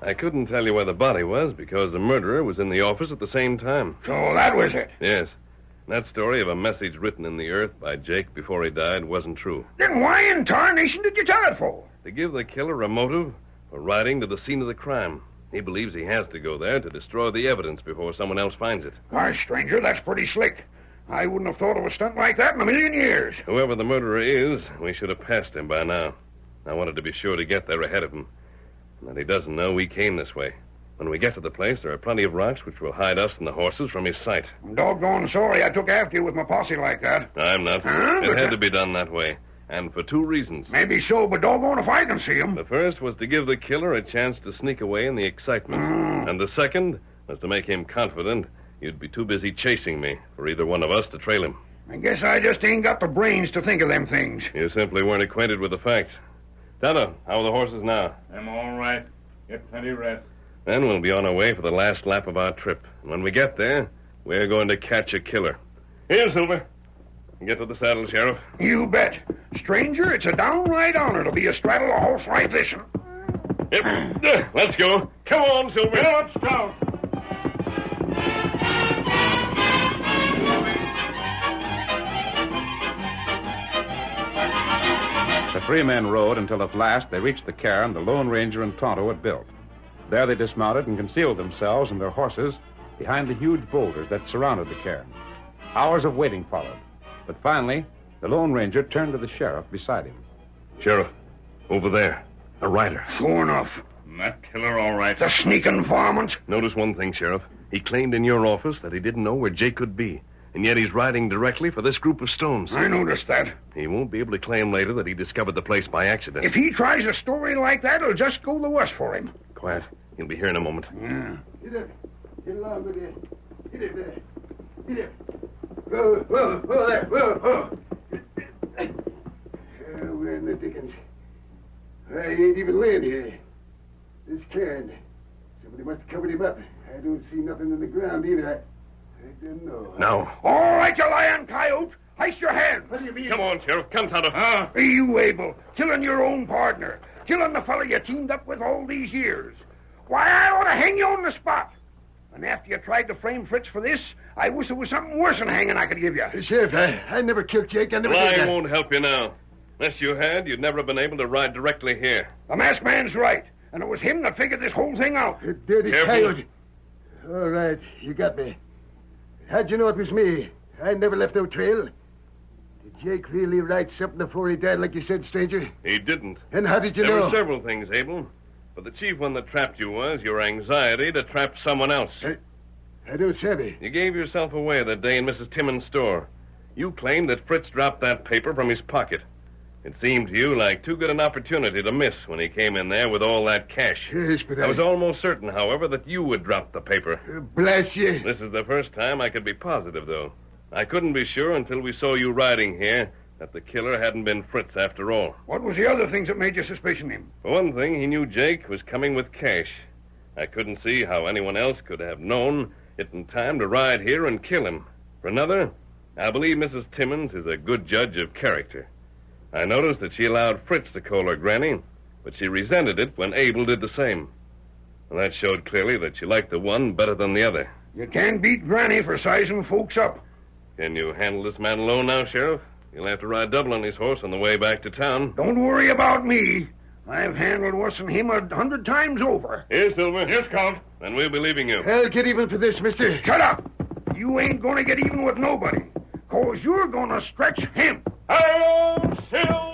I couldn't tell you where the body was because the murderer was in the office at the same time. So that was it? Yes. That story of a message written in the earth by Jake before he died wasn't true. Then why in tarnation did you tell it for? To give the killer a motive for riding to the scene of the crime. He believes he has to go there to destroy the evidence before someone else finds it. Gosh, stranger, that's pretty slick. I wouldn't have thought of a stunt like that in a million years. Whoever the murderer is, we should have passed him by now. I wanted to be sure to get there ahead of him. And that he doesn't know we came this way. When we get to the place, there are plenty of rocks which will hide us and the horses from his sight. I'm doggone sorry I took after you with my posse like that. I'm not. Huh? It had to be done that way. And for 2 reasons. Maybe so, but doggone if I can see him. The first was to give the killer a chance to sneak away in the excitement. And the second was to make him confident you'd be too busy chasing me for either one of us to trail him. I guess I just ain't got the brains to think of them things. You simply weren't acquainted with the facts. Tonto, how are the horses now? I'm all right. Get plenty rest. Then we'll be on our way for the last lap of our trip. And when we get there, we're going to catch a killer. Here, Silver. Get to the saddle, Sheriff. You bet. Stranger, it's a downright honor to be astraddle a horse like this one. Yep. Let's go. Come on, Silver. Let's go. The 3 men rode until at last they reached the cairn the Lone Ranger and Tonto had built. There they dismounted and concealed themselves and their horses behind the huge boulders that surrounded the cairn. Hours of waiting followed, but finally, the Lone Ranger turned to the sheriff beside him. Sheriff, over there, a rider. Sure enough. That killer, all right. The sneaking varmint. Notice one thing, Sheriff. He claimed in your office that he didn't know where Jake could be, and yet he's riding directly for this group of stones. I noticed that. He won't be able to claim later that he discovered the place by accident. If he tries a story like that, it'll just go the worse for him. Quiet. He'll be here in a moment. Yeah. Get up. Get along with you. Get it there. Get it. Whoa there. Whoa. Where in the dickens? I ain't even laying here. This cairn. Somebody must have covered him up. I don't see nothing in the ground either. I don't know. Now. All right, you lying coyote. Heist your hand. What do you mean? Come on, Sheriff. Come, Tonto. Are you able? Killing your own partner. Killing the fellow you teamed up with all these years. Why, I ought to hang you on the spot. And after you tried to frame Fritz for this, I wish there was something worse than hanging I could give you. Sheriff, I never killed Jake. I never did I that. won't help you now. Unless you had, you'd never have been able to ride directly here. The masked man's right. And it was him that figured this whole thing out. You dirty coyote. All right, you got me. How'd you know it was me? I never left no trail. Did Jake really write something before he died like you said, stranger? He didn't. And how did you there know? There were several things, Abel. But the chief one that trapped you was your anxiety to trap someone else. I don't savvy. You gave yourself away that day in Mrs. Timmons' store. You claimed that Fritz dropped that paper from his pocket. It seemed to you like too good an opportunity to miss when he came in there with all that cash. Yes, but I was almost certain, however, that you would drop the paper. Bless you. This is the first time I could be positive, though. I couldn't be sure until we saw you riding here that the killer hadn't been Fritz after all. What was the other things that made you suspicion him? For one thing, he knew Jake was coming with cash. I couldn't see how anyone else could have known it in time to ride here and kill him. For another, I believe Mrs. Timmons is a good judge of character. I noticed that she allowed Fritz to call her Granny, but she resented it when Abel did the same. And that showed clearly that she liked the one better than the other. You can't beat Granny for sizing folks up. Can you handle this man alone now, Sheriff? You'll have to ride double on his horse on the way back to town. Don't worry about me. I've handled worse than him 100 times over. Here, Silver. Here's Count. Then we'll be leaving you. I'll get even for this, mister. Shut up. You ain't gonna get even with nobody. 'Cause you're gonna stretch him. Hail, Silver!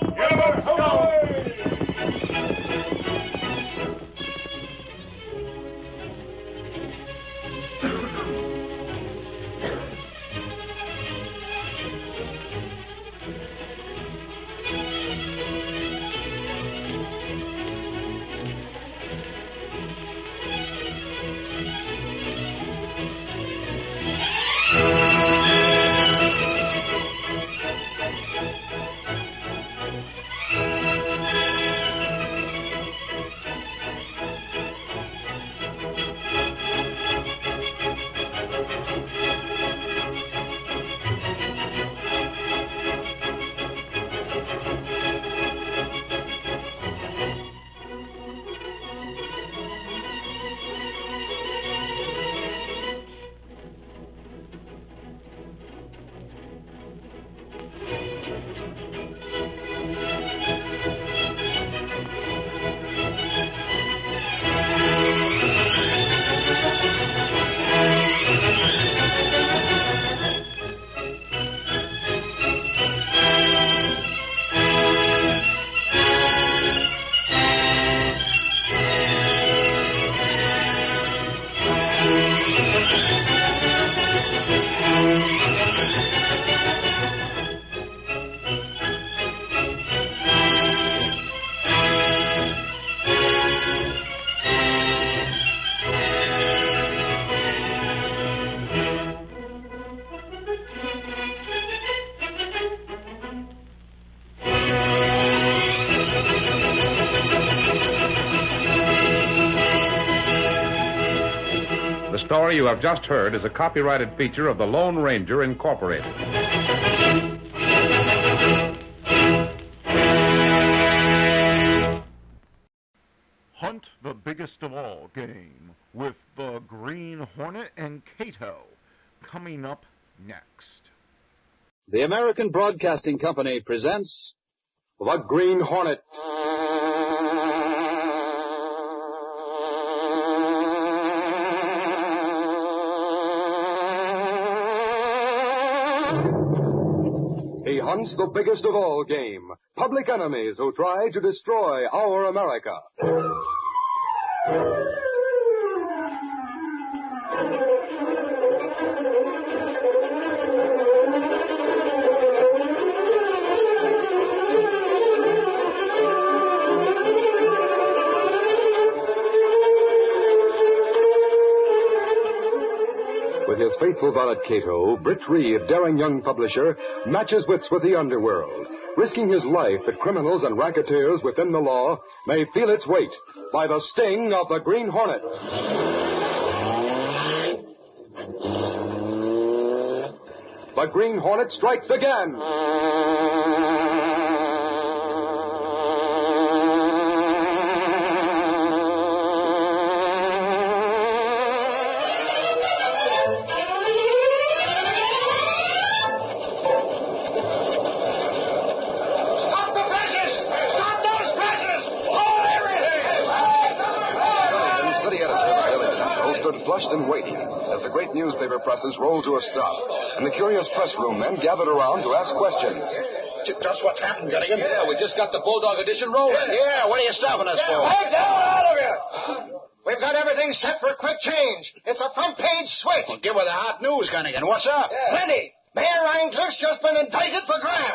story you have just heard is a copyrighted feature of the Lone Ranger Incorporated. Hunt the biggest of all game with the Green Hornet and Cato coming up next. The American Broadcasting Company presents The Green Hornet. He hunts the biggest of all game, public enemies who try to destroy our America. With his faithful valet Cato, Britt Reed, daring young publisher, matches wits with the underworld, risking his life that criminals and racketeers within the law may feel its weight by the sting of the Green Hornet. The Green Hornet strikes again. Flushed and waiting as the great newspaper presses rolled to a stop, and the curious press room men gathered around to ask questions. Just what's happened, Gunnigan? Yeah, we just got the Bulldog edition rolling. Yeah, what are you stopping us for? Hey, down, all of you! We've got everything set for a quick change. It's a front page switch. Well, give her the hot news, Gunnigan. What's up? Plenty. Mayor Rhinecliffe's just been indicted for graft.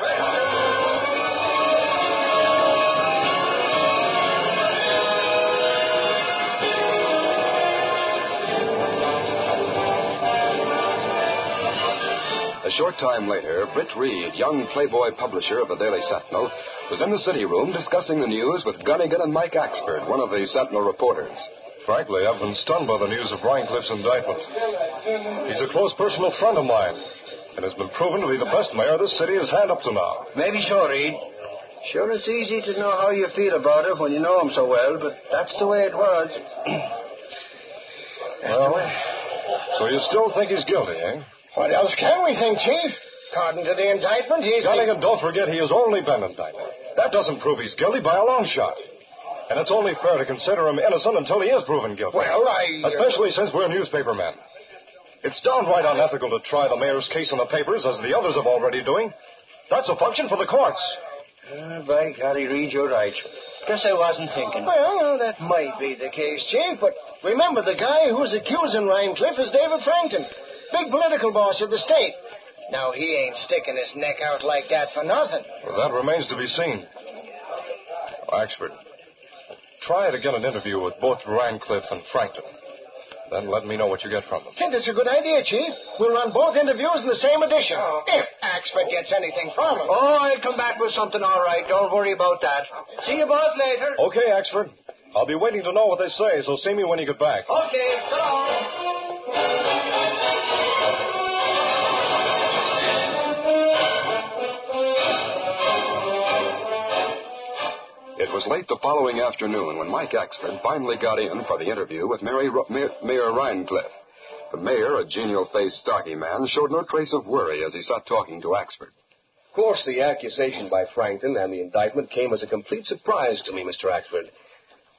A short time later, Britt Reed, young playboy publisher of the Daily Sentinel, was in the city room discussing the news with Gunnigan and Mike Axford, one of the Sentinel reporters. Frankly, I've been stunned by the news of Rhinecliffe's indictment. He's a close personal friend of mine, and has been proven to be the best mayor this city has had up to now. Maybe so, Reed. Sure, it's easy to know how you feel about it when you know him so well, but that's the way it was. Well, so you still think he's guilty, eh? What else can we think, Chief? According to the indictment, he's... Gunnigan, don't forget he has only been indicted. That doesn't prove he's guilty by a long shot. And it's only fair to consider him innocent until he is proven guilty. Well, Especially since we're newspaper men. It's downright unethical to try the mayor's case in the papers, as the others have already doing. That's a function for the courts. By golly, Reed, you're right. Guess I wasn't thinking. Well, that might be the case, Chief, but remember, the guy who's accusing Rhinecliffe is David Frankton. Big political boss of the state. Now, he ain't sticking his neck out like that for nothing. Well, that remains to be seen. Axford, try to get an interview with both Rhinecliffe and Frankton. Then let me know what you get from them. Think that's a good idea, Chief. We'll run both interviews in the same edition. If Axford gets anything from them. Oh, I'll come back with something all right. Don't worry about that. See you both later. Okay, Axford. I'll be waiting to know what they say, so see me when you get back. Okay, so long. It was late the following afternoon when Mike Axford finally got in for the interview with Mayor Rhinecliffe. The mayor, a genial-faced, stocky man, showed no trace of worry as he sat talking to Axford. Of course, the accusation by Frankton and the indictment came as a complete surprise to me, Mr. Axford.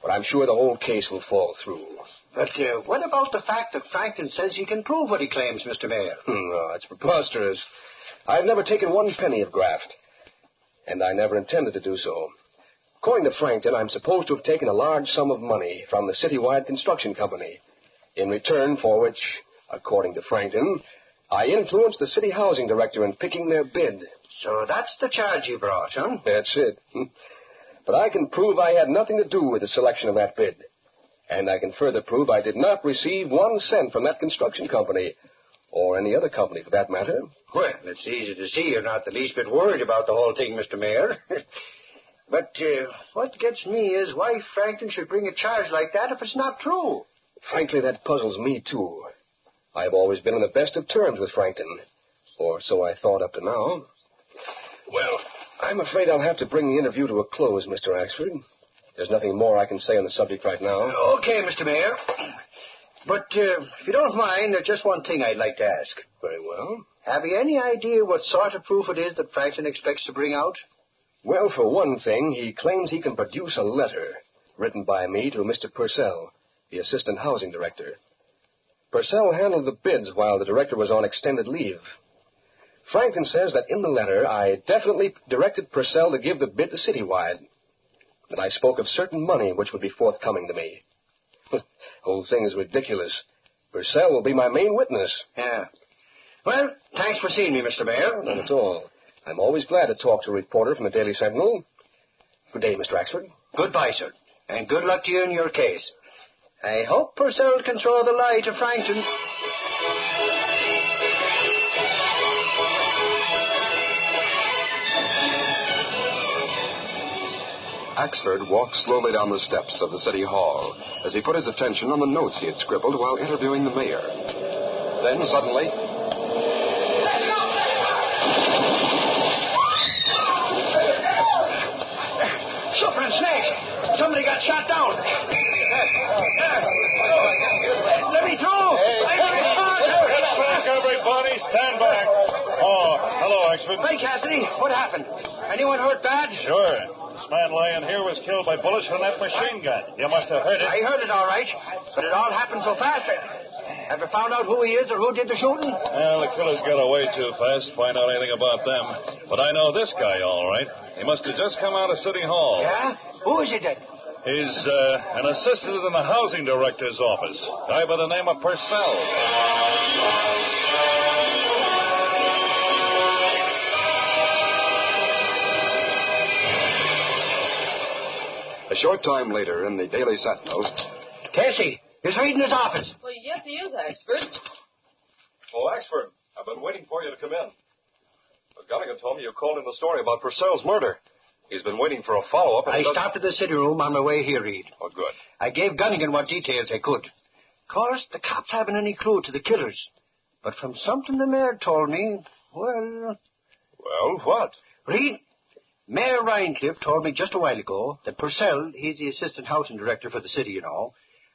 But I'm sure the whole case will fall through. But what about the fact that Frankton says he can prove what he claims, Mr. Mayor? No, it's preposterous. I've never taken one penny of graft, and I never intended to do so. According to Frankton, I'm supposed to have taken a large sum of money from the citywide construction company, in return for which, according to Frankton, I influenced the city housing director in picking their bid. So that's the charge you brought, huh? That's it. But I can prove I had nothing to do with the selection of that bid. And I can further prove I did not receive 1 cent from that construction company, or any other company for that matter. Well, it's easy to see you're not the least bit worried about the whole thing, Mr. Mayor. But what gets me is why Frankton should bring a charge like that if it's not true. Frankly, that puzzles me, too. I've always been on the best of terms with Frankton. Or so I thought up to now. Well, I'm afraid I'll have to bring the interview to a close, Mr. Axford. There's nothing more I can say on the subject right now. Okay, Mr. Mayor. But if you don't mind, there's just one thing I'd like to ask. Very well. Have you any idea what sort of proof it is that Frankton expects to bring out? Well, for one thing, he claims he can produce a letter written by me to Mr. Purcell, the assistant housing director. Purcell handled the bids while the director was on extended leave. Frankton says that in the letter, I definitely directed Purcell to give the bid to Citywide, that I spoke of certain money which would be forthcoming to me. Whole thing is ridiculous. Purcell will be my main witness. Yeah. Well, thanks for seeing me, Mr. Mayor. Not at all. I'm always glad to talk to a reporter from the Daily Sentinel. Good day, Mr. Axford. Goodbye, sir. And good luck to you in your case. I hope Purcell can throw the lie to Frankton. Axford walked slowly down the steps of the city hall as he put his attention on the notes he had scribbled while interviewing the mayor. Then suddenly, Suffering snakes! Somebody got shot down. Let me through! Back, everybody, stand back. Oh, hello, Axford. Hey, Cassidy, what happened? Anyone hurt bad? Sure. This man lying here was killed by bullets from that machine gun. You must have heard it. I heard it all right, but it all happened so fast. Have you found out who he is or who did the shooting? Well, the killers got away too fast to find out anything about them. But I know this guy all right. He must have just come out of City Hall. Yeah? Who is he then? He's an assistant in the housing director's office. Guy by the name of Purcell. a short time later in the Daily Sentinel... Casey, he's reading his office. Well, yes, he is, Axford. Oh, Axford, I've been waiting for you to come in. But Gunnigan told me you called in the story about Purcell's murder. He's been waiting for a follow-up. I stopped at the city room on my way here, Reed. Oh, good. I gave Gunnigan what details I could. Of course, the cops haven't any clue to the killers. But from something the mayor told me, well... Well, what? Reed, Mayor Rhinecliffe told me just a while ago that Purcell, he's the assistant housing director for the city, you know.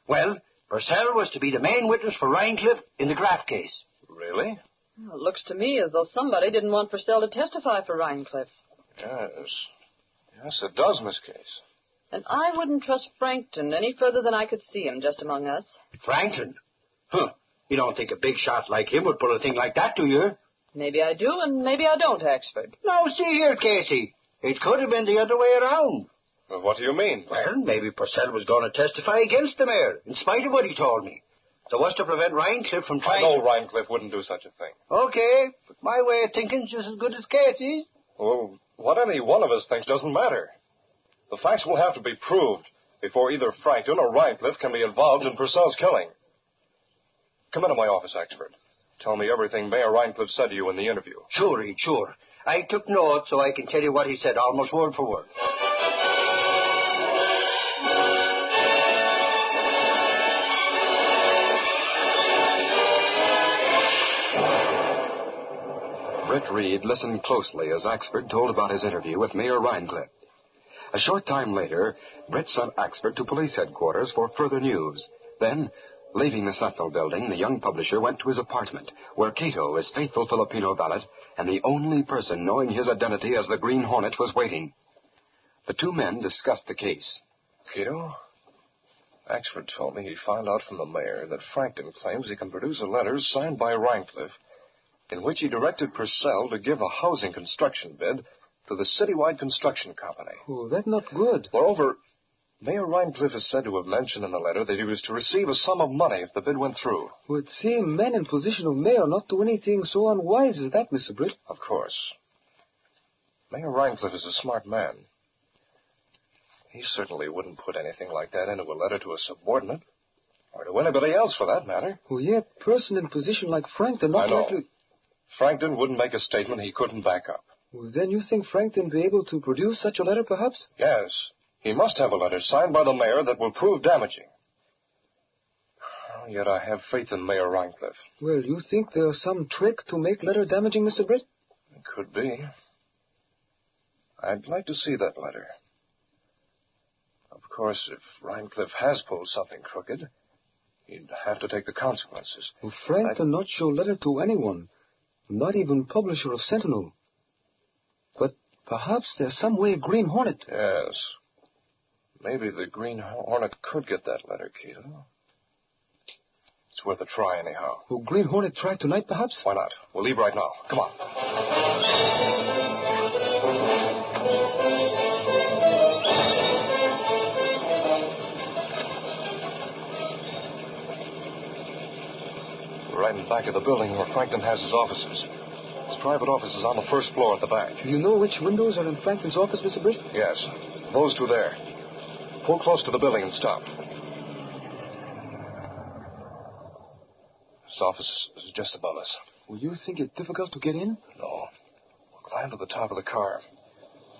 Well, Purcell was to be the main witness for Rhinecliffe in the graft case. Really? Well, it looks to me as though somebody didn't want Purcell to testify for Rhinecliffe. Yes. Yes, it does, Miss Case. And I wouldn't trust Frankton any further than I could see him just among us. Frankton? Huh. You don't think a big shot like him would pull a thing like that, do you? Maybe I do, and maybe I don't, Axford. Now, see here, Casey. It could have been the other way around. Well, what do you mean? Well, maybe Purcell was going to testify against the mayor, in spite of what he told me. So what's to prevent Rhinecliffe from trying... I know Rhinecliffe wouldn't do such a thing. Okay, but my way of thinking's just as good as Casey's. Well, what any one of us thinks doesn't matter. The facts will have to be proved before either Frankton or Rhinecliffe can be involved in Purcell's killing. Come into my office, Axford. Tell me everything Mayor Rhinecliffe said to you in the interview. Sure, Reed, sure. I took notes so I can tell you what he said almost word for word. Britt Reed listened closely as Axford told about his interview with Mayor Rhinecliffe. A short time later, Britt sent Axford to police headquarters for further news. Then, leaving the Sentinel building, the young publisher went to his apartment, where Cato, his faithful Filipino valet, and the only person knowing his identity as the Green Hornet, was waiting. The two men discussed the case. Cato, Axford told me he found out from the mayor that Frankton claims he can produce a letter signed by Rhinecliffe in which he directed Purcell to give a housing construction bid to the Citywide Construction Company. Oh, that's not good. Moreover, Mayor Rhinecliffe is said to have mentioned in the letter that he was to receive a sum of money if the bid went through. Would seem men in position of mayor not do anything so unwise as that, Mr. Britt. Of course. Mayor Rhinecliffe is a smart man. He certainly wouldn't put anything like that into a letter to a subordinate, or to anybody else for that matter. Oh, yet, person in position like Frankton not I know. likely... Frankton wouldn't make a statement he couldn't back up. Well, then you think Frankton be able to produce such a letter, perhaps? Yes. He must have a letter signed by the mayor that will prove damaging. Yet I have faith in Mayor Rhinecliff. Well, you think there's some trick to make letter damaging, Mr. Britt? It could be. I'd like to see that letter. Of course, if Rhinecliff has pulled something crooked, he'd have to take the consequences. Well, Frank did not show letter to anyone, not even publisher of Sentinel. But perhaps there's some way Green Hornet... Yes. Maybe the Green Hornet could get that letter, Cato. It's worth a try, anyhow. Will Green Hornet try tonight, perhaps? Why not? We'll leave right now. Come on. We're right in the back of the building where Frankton has his offices. His private office is on the first floor at the back. Do you know which windows are in Frankton's office, Mr. Britt? Yes. Those two there. Pull close to the building and stop. His office is just above us. Will you think it difficult to get in? No. We'll climb to the top of the car.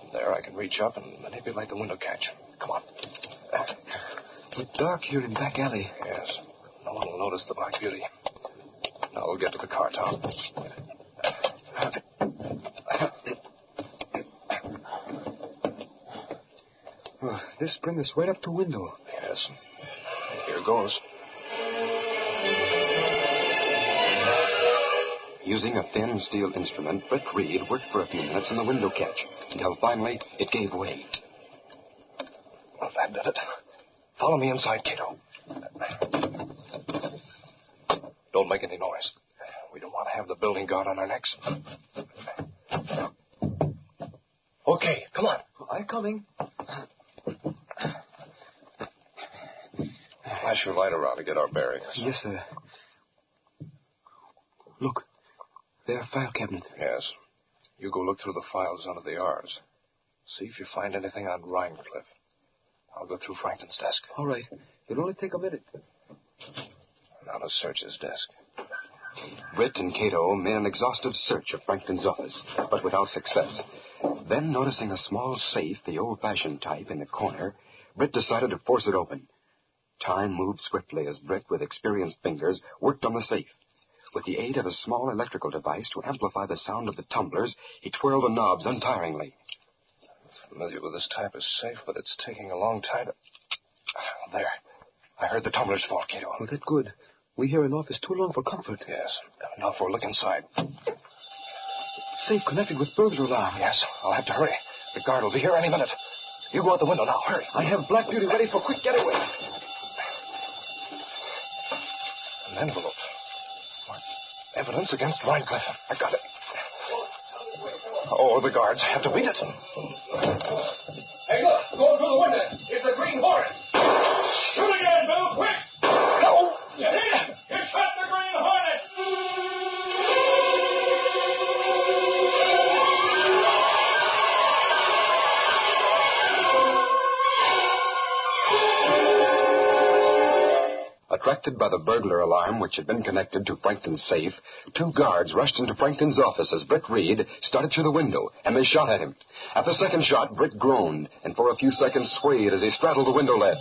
From there I can reach up and manipulate the window catch. Come on. It's dark here in back alley. Yes. No one will notice the Black Beauty. Now we'll get to the car top. Oh, this brings us right up to window. Yes. Here goes. Using a thin steel instrument, Britt Reed worked for a few minutes on the window catch until finally it gave way. Well, that did it. Follow me inside, Cato. Don't make any noise. We don't want to have the building guard on our necks. Okay, come on. I'm coming. Flash your light around to get our bearings. Yes, sir. Look. Their file cabinet. Yes. You go look through the files under the R's. See if you find anything on Rhinecliff. I'll go through Frankton's desk. All right. It'll only take a minute. Now to search his desk. Britt and Cato made an exhaustive search of Frankton's office, but without success. Then, noticing a small safe, the old-fashioned type, in the corner, Britt decided to force it open. Time moved swiftly as Britt, with experienced fingers, worked on the safe. With the aid of a small electrical device to amplify the sound of the tumblers, he twirled the knobs untiringly. I'm familiar with this type of safe, but it's taking a long time to... There. I heard the tumblers fall, Cato. Oh, that's good. We here in office too long for comfort. Yes. Now for a look inside. Safe connected with burglar alarm. Yes. I'll have to hurry. The guard will be here any minute. You go out the window now. Hurry. I have Black Beauty ready for quick getaway. An envelope. Evidence against Rhinecliff. I got it. Oh, the guards have to beat it. Hey, look. Go through the window. It's a Green Hornet. Shoot again, Bill. Quick. No. You hit him. You shot the Green Hornet. Attracted by the burglar alarm which had been connected to Frankton's safe, two guards rushed into Frankton's office as Britt Reed started through the window, and they shot at him. At the second shot, Britt groaned, and for a few seconds swayed as he straddled the window ledge.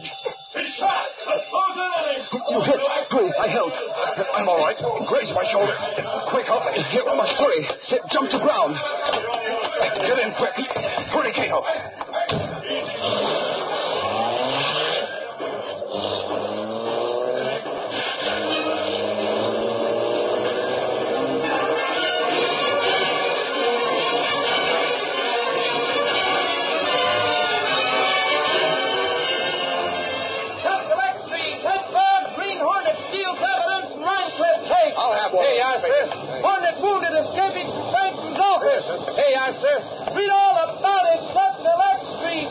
He's shot. You hit. Hurry, I held. I'm all right. Graze my shoulder. Quick, help me. We must hurry. Jump to ground. Get in quick. Hurry, Cato. Hey, yes, sir. Hornet wounded, escaping from Frankton's office. Hey, yes, sir. Read all about it. Captain Elect Street.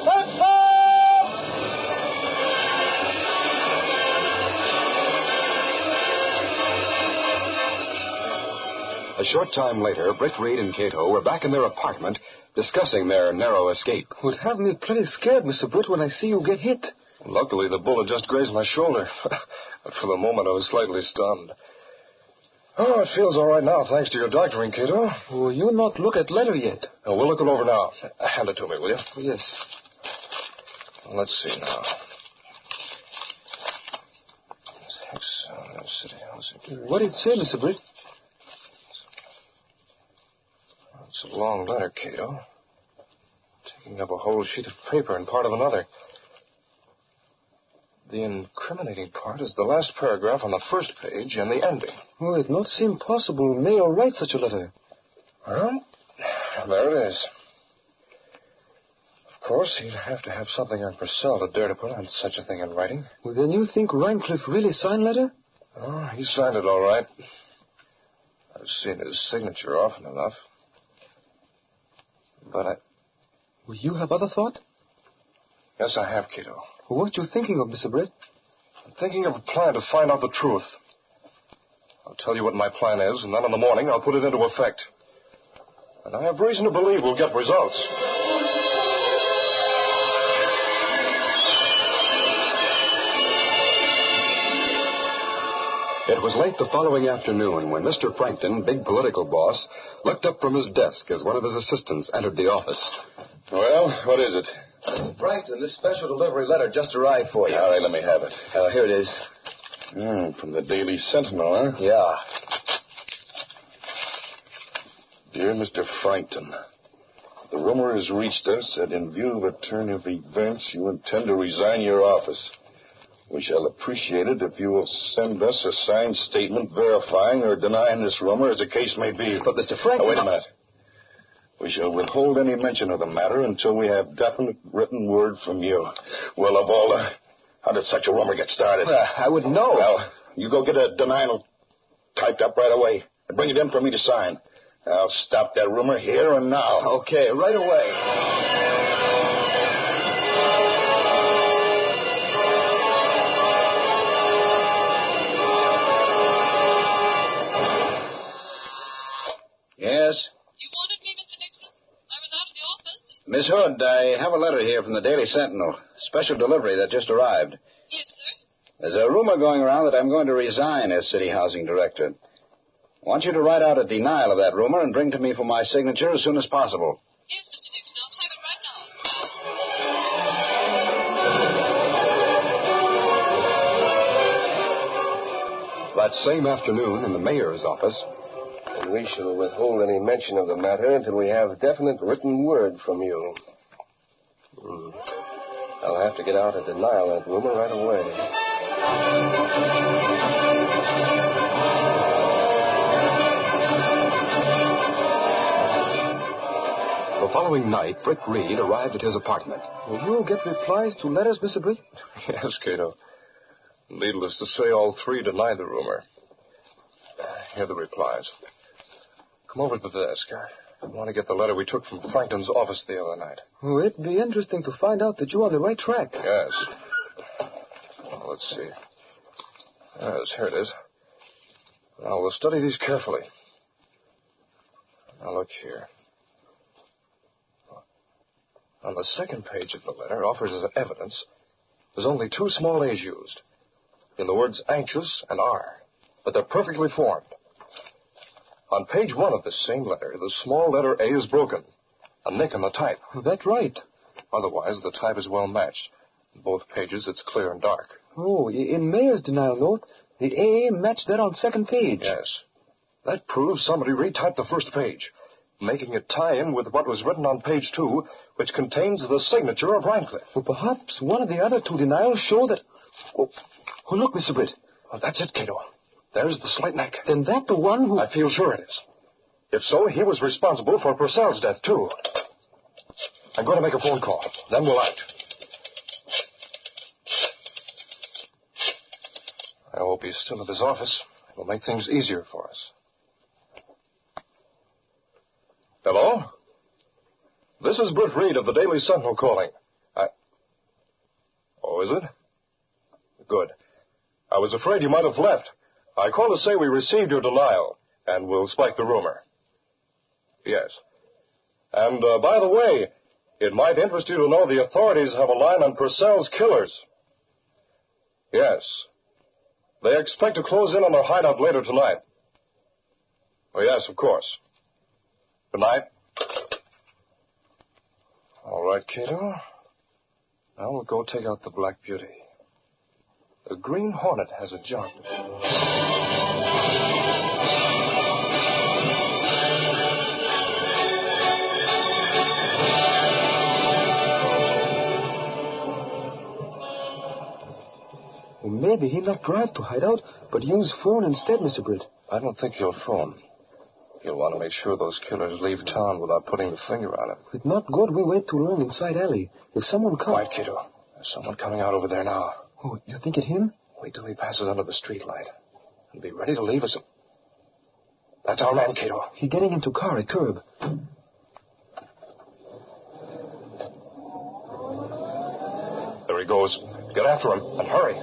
A short time later, Britt Reed and Cato were back in their apartment discussing their narrow escape. It would have me pretty scared, Mr. Britt, when I see you get hit. Luckily, the bullet just grazed my shoulder. But for the moment, I was slightly stunned. Oh, it feels all right now, thanks to your doctoring, Cato. Will you not look at letter yet? Oh, we'll look it over now. Hand it to me, will you? Yes. Let's see now. 6, City. What did it say, Mr. Britt? It's a long letter, Cato. Taking up a whole sheet of paper and part of another. The incriminating part is the last paragraph on the first page and the ending. Oh, it not seem possible Mayor write such a letter. Well, there it is. Of course, he'd have to have something on Purcell to dare to put on such a thing in writing. Well, then you think Rhinecliff really signed letter? Oh, he signed it all right. I've seen his signature often enough. But Well, you have other thought? Yes, I have, Cato. Well, what you thinking of, Mr. Britt? I'm thinking of a plan to find out the truth. I'll tell you what my plan is, and then in the morning I'll put it into effect. And I have reason to believe we'll get results. It was late the following afternoon when Mr. Frankton, big political boss, looked up from his desk as one of his assistants entered the office. Well, what is it? Frankton, this special delivery letter just arrived for you. All right, let me have it. Here it is. From the Daily Sentinel, huh? Yeah. Dear Mr. Frankton, the rumor has reached us that in view of a turn of events, you intend to resign your office. We shall appreciate it if you will send us a signed statement verifying or denying this rumor, as the case may be. But, Mr. Frankton... Oh, wait a minute. We shall withhold any mention of the matter until we have definite written word from you. Well, of all the... How did such a rumor get started? I wouldn't know. Well, you go get a denial typed up right away and bring it in for me to sign. I'll stop that rumor here and now. Okay, right away. Yes? You wanted me, Mr. Dixon? I was out of the office. Miss Hood, I have a letter here from the Daily Sentinel. Special delivery that just arrived. Yes, sir? There's a rumor going around that I'm going to resign as city housing director. I want you to write out a denial of that rumor and bring to me for my signature as soon as possible. Yes, Mr. Dixon. I'll type it right now. That same afternoon in the mayor's office, And we shall withhold any mention of the matter until we have definite written word from you. I'll have to get out a denial of that rumor right away. the following night, Britt Reed arrived at his apartment. Will you get replies to letters, Mr. Britt? Yes, Cato. Needless to say, all three deny the rumor. Here are the replies. Come over to the desk. I want to get the letter we took from Frankton's office the other night. Oh, it'd be interesting to find out that you're on the right track. Yes. Well, let's see. Yes, here it is. Now, we'll study these carefully. Now, look here. On the second page of the letter, offers as evidence, there's only two small A's used. In the words anxious and are. But they're perfectly formed. On page 1 of this same letter, the small letter A is broken. A nick in the type. That's right. Otherwise, the type is well matched. On both pages, it's clear and dark. Oh, in Mayor's denial note, the A matched that on second page. Yes. That proves somebody retyped the first page, making it tie in with what was written on page 2, which contains the signature of Rhinecliff. Well, perhaps one of the other two denials show that... Oh, look, Mr. Britt. Well, that's it, Cato. There's the slight neck. Then that the one who... I feel sure it is. If so, he was responsible for Purcell's death, too. I'm going to make a phone call. Then we'll act. I hope he's still at his office. It'll make things easier for us. Hello? This is Britt Reed of the Daily Sentinel calling. Oh, is it? Good. I was afraid you might have left. I called to say we received your denial, and we'll spike the rumor. Yes. And, by the way, it might interest you to know the authorities have a line on Purcell's killers. Yes. They expect to close in on their hideout later tonight. Oh, yes, of course. Good night. All right, Cato. Now we'll go take out the Black Beauty. The Green Hornet has a jug. Well, maybe he'll not drive to hide out, but use phone instead, Mr. Britt. I don't think he'll phone. He'll want to make sure those killers leave town without putting the finger on it. It's not good we wait too long inside alley. If someone comes... Quiet, Cato. There's someone coming out over there now. Oh, you think it's him? Wait till he passes under the street light. And be ready to leave us. That's our man, Cato. He getting into car at curb. There he goes. Get after him, and hurry.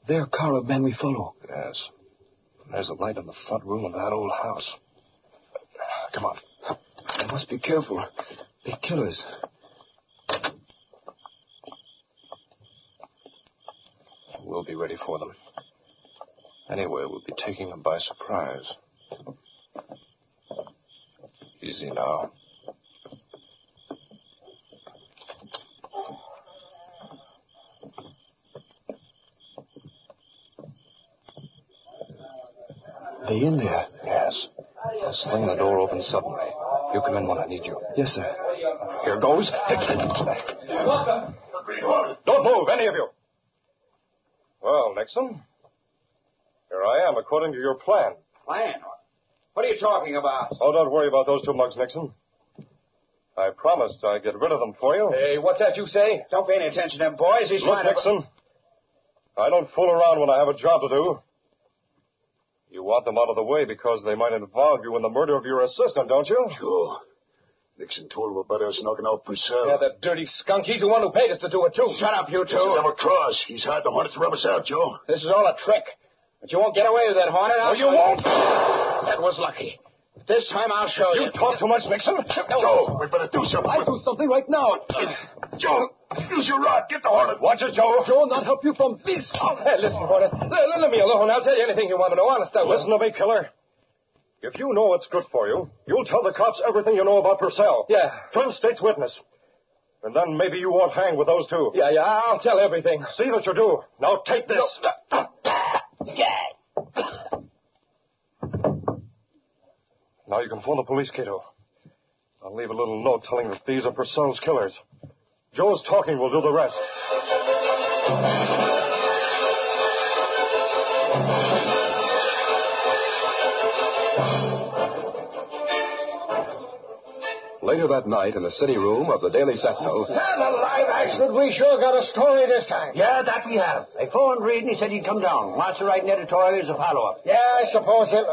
There, car of man we follow. Yes. There's a light in the front room of that old house. Come on. I must be careful. They're killers. We'll be ready for them. Anyway, we'll be taking them by surprise. Easy now. They in there? Yes. I'll sling the door open suddenly. You come in when I need you. Yes, sir. Here goes. Welcome. Don't move, any of you. Well, Nixon, here I am, according to your plan. Plan? What are you talking about? Oh, don't worry about those two mugs, Nixon. I promised I'd get rid of them for you. Hey, what's that you say? Don't pay any attention to them boys. He's Look, trying to... Nixon, I don't fool around when I have a job to do. You want them out of the way because they might involve you in the murder of your assistant, don't you? Sure. Nixon told him about us knocking out Purcell. Yeah, that dirty skunk. He's the one who paid us to do it, too. Shut up, you two. It's never cross. He's hired the Hornet to rub us out, Joe. This is all a trick. But you won't get away with that, Hornet. No, you won't. That was lucky. This time I'll show you. You talk too much, Nixon. Joe, we better do something. I'll do something right now. Joe, use your rod. Get the Hornet. Watch it, Joe. Joe, not help you from this. Hey, listen, Hornet. Let me alone. I'll tell you anything you want to know. Honest, I will. Listen to me, killer. If you know what's good for you, you'll tell the cops everything you know about Purcell. Yeah. Turn state's witness. And then maybe you won't hang with those two. Yeah, I'll tell everything. See that you do. Now take this. Now you can phone the police, Cato. I'll leave a little note telling that these are Purcell's killers. Joe's talking will do the rest. Later that night in the city room of the Daily Sentinel. And a live accident. We sure got a story this time. Yeah, that we have. I phoned Reed and he said he'd come down. Wants to write an editorial as a follow-up. Yeah, I suppose it.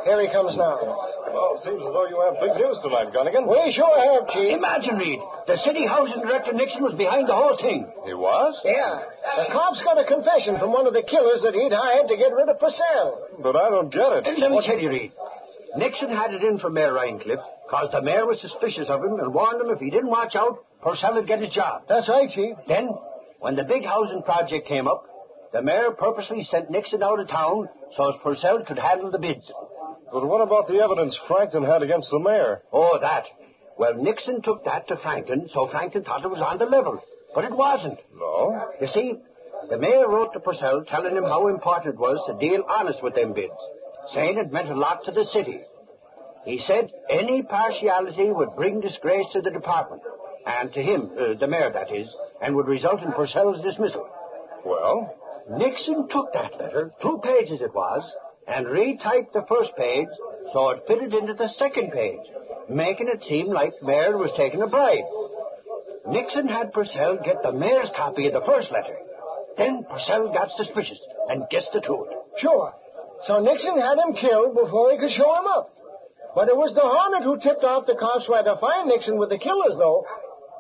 Here he comes now. Well, it seems as though you have big news tonight, Gunnigan. We sure have, Chief. Imagine, Reed. The city housing director Nixon was behind the whole thing. He was? Yeah. The cops got a confession from one of the killers that he'd hired to get rid of Purcell. But I don't get it. Let me tell you, Reed. Nixon had it in for Mayor Rhinecliffe because the mayor was suspicious of him and warned him if he didn't watch out, Purcell would get his job. That's right, Chief. Then, when the big housing project came up, the mayor purposely sent Nixon out of town so as Purcell could handle the bids. But what about the evidence Frankton had against the mayor? Oh, that. Well, Nixon took that to Frankton, so Frankton thought it was on the level. But it wasn't. No? You see, the mayor wrote to Purcell telling him how important it was to deal honest with them bids, saying it meant a lot to the city. He said any partiality would bring disgrace to the department, and to him, the mayor, that is, and would result in Purcell's dismissal. Well? Nixon took that letter, 2 pages it was, and retyped the first page so it fitted into the second page, making it seem like Mayor was taking a bribe. Nixon had Purcell get the mayor's copy of the first letter. Then Purcell got suspicious and guessed the truth. Sure. So Nixon had him killed before he could show him up. But it was the Hornet who tipped off the cops where to find Nixon with the killers, though.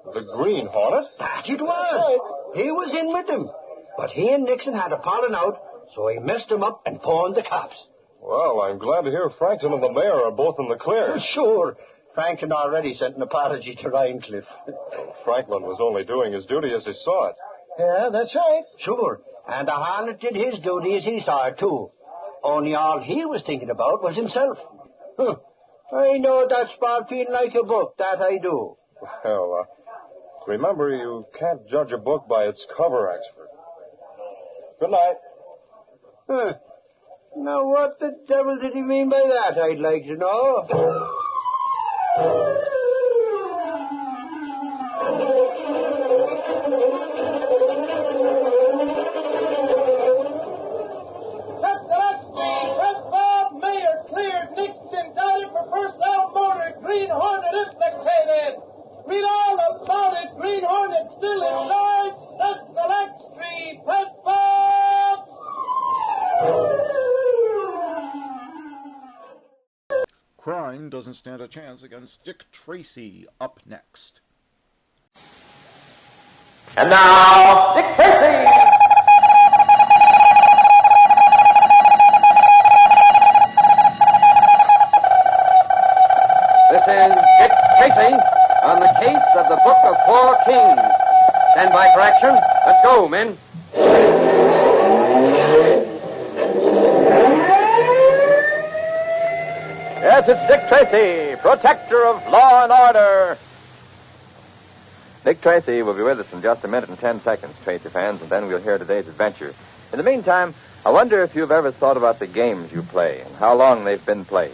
The Green Hornet? That it was. Right. He was in with them. But he and Nixon had a falling out, so he messed him up and phoned the cops. Well, I'm glad to hear Frankton and the mayor are both in the clear. Sure. Franklin already sent an apology to Rhinecliff. Franklin was only doing his duty as he saw it. Yeah, that's right. Sure. And the Hornet did his duty as he saw it, too. Only all he was thinking about was himself. I know that spot feeling like a book, that I do. Well, remember, you can't judge a book by its cover, Axford. Good night. Now, what the devil did he mean by that, I'd like to know? Mayor cleared Nixon down for personnel motor. Green Hornet implicated. Read all about it. Green Hornet still in charge. That's the next street. Pet Bob! Crime doesn't stand a chance against Dick Tracy. Up next. And now, Dick Tracy! This is Dick Tracy on the case of the Book of Four Kings. Stand by for action. Let's go, men. Yes, it's Dick Tracy, protector of law and order. Dick Tracy will be with us in just a minute and 10 seconds, Tracy fans, and then we'll hear today's adventure. In the meantime, I wonder if you've ever thought about the games you play and how long they've been played.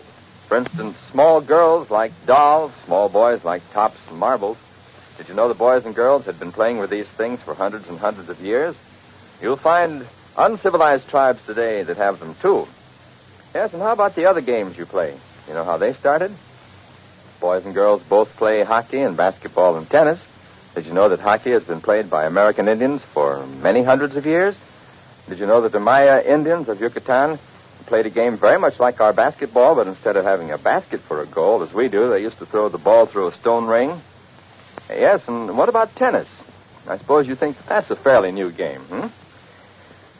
For instance, small girls like dolls, small boys like tops and marbles. Did you know the boys and girls had been playing with these things for hundreds and hundreds of years? You'll find uncivilized tribes today that have them, too. Yes, and how about the other games you play? You know how they started? Boys and girls both play hockey and basketball and tennis. Did you know that hockey has been played by American Indians for many hundreds of years? Did you know that the Maya Indians of Yucatan played a game very much like our basketball, but instead of having a basket for a goal, as we do, they used to throw the ball through a stone ring? Yes, and what about tennis? I suppose you think that's a fairly new game,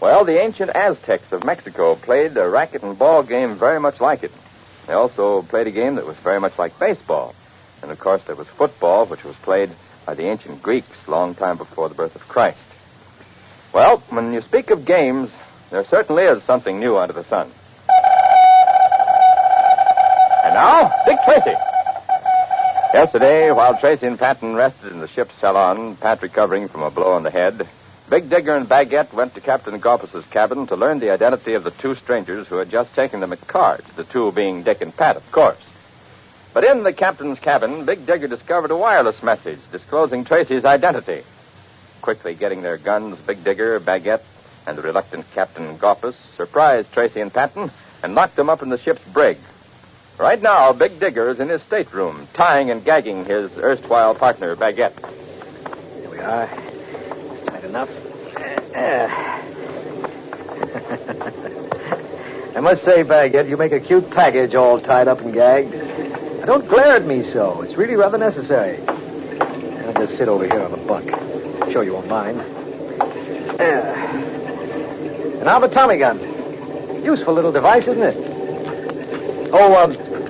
Well, the ancient Aztecs of Mexico played a racket and ball game very much like it. They also played a game that was very much like baseball. And, of course, there was football, which was played by the ancient Greeks long time before the birth of Christ. Well, when you speak of games, there certainly is something new under the sun. And now, Dick Tracy. Yesterday, while Tracy and Patton rested in the ship's salon, Pat recovering from a blow on the head, Big Digger and Baguette went to Captain Gompus's cabin to learn the identity of the two strangers who had just taken them at cards, the two being Dick and Pat, of course. But in the captain's cabin, Big Digger discovered a wireless message disclosing Tracy's identity. Quickly getting their guns, Big Digger, Baguette, and the reluctant Captain Gompus surprised Tracy and Patton and locked them up in the ship's brig. Right now, Big Digger is in his stateroom, tying and gagging his erstwhile partner, Baguette. Here we are. Tight enough. I must say, Baguette, you make a cute package all tied up and gagged. Now, don't glare at me so. It's really rather necessary. I'll just sit over here on the bunk. I'm sure you won't mind. And now the Tommy gun. Useful little device, isn't it? Oh,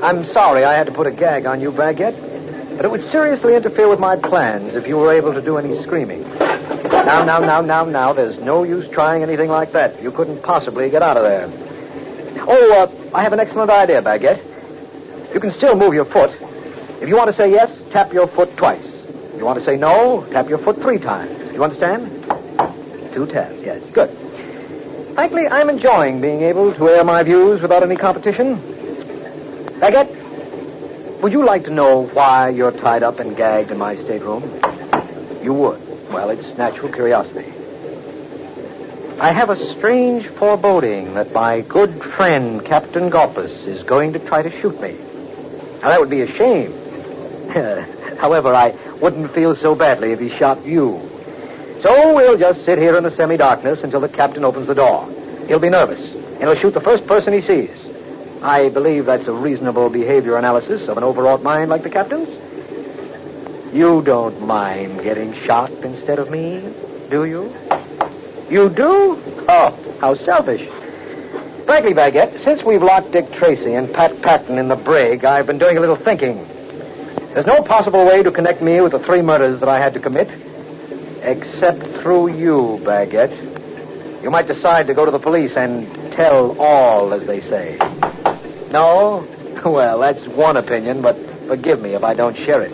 I'm sorry I had to put a gag on you, Baguette. But it would seriously interfere with my plans if you were able to do any screaming. Now. There's no use trying anything like that. You couldn't possibly get out of there. Oh, I have an excellent idea, Baguette. You can still move your foot. If you want to say yes, tap your foot twice. If you want to say no, tap your foot 3 times. You understand? 2 taps, yes. Good. Frankly, I'm enjoying being able to air my views without any competition. Baguette, would you like to know why you're tied up and gagged in my stateroom? You would. Well, it's natural curiosity. I have a strange foreboding that my good friend, Captain Gompus, is going to try to shoot me. Now, that would be a shame. However, I wouldn't feel so badly if he shot you. So we'll just sit here in the semi-darkness until the captain opens the door. He'll be nervous, and he'll shoot the first person he sees. I believe that's a reasonable behavior analysis of an overwrought mind like the captain's. You don't mind getting shot instead of me, do you? You do? Oh, how selfish. Frankly, Baguette, since we've locked Dick Tracy and Pat Patton in the brig, I've been doing a little thinking. There's no possible way to connect me with the 3 murders that I had to commit, except through you, Baguette. You might decide to go to the police and tell all, as they say. No? Well, that's one opinion, but forgive me if I don't share it.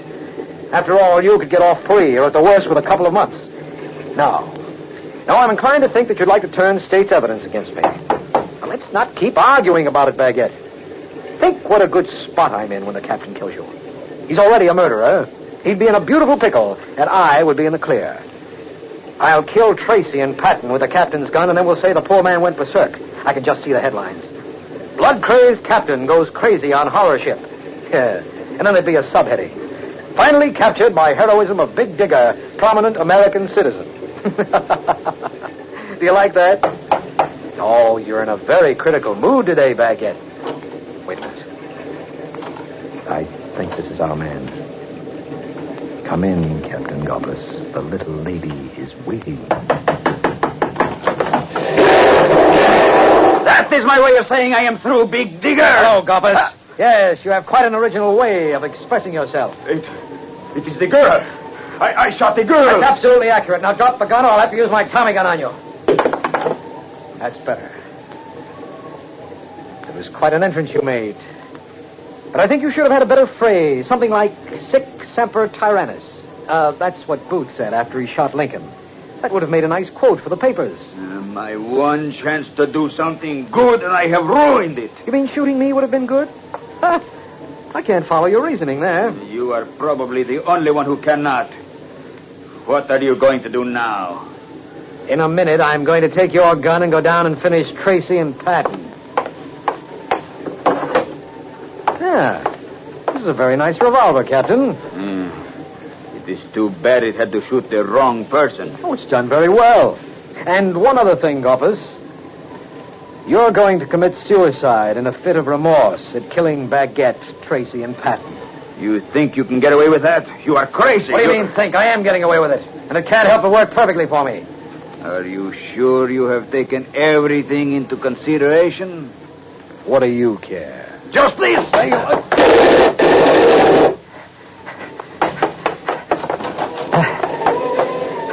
After all, you could get off free, or at the worst with a couple of months. Now, I'm inclined to think that you'd like to turn state's evidence against me. Now, let's not keep arguing about it, Baguette. Think what a good spot I'm in when the captain kills you. He's already a murderer. He'd be in a beautiful pickle, and I would be in the clear. I'll kill Tracy and Patton with the captain's gun, and then we'll say the poor man went berserk. I can just see the headlines. Blood-crazed captain goes crazy on horror ship. Yeah, and then there'd be a subheading. Finally captured by heroism of big digger, prominent American citizen. Do you like that? Oh, you're in a very critical mood today, Baguette. Wait a minute. I think this is our man. Come in, Captain Gobbus. The little lady is waiting. That is my way of saying I am through, big digger. Hello, Gobbus. Yes, you have quite an original way of expressing yourself. It is the girl. I shot the girl. That's absolutely accurate. Now drop the gun or I'll have to use my Tommy gun on you. That's better. It was quite an entrance you made. But I think you should have had a better phrase. Something like sic semper tyrannis. That's what Booth said after he shot Lincoln. That would have made a nice quote for the papers. My one chance to do something good, and I have ruined it. You mean shooting me would have been good? I can't follow your reasoning there. You are probably the only one who cannot. What are you going to do now? In a minute, I'm going to take your gun and go down and finish Tracy and Patton. Yeah, this is a very nice revolver, Captain. It is too bad it had to shoot the wrong person. Oh, it's done very well. And one other thing, Gobbus. You're going to commit suicide in a fit of remorse at killing Baguette, Tracy, and Patton. You think you can get away with that? You are crazy. What do you mean, think? I am getting away with it. And it can't help but work perfectly for me. Are you sure you have taken everything into consideration? What do you care? Just this! I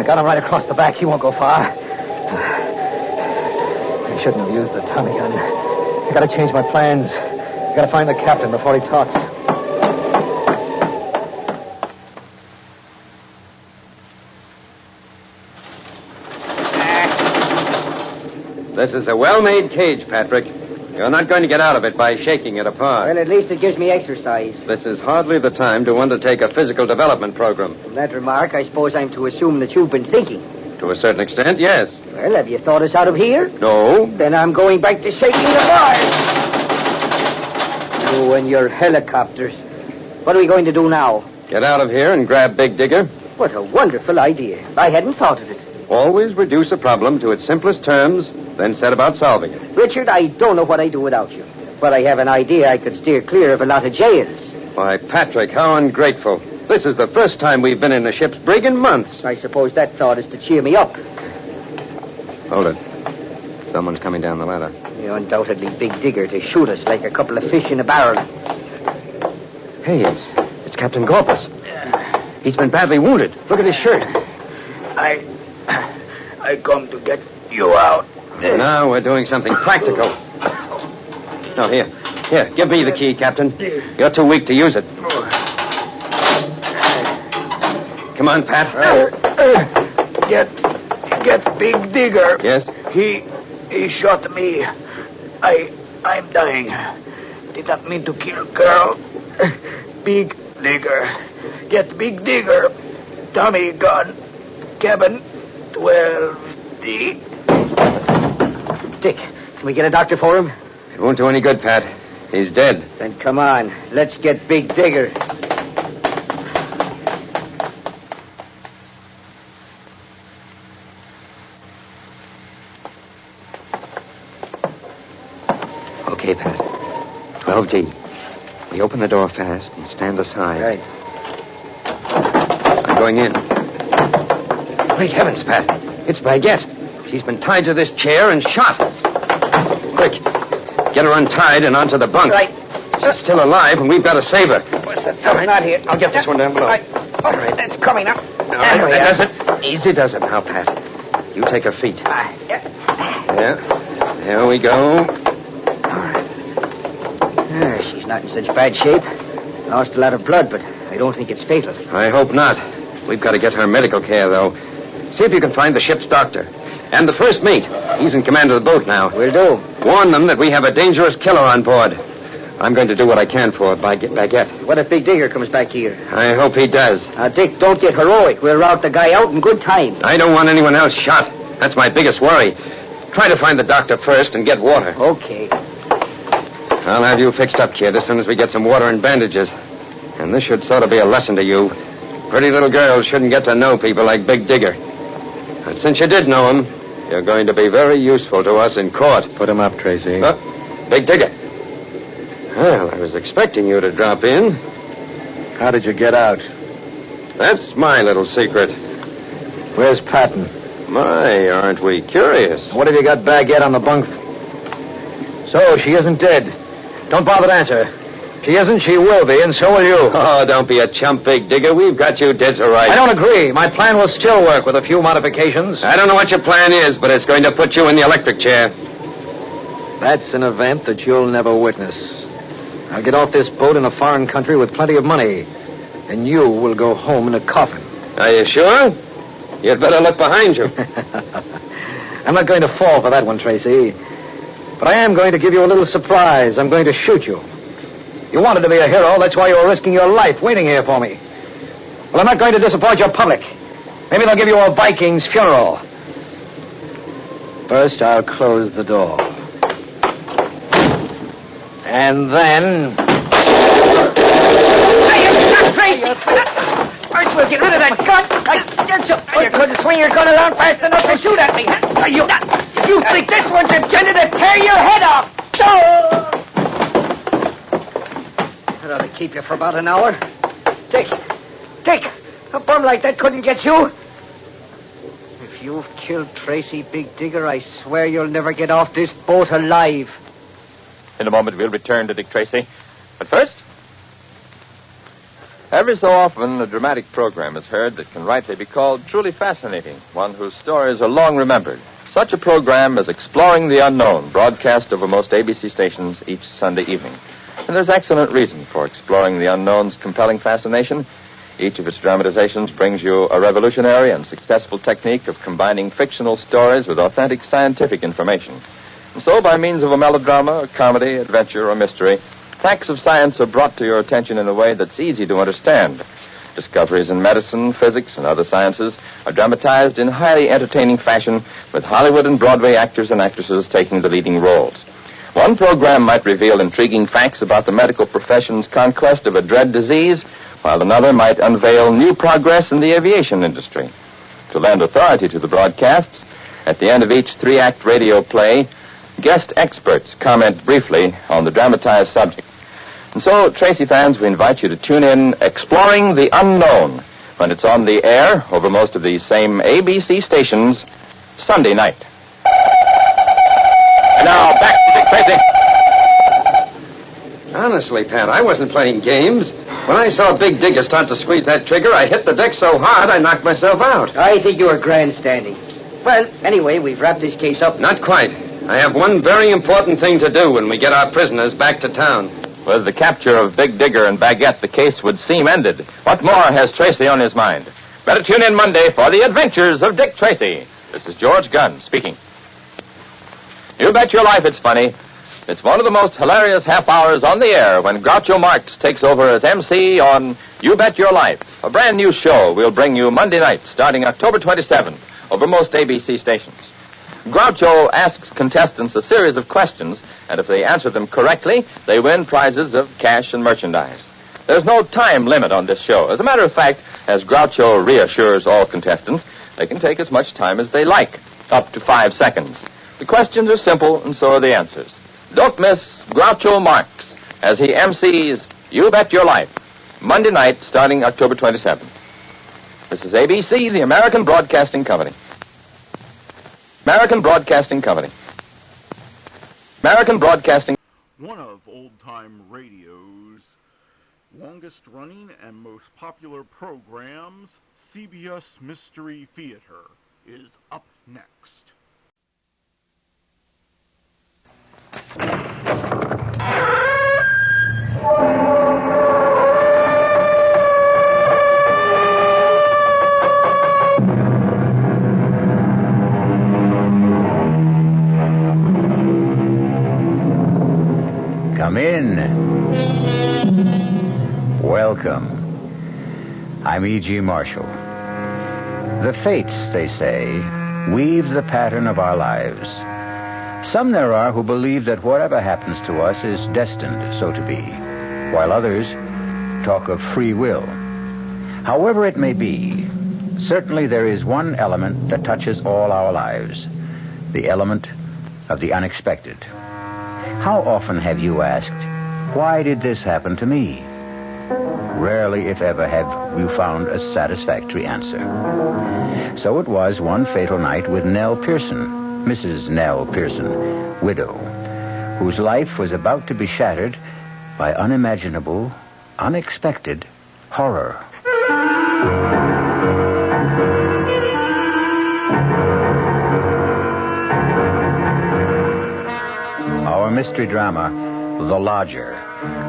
got him right across the back. He won't go far. I shouldn't have used the Tommy gun. I gotta change my plans. I gotta find the captain before he talks. This is a well-made cage, Patrick. You're not going to get out of it by shaking it apart. Well, at least it gives me exercise. This is hardly the time to undertake a physical development program. From that remark, I suppose I'm to assume that you've been thinking. To a certain extent, yes. Well, have you thought us out of here? No. Then I'm going back to shaking the bars. You and your helicopters. What are we going to do now? Get out of here and grab Big Digger. What a wonderful idea. I hadn't thought of it. Always reduce a problem to its simplest terms, then set about solving it. Richard, I don't know what I'd do without you. But I have an idea I could steer clear of a lot of jails. Why, Patrick, how ungrateful. This is the first time we've been in a ship's brig in months. I suppose that thought is to cheer me up. Hold it. Someone's coming down the ladder. You're undoubtedly Big Digger to shoot us like a couple of fish in a barrel. Hey, it's Captain Gorbus. He's been badly wounded. Look at his shirt. I come to get you out. Now we're doing something practical. No, here, give me the key, Captain. You're too weak to use it. Come on, Pat. Get Big Digger. Yes? He shot me. I'm dying. Did not mean to kill girl. Big Digger. Get Big Digger. Tommy gun. Cabin 12D. Dick, can we get a doctor for him? It won't do any good, Pat. He's dead. Then come on. Let's get Big Digger. Okay, Pat. 12D. We open the door fast and stand aside. Right. I'm going in. Great heavens, Pat. It's Baguette. She's been tied to this chair and shot. Quick. Get her untied and onto the bunk. Right. She's still alive, and we've got to save her. What's the All right, not here. I'll get this one down below. All right, that's coming up. All right, that does it. Easy does it. I'll pass it. You take her feet. Yeah. There we go. She's not in such bad shape. Lost a lot of blood, but I don't think it's fatal. I hope not. We've got to get her medical care, though. See if you can find the ship's doctor. And the first mate. He's in command of the boat now. Will do. Warn them that we have a dangerous killer on board. I'm going to do what I can for Baguette. What if Big Digger comes back here? I hope he does. Dick, don't get heroic. We'll rout the guy out in good time. I don't want anyone else shot. That's my biggest worry. Try to find the doctor first and get water. Okay. I'll have you fixed up, kid, as soon as we get some water and bandages. And this should sort of be a lesson to you. Pretty little girls shouldn't get to know people like Big Digger. But since you did know him, you're going to be very useful to us in court. Put him up, Tracy. Big Digger. Well, I was expecting you to drop in. How did you get out? That's my little secret. Where's Patton? My, aren't we curious? What have you got Baguette on the bunk? So, she isn't dead. Don't bother to answer. She isn't, she will be, and so will you. Oh, don't be a chump, Big Digger. We've got you dead to rights. I don't agree. My plan will still work with a few modifications. I don't know what your plan is, but it's going to put you in the electric chair. That's an event that you'll never witness. I'll get off this boat in a foreign country with plenty of money, and you will go home in a coffin. Are you sure? You'd better look behind you. I'm not going to fall for that one, Tracy. But I am going to give you a little surprise. I'm going to shoot you. You wanted to be a hero. That's why you were risking your life waiting here for me. Well, I'm not going to disappoint your public. Maybe they'll give you a Viking's funeral. First, I'll close the door. And then... Tracy! First, we'll get rid of that gun. You couldn't swing your gun around fast enough to shoot at me, huh? You think this one's intended to tear your head off? That ought to keep you for about an hour. Dick, a bum like that couldn't get you. If you've killed Tracy, Big Digger, I swear you'll never get off this boat alive. In a moment, we'll return to Dick Tracy. But first, every so often, a dramatic program is heard that can rightly be called truly fascinating, one whose stories are long remembered. Such a program is Exploring the Unknown, broadcast over most ABC stations each Sunday evening. And there's excellent reason for exploring the unknown's compelling fascination. Each of its dramatizations brings you a revolutionary and successful technique of combining fictional stories with authentic scientific information. And so, by means of a melodrama, a comedy, adventure, or mystery, facts of science are brought to your attention in a way that's easy to understand. Discoveries in medicine, physics, and other sciences are dramatized in highly entertaining fashion, with Hollywood and Broadway actors and actresses taking the leading roles. One program might reveal intriguing facts about the medical profession's conquest of a dread disease, while another might unveil new progress in the aviation industry. To lend authority to the broadcasts, at the end of each three-act radio play, guest experts comment briefly on the dramatized subject. And so, Tracy fans, we invite you to tune in Exploring the Unknown when it's on the air over most of these same ABC stations Sunday night. And now, back to Dick Tracy. Honestly, Pat, I wasn't playing games. When I saw Big Digger start to squeeze that trigger, I hit the deck so hard I knocked myself out. I think you were grandstanding. Well, anyway, we've wrapped this case up. Not quite. I have one very important thing to do when we get our prisoners back to town. With the capture of Big Digger and Baguette, the case would seem ended. What more has Tracy on his mind? Better tune in Monday for the adventures of Dick Tracy. This is George Gunn speaking. You bet your life it's funny. It's one of the most hilarious half hours on the air when Groucho Marx takes over as MC on You Bet Your Life, a brand new show we'll bring you Monday night starting October 27th over most ABC stations. Groucho asks contestants a series of questions, and if they answer them correctly, they win prizes of cash and merchandise. There's no time limit on this show. As a matter of fact, as Groucho reassures all contestants, they can take as much time as they like, up to 5 seconds. The questions are simple, and so are the answers. Don't miss Groucho Marx as he MCs You Bet Your Life, Monday night starting October 27th. This is ABC, the American Broadcasting Company. American Broadcasting Company. American Broadcasting. One of old-time radio's longest running and most popular programs, CBS Mystery Theater, is up next. Come in. Welcome. I'm E.G. Marshall. The fates, they say, weave the pattern of our lives. Some there are who believe that whatever happens to us is destined so to be, while others talk of free will. However it may be, certainly there is one element that touches all our lives, the element of the unexpected. How often have you asked, why did this happen to me? Rarely, if ever, have you found a satisfactory answer. So it was one fatal night with Nell Pearson, Mrs. Nell Pearson, widow, whose life was about to be shattered by unimaginable, unexpected horror. Our mystery drama, The Lodger,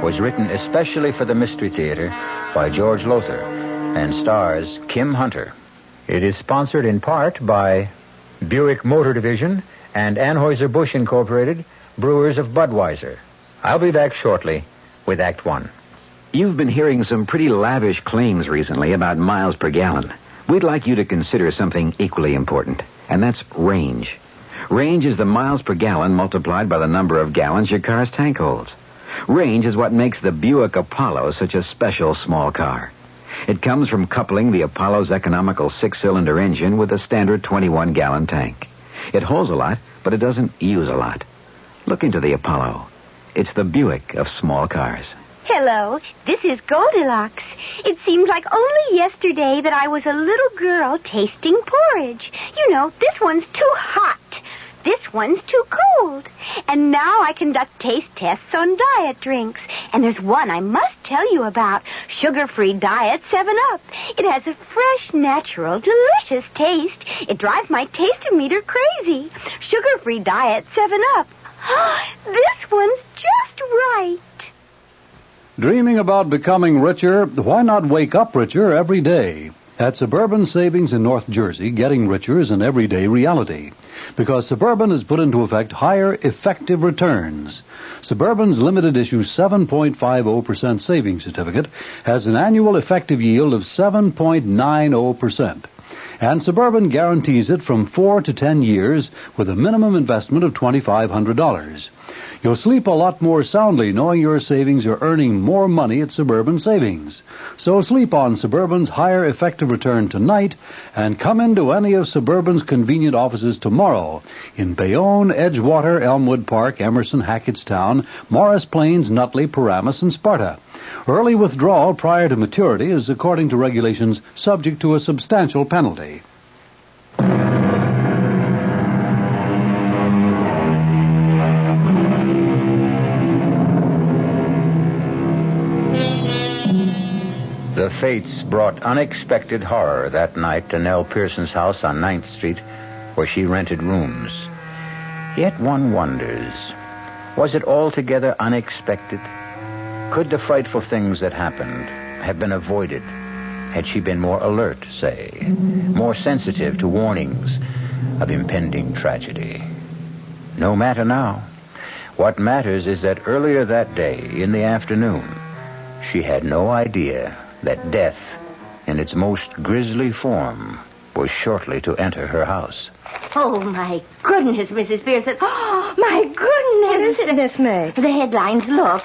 was written especially for the Mystery Theater by George Lothar and stars Kim Hunter. It is sponsored in part by Buick Motor Division and Anheuser-Busch Incorporated, brewers of Budweiser. I'll be back shortly with Act One. You've been hearing some pretty lavish claims recently about miles per gallon. We'd like you to consider something equally important, and that's range. Range is the miles per gallon multiplied by the number of gallons your car's tank holds. Range is what makes the Buick Apollo such a special small car. It comes from coupling the Apollo's economical 6-cylinder engine with a standard 21-gallon tank. It holds a lot, but it doesn't use a lot. Look into the Apollo. It's the Buick of small cars. Hello, this is Goldilocks. It seems like only yesterday that I was a little girl tasting porridge. You know, this one's too hot. This one's too cold. And now I conduct taste tests on diet drinks. And there's one I must tell you about. Sugar-free Diet 7-Up. It has a fresh, natural, delicious taste. It drives my taste-o-meter crazy. Sugar-free Diet 7-Up. This one's just right. Dreaming about becoming richer? Why not wake up richer every day? At Suburban Savings in North Jersey, getting richer is an everyday reality, because Suburban has put into effect higher effective returns. Suburban's limited issue 7.50% savings certificate has an annual effective yield of 7.90%. And Suburban guarantees it from 4 to 10 years with a minimum investment of $2,500. You'll sleep a lot more soundly knowing your savings are earning more money at Suburban Savings. So sleep on Suburban's higher effective return tonight and come into any of Suburban's convenient offices tomorrow in Bayonne, Edgewater, Elmwood Park, Emerson, Hackettstown, Morris Plains, Nutley, Paramus, and Sparta. Early withdrawal prior to maturity is, according to regulations, subject to a substantial penalty. The fates brought unexpected horror that night to Nell Pearson's house on 9th Street, where she rented rooms. Yet one wonders, was it altogether unexpected? Could the frightful things that happened have been avoided had she been more alert, say, more sensitive to warnings of impending tragedy? No matter now. What matters is that earlier that day, in the afternoon, she had no idea that death, in its most grisly form, was shortly to enter her house. Oh, my goodness, Mrs. Pearson. Oh, my goodness. What is it, Miss May? The headlines, look.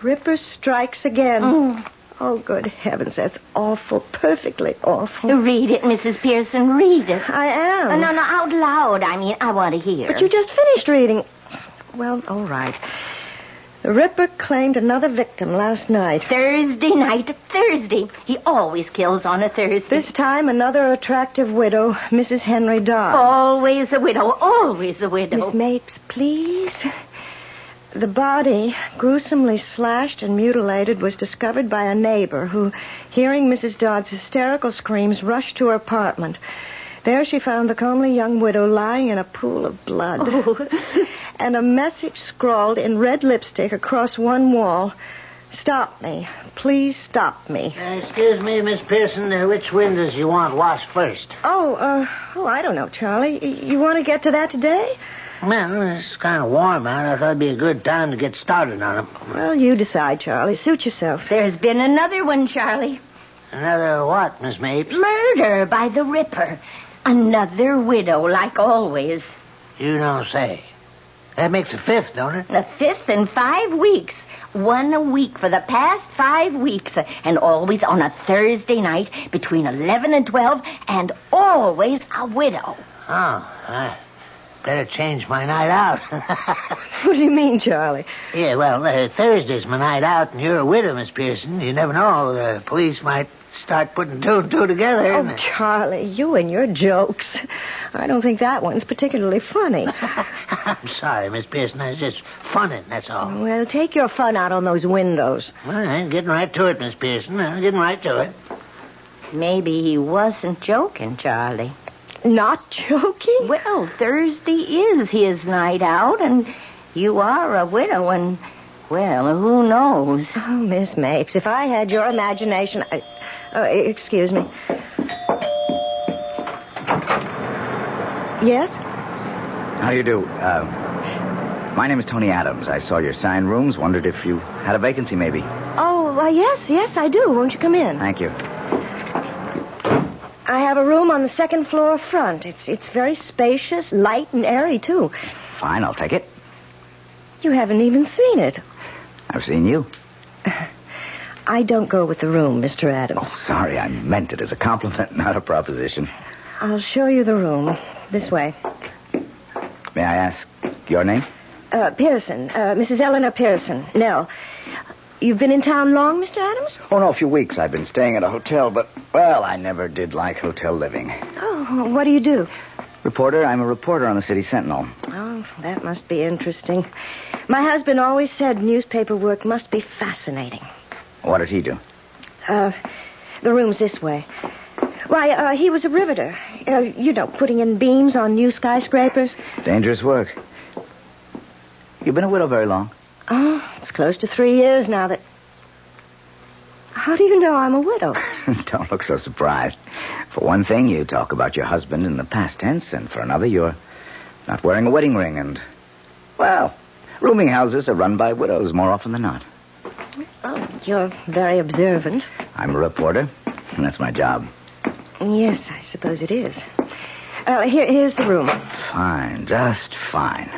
Ripper strikes again. Oh, good heavens, that's awful, perfectly awful. Read it, Mrs. Pearson, read it. I am. No, out loud. I mean, I want to hear. But you just finished reading. Well, all right. The Ripper claimed another victim last night. Thursday night. Thursday. He always kills on a Thursday. This time, another attractive widow, Mrs. Henry Dodd. Always a widow. Always a widow. Miss Mapes, please. The body, gruesomely slashed and mutilated, was discovered by a neighbor who, hearing Mrs. Dodd's hysterical screams, rushed to her apartment. There she found the comely young widow lying in a pool of blood. Oh. And a message scrawled in red lipstick across one wall. Stop me. Please stop me. Excuse me, Miss Pearson. Which windows you want washed first? I don't know, Charlie. You want to get to that today? Well, it's kind of warm out. I thought it'd be a good time to get started on them. Well, you decide, Charlie. Suit yourself. There's been another one, Charlie. Another what, Miss Mapes? Murder by the Ripper. Another widow, like always. You don't say. That makes a fifth, don't it? The fifth in 5 weeks. One a week for the past 5 weeks. And always on a Thursday night between 11 and 12. And always a widow. Oh, I better change my night out. What do you mean, Charlie? Yeah, well, Thursday's my night out, and you're a widow, Miss Pearson. You never know. The police might start putting two and two together. Oh, Charlie, you and your jokes. I don't think that one's particularly funny. I'm sorry, Miss Pearson. I was just funning, that's all. Well, take your fun out on those windows. All right, getting right to it, Miss Pearson. I'm getting right to it. Maybe he wasn't joking, Charlie. Not joking? Well, Thursday is his night out, and you are a widow, and, well, who knows? Oh, Miss Mapes, if I had your imagination... excuse me. Yes? How do you do? My name is Tony Adams. I saw your signed rooms. Wondered if you had a vacancy, maybe. Oh, yes, I do. Won't you come in? Thank you. I have a room on the second floor front. It's very spacious, light, and airy, too. Fine, I'll take it. You haven't even seen it. I've seen you. I don't go with the room, Mr. Adams. Oh, sorry. I meant it as a compliment, not a proposition. I'll show you the room. This way. May I ask your name? Pearson. Mrs. Eleanor Pearson. Nell. You've been in town long, Mr. Adams? Oh, no, a few weeks. I've been staying at a hotel, but, well, I never did like hotel living. Oh, what do you do? Reporter. I'm a reporter on the City Sentinel. Oh, that must be interesting. My husband always said newspaper work must be fascinating. What did he do? The room's this way. Why, he was a riveter. Putting in beams on new skyscrapers. Dangerous work. You been a widow very long? Oh, it's close to 3 years now that... How do you know I'm a widow? Don't look so surprised. For one thing, you talk about your husband in the past tense, and for another, you're not wearing a wedding ring, and, well, rooming houses are run by widows more often than not. Oh, you're very observant. I'm a reporter, and that's my job. Yes, I suppose it is. Here's the room. Fine, just fine.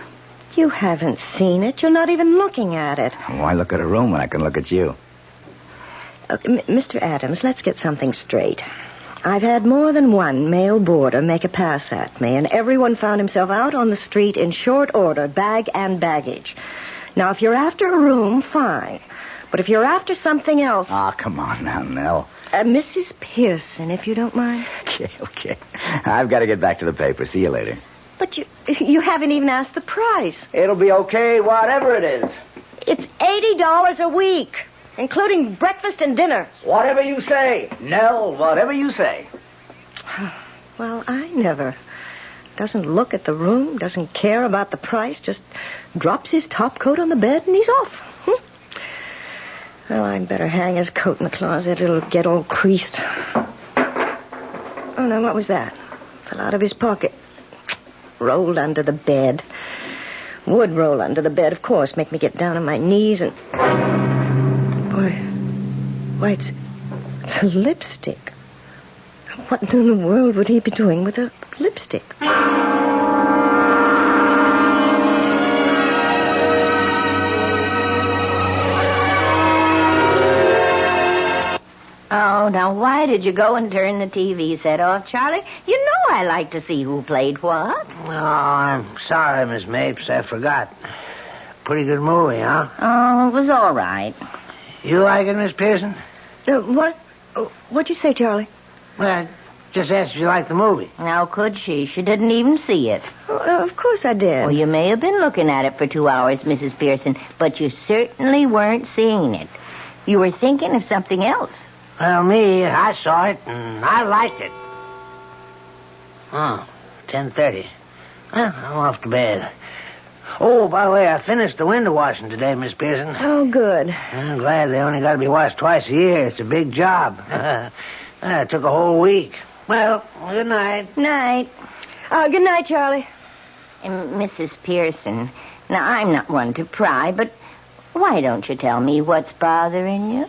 You haven't seen it. You're not even looking at it. Why look at a room when I can look at you? Mr. Adams, let's get something straight. I've had more than one male boarder make a pass at me, and everyone found himself out on the street in short order, bag and baggage. Now, if you're after a room, fine. But if you're after something else... Ah, come on now, Nell. Mrs. Pearson, if you don't mind. Okay. I've got to get back to the paper. See you later. But you haven't even asked the price. It'll be okay, whatever it is. It's $80 a week, including breakfast and dinner. Whatever you say, Nell, whatever you say. Well, I never. Doesn't look at the room, doesn't care about the price, just drops his top coat on the bed and he's off. Well, I'd better hang his coat in the closet. It'll get all creased. Oh, no, what was that? Fell out of his pocket. Rolled under the bed. Would roll under the bed, of course. Make me get down on my knees and... Why, it's a lipstick. What in the world would he be doing with a lipstick? Oh, now why did you go and turn the TV set off, Charlie? You know I like to see who played what. Oh, I'm sorry, Miss Mapes. I forgot. Pretty good movie, huh? Oh, it was all right. You like it, Miss Pearson? What? What'd you say, Charlie? Well, just asked if you liked the movie. How could she? She didn't even see it. Oh, of course I did. Well, you may have been looking at it for 2 hours, Mrs. Pearson, but you certainly weren't seeing it. You were thinking of something else. Well, me, I saw it, and I liked it. Oh, 10:30. Well, I'm off to bed. Oh, by the way, I finished the window washing today, Miss Pearson. Oh, good. I'm glad they only got to be washed twice a year. It's a big job. It took a whole week. Well, good night. Night. Good night, Charlie. Mrs. Pearson, now I'm not one to pry, but why don't you tell me what's bothering you?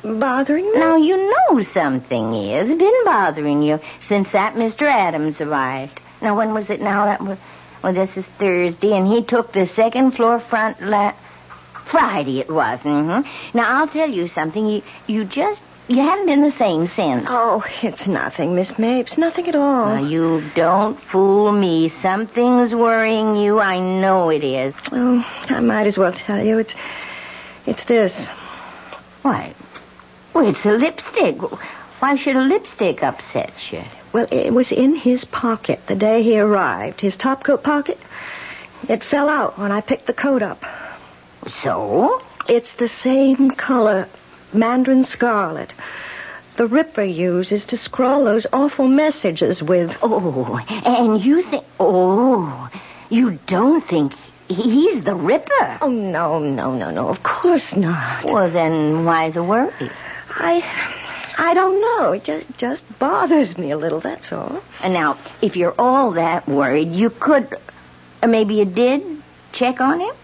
Bothering me? Now, you know something is been bothering you since that Mr. Adams arrived. Now, when was it now? This is Thursday, and he took the second floor front Friday it was. Mm-hmm. Now, I'll tell you something. You haven't been the same since. Oh, it's nothing, Miss Mapes. Nothing at all. Now, you don't fool me. Something's worrying you. I know it is. Oh, I might as well tell you. It's this. Why? Well, it's a lipstick. Why should a lipstick upset you? Well, it was in his pocket the day he arrived. His topcoat pocket. It fell out when I picked the coat up. So? It's the same color. Mandarin scarlet. The Ripper uses to scrawl those awful messages with. Oh, and you think... Oh, you don't think he's the Ripper? Oh, no. Of course not. Well, then why the worry? I don't know. It just bothers me a little, that's all. And now, if you're all that worried, you could... Or maybe you did check on him?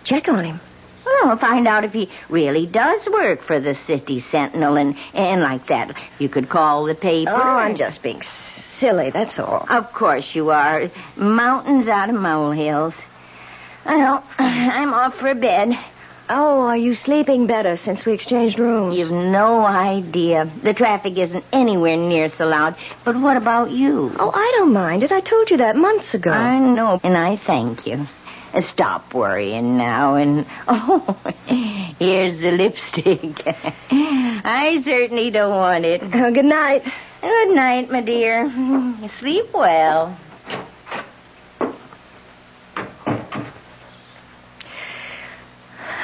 Check on him? Well, find out if he really does work for the City Sentinel and like that. You could call the paper. Oh, I'm just being silly, that's all. Of course you are. Mountains out of molehills. Well, I'm off for bed. Oh, are you sleeping better since we exchanged rooms? You've no idea. The traffic isn't anywhere near so loud. But what about you? Oh, I don't mind it. I told you that months ago. I know, and I thank you. Stop worrying now, and... Oh, here's the lipstick. I certainly don't want it. Oh, good night. Good night, my dear. Sleep well.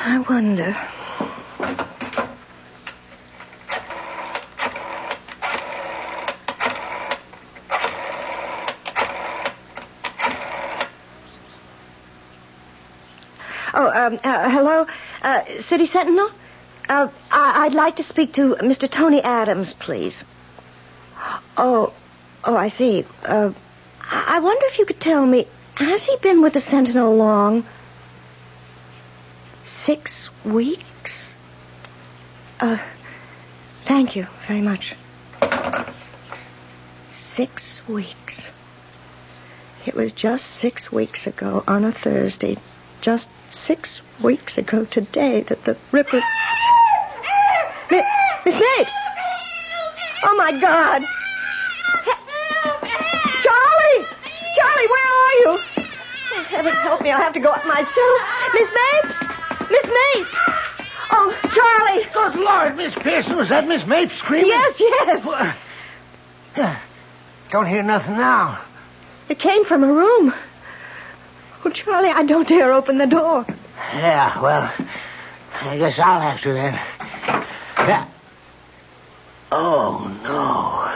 I wonder... Hello? City Sentinel? I'd like to speak to Mr. Tony Adams, please. Oh, I see. I wonder if you could tell me, has he been with the Sentinel long? 6 weeks? Thank you very much. 6 weeks. It was just 6 weeks ago on a Thursday. Just 6 weeks ago today that the Ripper... Miss Mapes! Oh, my God! Charlie! Charlie, where are you? Oh, heaven help me, I'll have to go up myself. Miss Mapes! Miss Mapes! Oh, Charlie! Good Lord, Miss Pearson, was that Miss Mapes screaming? Yes. Don't hear nothing now. It came from her room. Oh, Charlie, I don't dare open the door. Yeah, well, I guess I'll have to then. Yeah. Oh, no.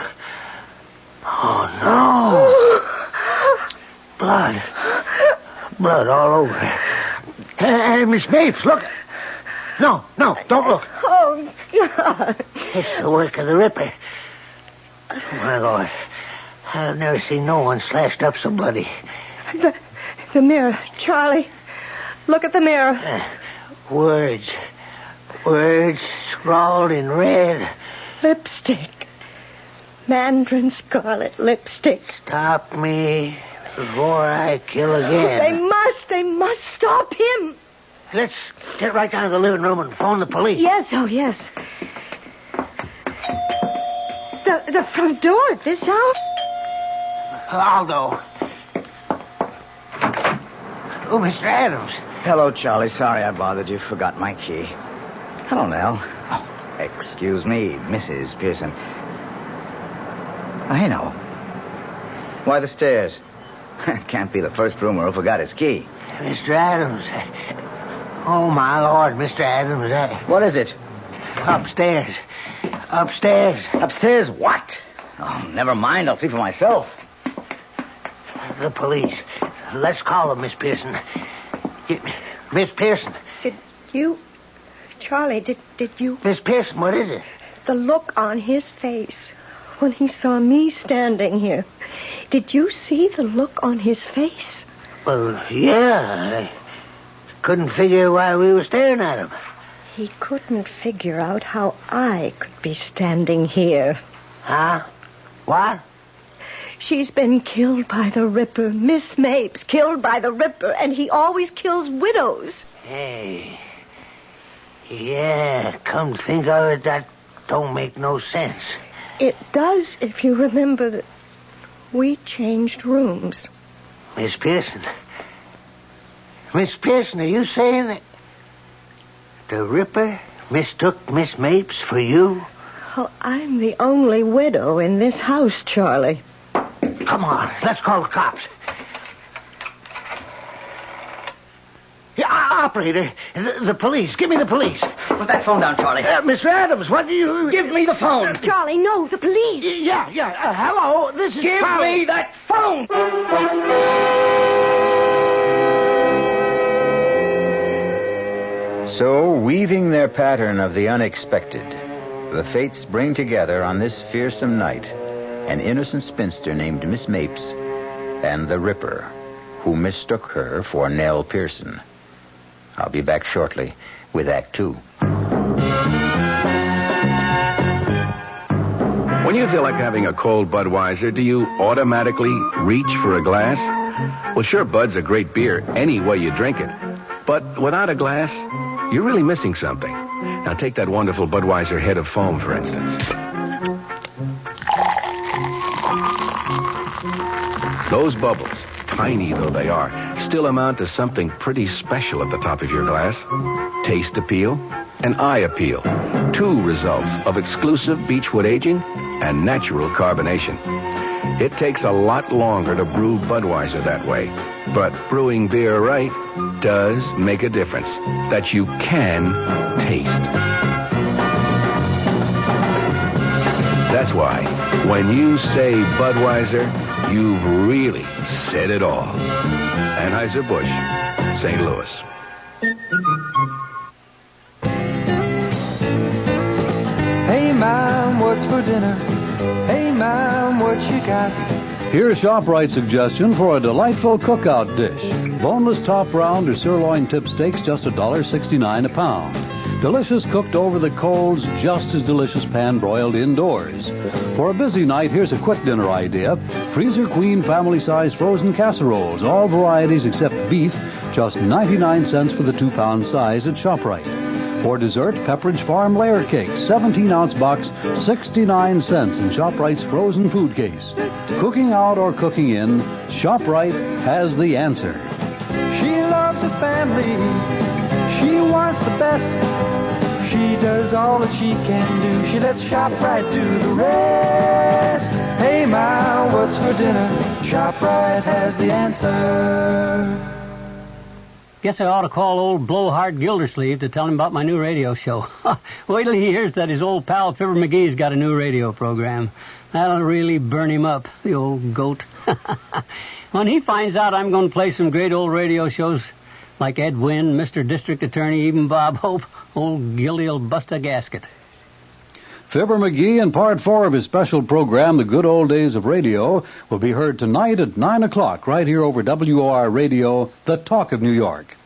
Blood. Blood all over. Hey, Miss Mapes, look. No, don't look. Oh, God. It's the work of the Ripper. My Lord, I've never seen no one slashed up so bloody. The mirror. Charlie, look at the mirror. Words scrawled in red. Lipstick. Mandarin scarlet lipstick. Stop me before I kill again. They must stop him. Let's get right down to the living room and phone the police. Yes. The front door at this hour? I'll go. Oh, Mr. Adams. Hello, Charlie. Sorry I bothered you. Forgot my key. Hello, Nell. Oh, excuse me, Mrs. Pearson. I know. Why the stairs? Can't be the first roomer who forgot his key. Mr. Adams. Oh, my Lord, Mr. Adams. What is it? Upstairs. Upstairs. Upstairs what? Oh, never mind. I'll see for myself. The police. Let's call them, Miss Pearson. Miss Pearson. Did you... Charlie, did you... Miss Pearson, what is it? The look on his face when he saw me standing here. Did you see the look on his face? Well, yeah. I couldn't figure why we were staring at him. He couldn't figure out how I could be standing here. Huh? What? She's been killed by the Ripper. Miss Mapes killed by the Ripper, and he always kills widows. Hey. Yeah, come to think of it, that don't make no sense. It does if you remember that we changed rooms. Miss Pearson. Miss Pearson, are you saying that the Ripper mistook Miss Mapes for you? Oh, I'm the only widow in this house, Charlie. Come on, let's call the cops. Yeah, operator, the police. Give me the police. Put that phone down, Charlie. Mr. Adams, what do you... Give me the phone. Charlie, no, the police. Yeah. Hello, this is Give Charlie. me that phone. So, weaving their pattern of the unexpected, the fates bring together on this fearsome night an innocent spinster named Miss Mapes and the Ripper, who mistook her for Nell Pearson. I'll be back shortly with Act 2. When you feel like having a cold Budweiser, do you automatically reach for a glass? Well, sure, Bud's a great beer any way you drink it. But without a glass, you're really missing something. Now take that wonderful Budweiser head of foam, for instance. Those bubbles, tiny though they are, still amount to something pretty special at the top of your glass. Taste appeal and eye appeal. Two results of exclusive beechwood aging and natural carbonation. It takes a lot longer to brew Budweiser that way, but brewing beer right does make a difference that you can taste. That's why when you say Budweiser, you've really said it all. Anheuser-Busch, St. Louis. Hey, Mom, what's for dinner? Hey, Mom, what you got? Here's ShopRite's suggestion for a delightful cookout dish. Boneless top round or sirloin tip steaks, just $1.69 a pound. Delicious cooked over the coals, just as delicious pan-broiled indoors. For a busy night, here's a quick dinner idea. Freezer Queen family-size frozen casseroles, all varieties except beef, just 99 cents for the 2-pound size at ShopRite. For dessert, Pepperidge Farm layer cake, 17-ounce box, 69 cents in ShopRite's frozen food case. Cooking out or cooking in, ShopRite has the answer. She loves the family. She wants the best. She does all that she can do. She lets ShopRite do the rest. Hey, Ma, what's for dinner? ShopRite has the answer. Guess I ought to call old Blowhard Gildersleeve to tell him about my new radio show. Wait till he hears that his old pal Fibber Magee's got a new radio program. That'll really burn him up, the old goat. When he finds out I'm going to play some great old radio shows like Ed Wynn, Mr. District Attorney, even Bob Hope, old Gildy'll bust a gasket. Fibber Magee and Part 4 of his special program, The Good Old Days of Radio, will be heard tonight at 9 o'clock right here over WOR Radio, the Talk of New York.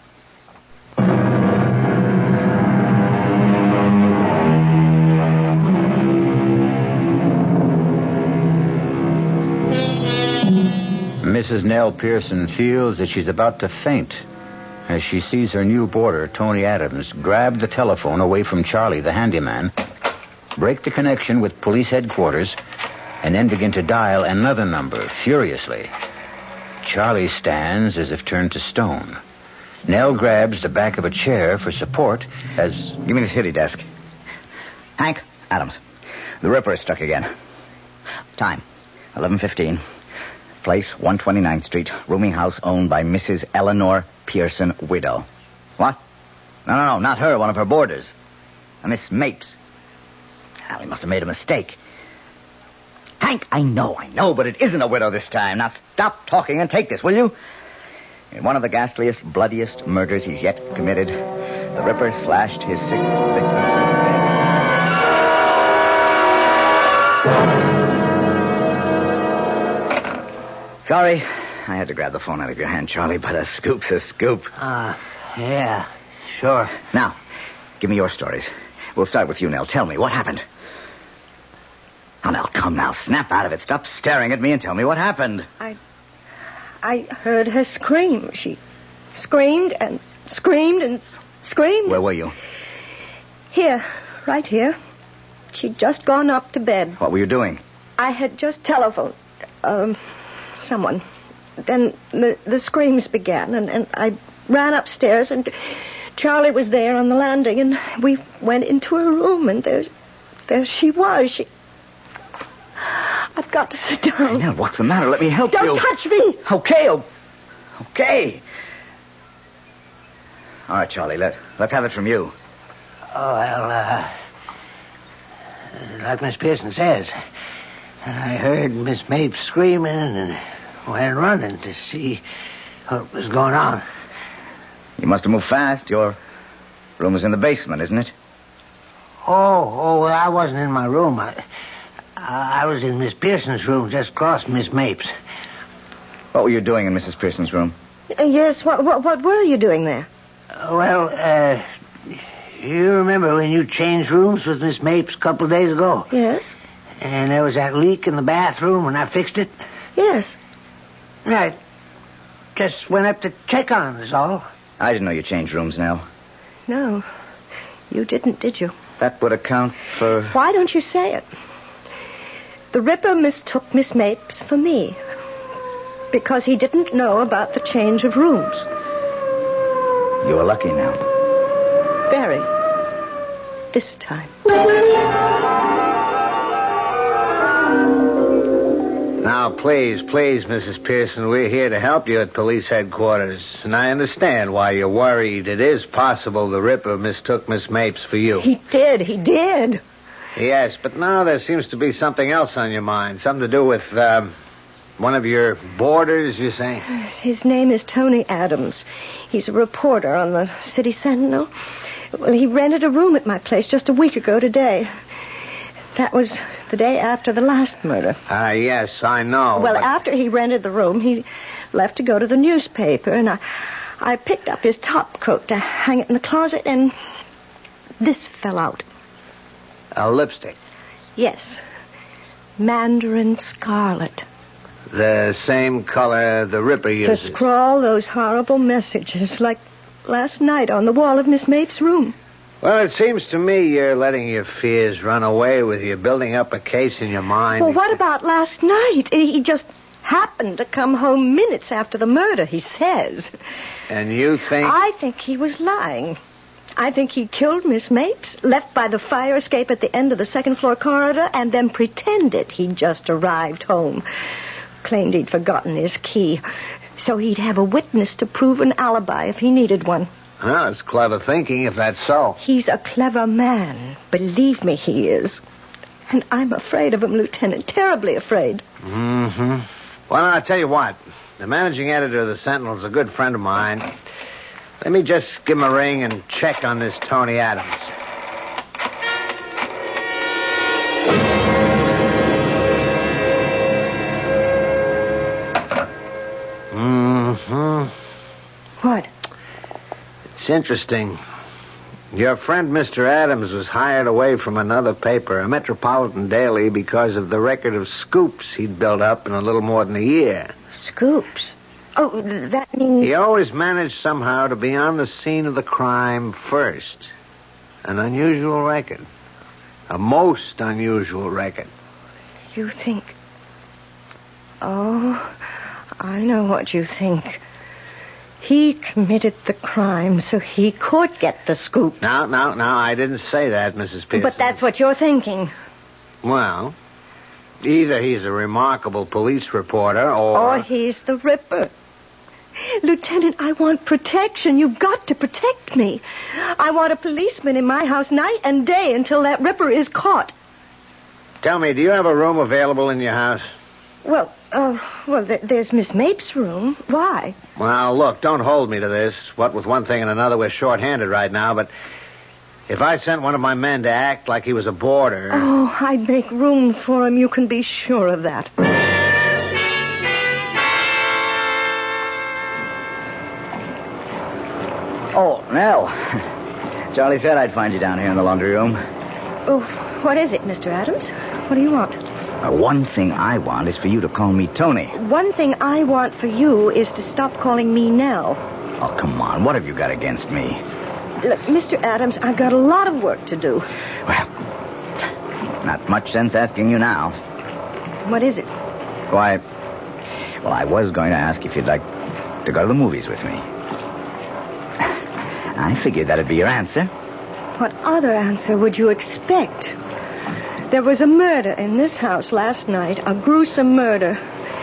Mrs. Nell Pearson feels that she's about to faint as she sees her new boarder, Tony Adams, grab the telephone away from Charlie, the handyman, break the connection with police headquarters, and then begin to dial another number furiously. Charlie stands as if turned to stone. Nell grabs the back of a chair for support as... Give me the city desk. Hank, Adams. The Ripper is struck again. Time. 11:15. Place, 129th Street. Rooming house owned by Mrs. Eleanor Pearson, widow. What? No, not her. One of her boarders. Miss Mapes. Well, he must have made a mistake. Hank, I know, but it isn't a widow this time. Now stop talking and take this, will you? In one of the ghastliest, bloodiest murders he's yet committed, the Ripper slashed his sixth victim. Sorry, I had to grab the phone out of your hand, Charlie, but a scoop's a scoop. Yeah, sure. Now, give me your stories. We'll start with you, Nell. Tell me, what happened? Oh, Nell, come now. Snap out of it. Stop staring at me and tell me what happened. I heard her scream. She screamed and screamed and screamed. Where were you? Here, right here. She'd just gone up to bed. What were you doing? I had just telephoned someone. Then the screams began, and I ran upstairs, and Charlie was there on the landing, and we went into her room, and there she was. I've got to sit down. Nell, what's the matter? Let me help you. Don't touch me. Okay. All right, Charlie, let's have it from you. Oh, well, like Miss Pearson says, I heard Miss Mapes screaming and went running to see what was going on. You must have moved fast. Your room is in the basement, isn't it? Oh, well, I wasn't in my room. I was in Miss Pearson's room, just across Miss Mapes. What were you doing in Mrs. Pearson's room? Yes, what were you doing there? Well, you remember when you changed rooms with Miss Mapes a couple of days ago? Yes. And there was that leak in the bathroom when I fixed it? Yes. I just went up to check on it, is all. I didn't know you changed rooms, Nell. No, you didn't, did you? That would account for... Why don't you say it? The Ripper mistook Miss Mapes for me because he didn't know about the change of rooms. You were lucky, Nell. Very. This time. Now, please, Mrs. Pearson, we're here to help you at police headquarters. And I understand why you're worried. It is possible the Ripper mistook Miss Mapes for you. He did. Yes, but now there seems to be something else on your mind. Something to do with, one of your boarders, you say? His name is Tony Adams. He's a reporter on the City Sentinel. Well, he rented a room at my place just a week ago today. That was the day after the last murder. Yes, I know. Well, after he rented the room, he left to go to the newspaper, and I picked up his top coat to hang it in the closet, and this fell out. A lipstick? Yes. Mandarin scarlet. The same color the Ripper uses. To scrawl those horrible messages like last night on the wall of Miss Mapes' room. Well, it seems to me you're letting your fears run away with you, building up a case in your mind. Well, what about last night? He just happened to come home minutes after the murder, he says. And you think... I think he was lying. I think he killed Miss Mapes, left by the fire escape at the end of the second-floor corridor, and then pretended he'd just arrived home. Claimed he'd forgotten his key, so he'd have a witness to prove an alibi if he needed one. Well, it's clever thinking, if that's so. He's a clever man. Believe me, he is. And I'm afraid of him, Lieutenant. Terribly afraid. Mm-hmm. Well, I'll tell you what. The managing editor of the Sentinel's a good friend of mine. Let me just give him a ring and check on this Tony Adams. Mm-hmm. What? It's interesting. Your friend Mr. Adams was hired away from another paper, a metropolitan daily, because of the record of scoops he'd built up in a little more than a year. Scoops? Oh, that means... He always managed somehow to be on the scene of the crime first. An unusual record. A most unusual record. You think... Oh, I know what you think. He committed the crime so he could get the scoop. No, I didn't say that, Mrs. Pearson. But that's what you're thinking. Well, Either he's a remarkable police reporter Or he's the Ripper. Lieutenant, I want protection. You've got to protect me. I want a policeman in my house night and day until that Ripper is caught. Tell me, do you have a room available in your house? Well, there's Miss Mapes' room. Why? Well, look, don't hold me to this. What with one thing and another, we're short-handed right now, but if I sent one of my men to act like he was a boarder... Oh, I'd make room for him. You can be sure of that. Oh, Nell. Charlie said I'd find you down here in the laundry room. Oh, what is it, Mr. Adams? What do you want? One thing I want is for you to call me Tony. One thing I want for you is to stop calling me Nell. Oh, come on. What have you got against me? Look, Mr. Adams, I've got a lot of work to do. Well, not much sense asking you now. What is it? Why, well, I was going to ask if you'd like to go to the movies with me. I figured that'd be your answer. What other answer would you expect? There was a murder in this house last night, a gruesome murder.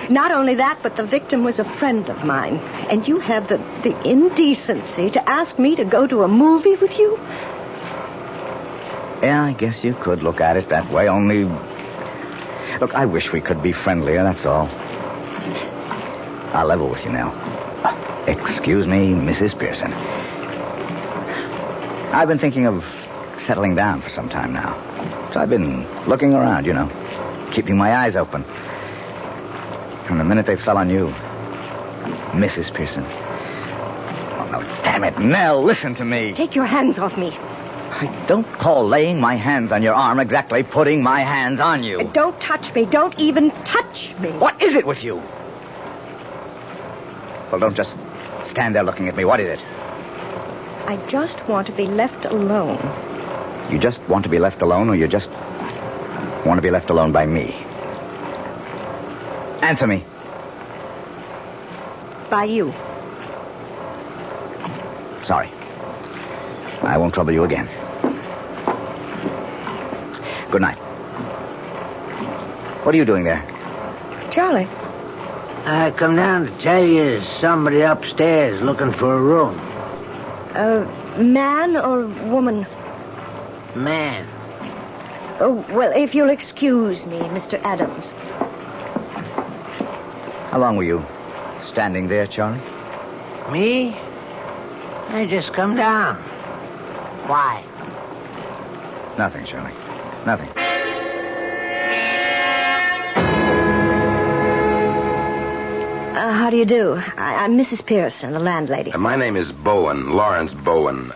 Not only that, but the victim was a friend of mine. And you have the indecency to ask me to go to a movie with you? Yeah, I guess you could look at it that way, only... Look, I wish we could be friendlier, that's all. I'll level with you now. Excuse me, Mrs. Pearson. I've been thinking of settling down for some time now. So I've been looking around, you know, keeping my eyes open. And the minute they fell on you, Mrs. Pearson. Oh, no, damn it, Nell, listen to me. Take your hands off me. I don't call laying my hands on your arm exactly putting my hands on you. Don't touch me. Don't even touch me. What is it with you? Well, don't just stand there looking at me. What is it? I just want to be left alone. You just want to be left alone, or you just want to be left alone by me? Answer me. By you. Sorry. I won't trouble you again. Good night. What are you doing there? Charlie. I come down to tell you there's somebody upstairs looking for a room. Man or woman? Man. Oh, well, if you'll excuse me, Mr. Adams. How long were you standing there, Charlie? Me? I just come down. Why? Nothing, Charlie. Nothing. How do you do? I'm Mrs. Pearson, the landlady. My name is Bowen, Lawrence Bowen.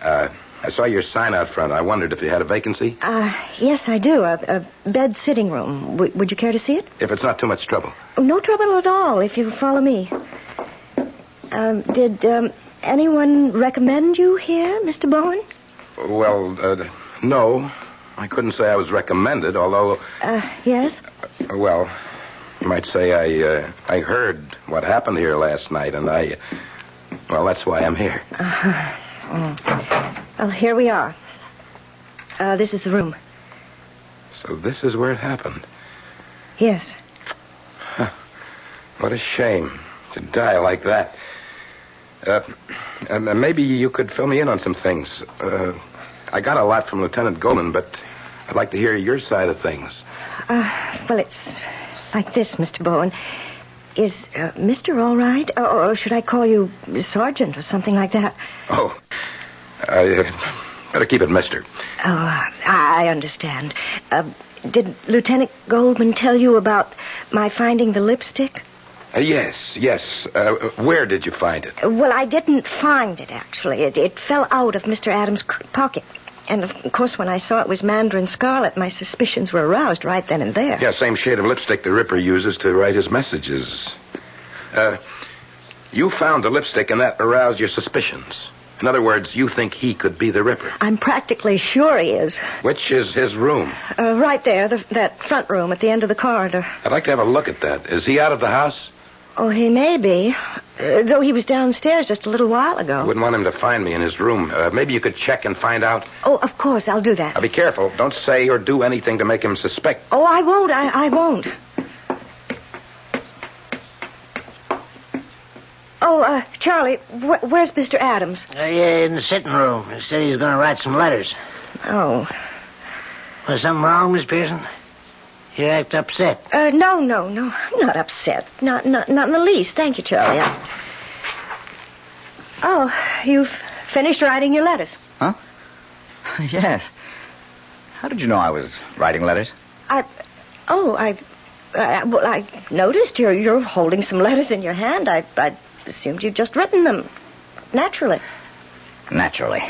I saw your sign out front. I wondered if you had a vacancy. Yes, I do. A bed sitting room. Would you care to see it? If it's not too much trouble. No trouble at all, if you follow me. Did anyone recommend you here, Mr. Bowen? Well, no. I couldn't say I was recommended, although... Yes? Well, you might say I heard what happened here last night, and well, that's why I'm here. Well, here we are. This is the room. So this is where it happened. Yes. Huh. What a shame to die like that. Maybe you could fill me in on some things. I got a lot from Lieutenant Golan, but I'd like to hear your side of things. Well, it's like this, Mr. Bowen. Is Mr. all right? Or should I call you Sergeant or something like that? Oh, better keep it Mister. Oh, I understand. Did Lieutenant Goldman tell you about my finding the lipstick? Yes. Where did you find it? Well, I didn't find it, actually. It fell out of Mr. Adams' pocket. And, of course, when I saw it was Mandarin Scarlet, my suspicions were aroused right then and there. Yeah, same shade of lipstick the Ripper uses to write his messages. You found the lipstick, and that aroused your suspicions. In other words, you think he could be the Ripper. I'm practically sure he is. Which is his room? Right there, that front room at the end of the corridor. I'd like to have a look at that. Is he out of the house? Oh, he may be. Though he was downstairs just a little while ago. I wouldn't want him to find me in his room. Maybe you could check and find out. Oh, of course, I'll do that. Now, be careful. Don't say or do anything to make him suspect. Oh, I won't. I won't. Oh, Charlie, where's Mr. Adams? In the sitting room. He said he was going to write some letters. Oh. Was something wrong, Miss Pearson? You act upset. No. I'm not upset. Not in the least. Thank you, Charlie. Oh, you've finished writing your letters. Huh? Yes. How did you know I was writing letters? I noticed you're holding some letters in your hand. I assumed you'd just written them. Naturally. Naturally.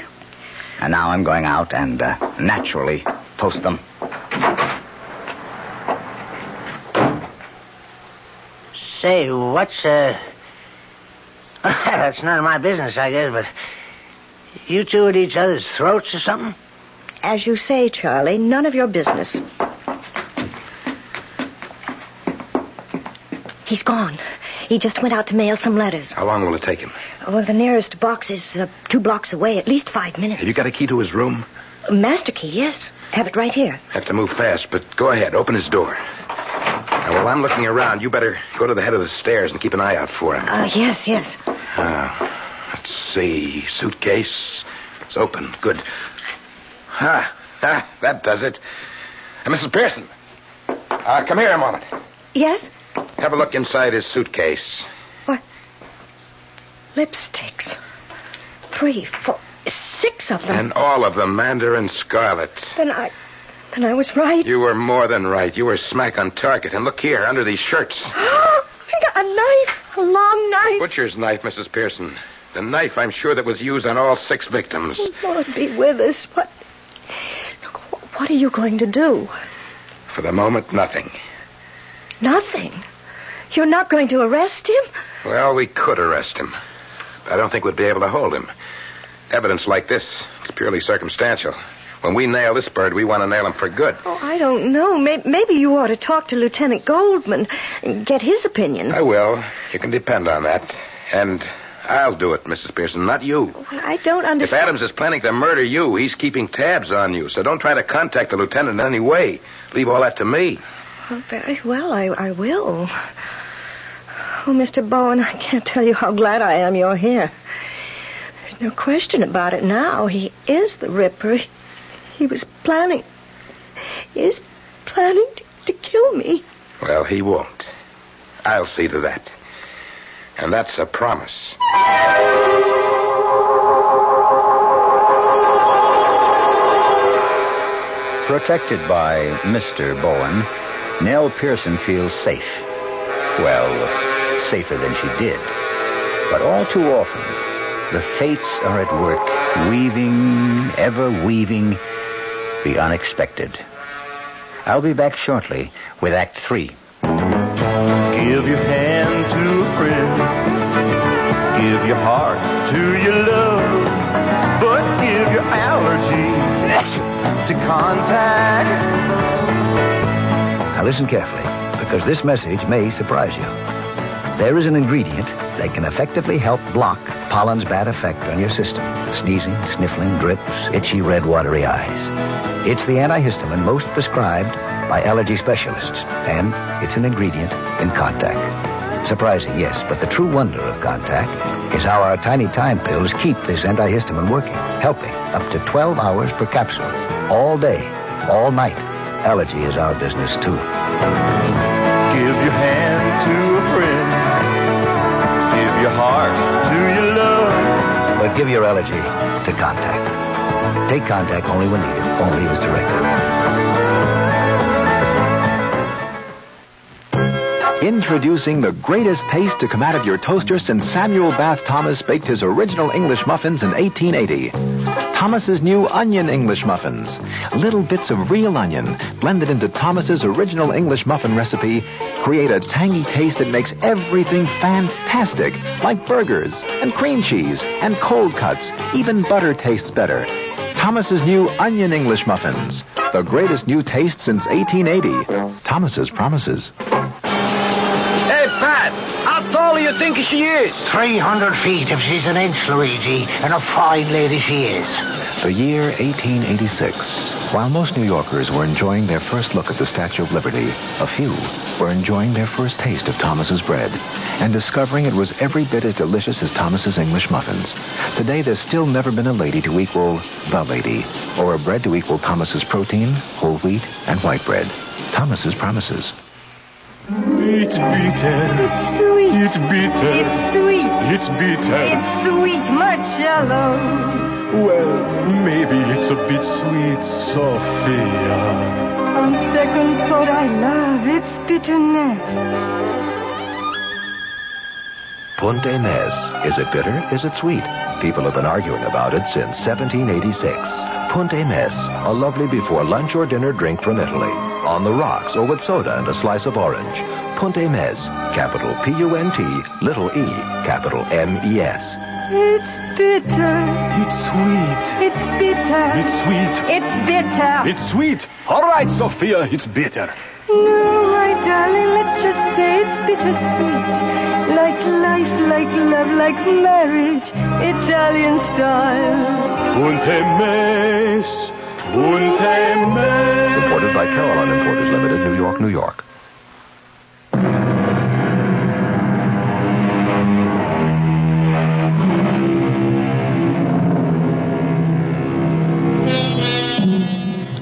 And now I'm going out and naturally post them. Say, what's, that's none of my business, I guess, but you two at each other's throats or something? As you say, Charlie, none of your business. He's gone. He just went out to mail some letters. How long will it take him? Well, the nearest box is 2 blocks away, at least 5 minutes. Have you got a key to his room? Master key, yes. Have it right here. Have to move fast, but go ahead. Open his door. Now, while I'm looking around, you better go to the head of the stairs and keep an eye out for him. Yes. Let's see. Suitcase. It's open. Good. That does it. Mrs. Pearson. Come here a moment. Yes? Have a look inside his suitcase. What? Lipsticks. 3, 4, 6 of them. And all of them mandarin scarlet. Then I was right. You were more than right. You were smack on target. And look here, under these shirts. I got a knife. A long knife. Butcher's knife, Mrs. Pearson. The knife, I'm sure, that was used on all 6 victims. Oh, Lord be with us. What are you going to do? For the moment, nothing. Nothing? You're not going to arrest him? Well, we could arrest him. But I don't think we'd be able to hold him. Evidence like this, it's purely circumstantial. When we nail this bird, we want to nail him for good. Oh, I don't know. Maybe you ought to talk to Lieutenant Goldman and get his opinion. I will. You can depend on that. And I'll do it, Mrs. Pearson, not you. Well, I don't understand. If Adams is planning to murder you, he's keeping tabs on you. So don't try to contact the lieutenant in any way. Leave all that to me. Oh, very well, I will. Oh, Mr. Bowen, I can't tell you how glad I am you're here. There's no question about it now. He is the Ripper. He was planning... is planning to kill me. Well, he won't. I'll see to that. And that's a promise. Protected by Mr. Bowen, Nell Pearson feels safe. Well, safer than she did. But all too often, the fates are at work, weaving, ever weaving, the unexpected. I'll be back shortly with Act 3. Give your hand to a friend. Give your heart to your love. But give your allergy to contact. Now listen carefully, because this message may surprise you. There is an ingredient that can effectively help block pollen's bad effect on your system. Sneezing, sniffling, drips, itchy, red, watery eyes. It's the antihistamine most prescribed by allergy specialists, and it's an ingredient in Contact. Surprising, yes, but the true wonder of Contact is how our tiny time pills keep this antihistamine working, helping up to 12 hours per capsule, all day, all night. Allergy is our business, too. Give your hand to a friend. Give your heart to your love. But give your allergy to Contact. Take Contact only when needed, only as directed. Introducing the greatest taste to come out of your toaster since Samuel Bath Thomas baked his original English muffins in 1880. Thomas's new onion English muffins. Little bits of real onion blended into Thomas's original English muffin recipe create a tangy taste that makes everything fantastic, like burgers and cream cheese and cold cuts. Even butter tastes better. Thomas's new onion English muffins. The greatest new taste since 1880. Thomas's promises. Hey, Pat, how tall do you think she is? 300 feet if she's an inch, Luigi, and a fine lady she is. The year 1886. While most New Yorkers were enjoying their first look at the Statue of Liberty, a few were enjoying their first taste of Thomas's bread and discovering it was every bit as delicious as Thomas's English muffins. Today, there's still never been a lady to equal the lady, or a bread to equal Thomas's protein, whole wheat, and white bread. Thomas's promises. It's bitter. It's sweet. It's bitter. It's sweet. It's bitter. It's sweet, Marcello. Well, maybe it's a bit sweet, Sophia. On second thought, I love its bitterness. Punte Mes. Is it bitter? Is it sweet? People have been arguing about it since 1786. Punte Mes, a lovely before lunch or dinner drink from Italy. On the rocks or with soda and a slice of orange. Punte Mes, capital P-U-N-T, little e, capital M-E-S. It's bitter. It's sweet. It's bitter. It's sweet. It's bitter. It's sweet. All right, Sophia, it's bitter. No, my darling, let's just say it's bittersweet. Like life, like love, like marriage, Italian style. Punte Mes. Punte Mes. Reported by Caroline Importers Limited, New York, New York.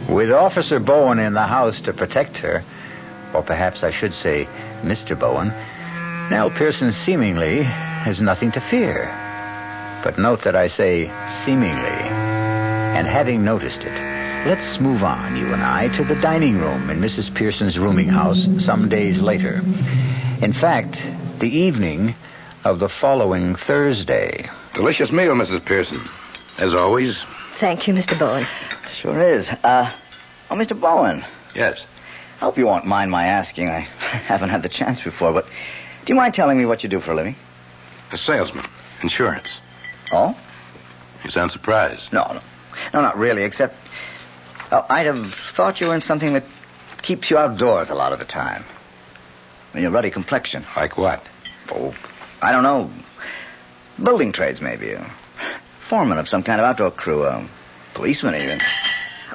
With Officer Bowen in the house to protect her, or perhaps I should say Mr. Bowen, Nell Pearson seemingly has nothing to fear. But note that I say seemingly. And having noticed it, let's move on, you and I, to the dining room in Mrs. Pearson's rooming house some days later. In fact, the evening of the following Thursday. Delicious meal, Mrs. Pearson. As always. Thank you, Mr. Bowen. Sure is. Oh, Mr. Bowen. Yes. I hope you won't mind my asking. I haven't had the chance before, but do you mind telling me what you do for a living? A salesman. Insurance. Oh? You sound surprised. No, not really, except I'd have thought you were in something that keeps you outdoors a lot of the time. Your ruddy complexion. Like what? Oh, I don't know. Building trades, maybe. A foreman of some kind of outdoor crew. A policeman, even.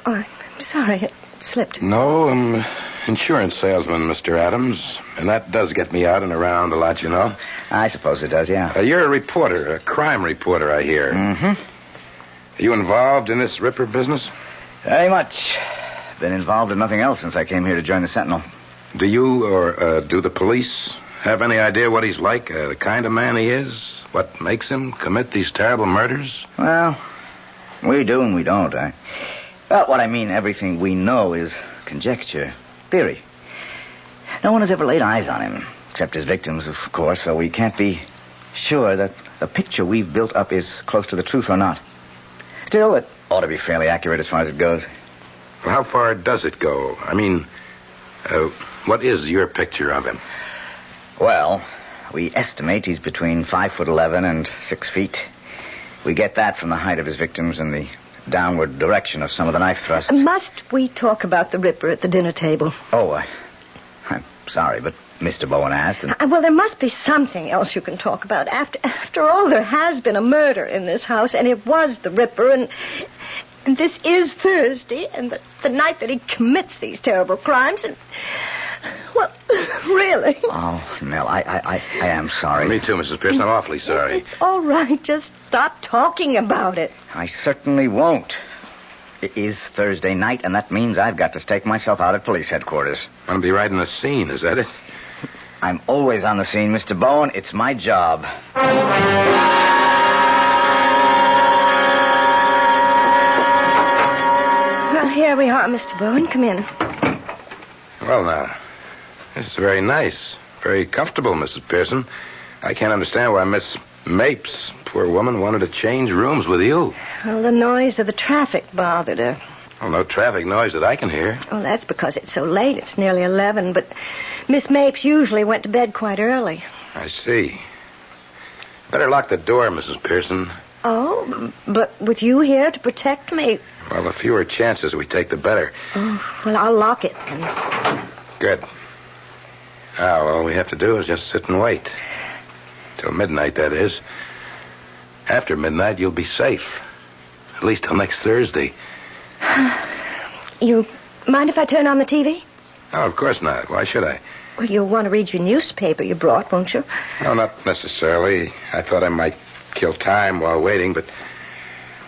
Oh, I'm sorry. It slipped. No, I'm insurance salesman, Mr. Adams. And that does get me out and around a lot, you know. I suppose it does, yeah. You're a reporter, a crime reporter, I hear. Mm-hmm. Are you involved in this Ripper business? Very much. Been involved in nothing else since I came here to join the Sentinel. Do you or do the police have any idea what he's like, the kind of man he is? What makes him commit these terrible murders? Well, we do and we don't. Well, what I mean, everything we know is conjecture, theory. No one has ever laid eyes on him, except his victims, of course, so we can't be sure that the picture we've built up is close to the truth or not. Still, it ought to be fairly accurate as far as it goes. Well, how far does it go? I mean, what is your picture of him? Well, we estimate he's between 5'11" and 6 feet. We get that from the height of his victims and the downward direction of some of the knife thrusts. Must we talk about the Ripper at the dinner table? Oh, I'm sorry, but Mr. Bowen asked. And... well, there must be something else you can talk about. After all, there has been a murder in this house, and it was the Ripper, and this is Thursday, and the night that he commits these terrible crimes, and... well, really? Oh, Nell, I am sorry. Me too, Mrs. Pearson. I'm awfully sorry. It's all right. Just stop talking about it. I certainly won't. It is Thursday night, and that means I've got to stake myself out at police headquarters. Want to be right in the scene, is that it? I'm always on the scene, Mr. Bowen. It's my job. Well, here we are, Mr. Bowen. Come in. Well, now, this is very nice. Very comfortable, Mrs. Pearson. I can't understand why Miss Mapes, poor woman, wanted to change rooms with you. Well, the noise of the traffic bothered her. Well, no traffic noise that I can hear. Oh, that's because it's so late. It's nearly 11, but Miss Mapes usually went to bed quite early. I see. Better lock the door, Mrs. Pearson. Oh, but with you here to protect me... Well, the fewer chances we take, the better. Oh, well, I'll lock it. Good. Now, all we have to do is just sit and wait. Till midnight, that is. After midnight, you'll be safe. At least till next Thursday. You mind if I turn on the TV? Oh, of course not. Why should I? Well, you'll want to read your newspaper you brought, won't you? No, not necessarily. I thought I might kill time while waiting, but...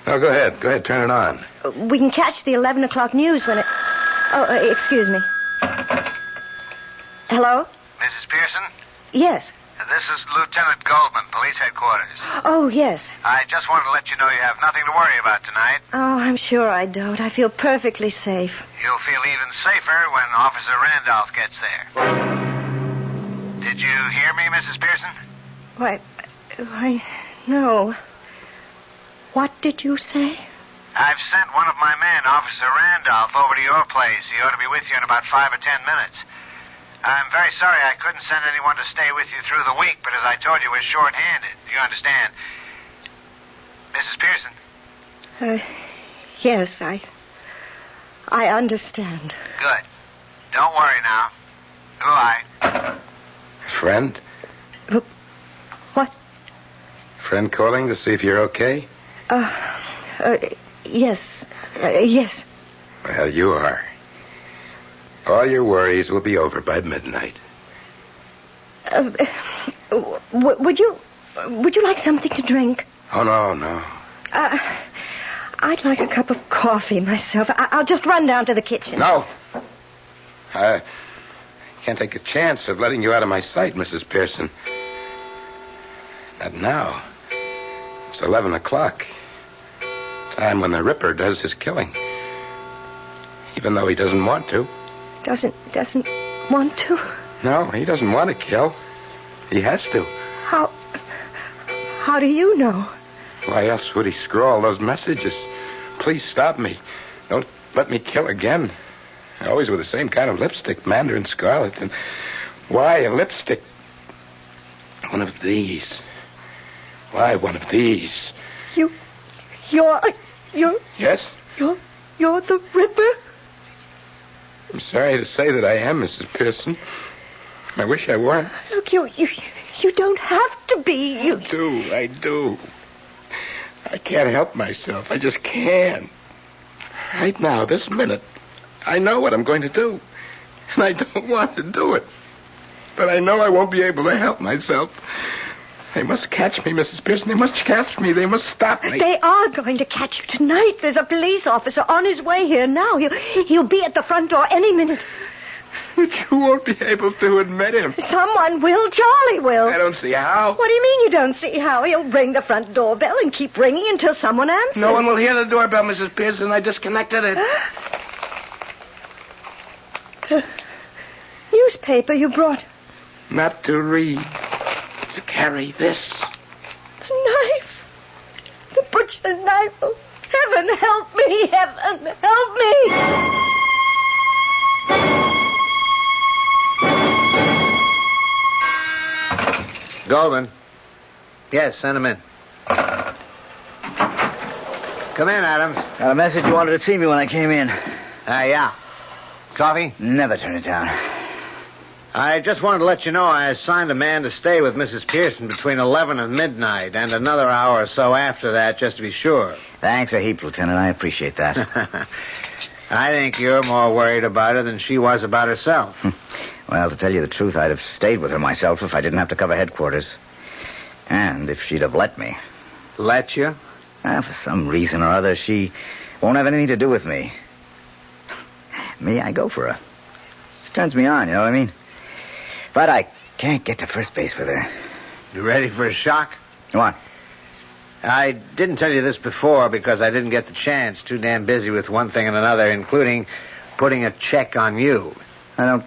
No, go ahead. Go ahead, turn it on. We can catch the 11 o'clock news when it... Oh, excuse me. Hello? Mrs. Pearson? Yes. This is Lieutenant Goldman, police headquarters. Oh, yes. I just wanted to let you know you have nothing to worry about tonight. Oh, I'm sure I don't. I feel perfectly safe. You'll feel even safer when Officer Randolph gets there. Did you hear me, Mrs. Pearson? Why, no. What did you say? I've sent one of my men, Officer Randolph, over to your place. He ought to be with you in about 5 or 10 minutes. I'm very sorry I couldn't send anyone to stay with you through the week, but as I told you, we're short-handed. You understand? Mrs. Pearson? Yes, I understand. Good. Don't worry now. Goodbye. Friend? What? Friend calling to see if you're okay? Yes. Yes. Well, you are. All your worries will be over by midnight. Would you like something to drink? Oh, no. I'd like a cup of coffee myself. I'll just run down to the kitchen. No. I can't take a chance of letting you out of my sight, Mrs. Pearson. Not now. It's 11 o'clock. Time when the Ripper does his killing. Even though he doesn't want to. Doesn't want to? No, he doesn't want to kill. He has to. How do you know? Why else would he scrawl those messages? Please stop me. Don't let me kill again. Always with the same kind of lipstick, Mandarin Scarlet. And why a lipstick? One of these. Why one of these? You're... Yes? You're the Ripper? I'm sorry to say that I am, Mrs. Pearson. I wish I weren't. Look, you don't have to be. I do. I can't help myself. I just can't. Right now, this minute, I know what I'm going to do. And I don't want to do it. But I know I won't be able to help myself. They must catch me, Mrs. Pearson. They must catch me. They must stop me. They are going to catch you tonight. There's a police officer on his way here now. He'll be at the front door any minute. But you won't be able to admit him. Someone will. Charlie will. I don't see how. What do you mean you don't see how? He'll ring the front doorbell and keep ringing until someone answers. No one will hear the doorbell, Mrs. Pearson. I disconnected it. Newspaper you brought. Not to read. To carry this. The knife. The butcher knife. Oh, heaven help me. Heaven help me. Goldman. Yes, send him in. Come in, Adams. Got a message you wanted to see me when I came in. Yeah. Coffee? Never turn it down. I just wanted to let you know I assigned a man to stay with Mrs. Pearson between 11 and midnight, and another hour or so after that, just to be sure. Thanks a heap, Lieutenant. I appreciate that. I think you're more worried about her than she was about herself. Well, to tell you the truth, I'd have stayed with her myself if I didn't have to cover headquarters. And if she'd have let me. Let you? For some reason or other, she won't have anything to do with me. Me, I go for her. She turns me on, you know what I mean? But I can't get to first base with her. You ready for a shock? What? I didn't tell you this before because I didn't get the chance. Too damn busy with one thing and another, including putting a check on you. I don't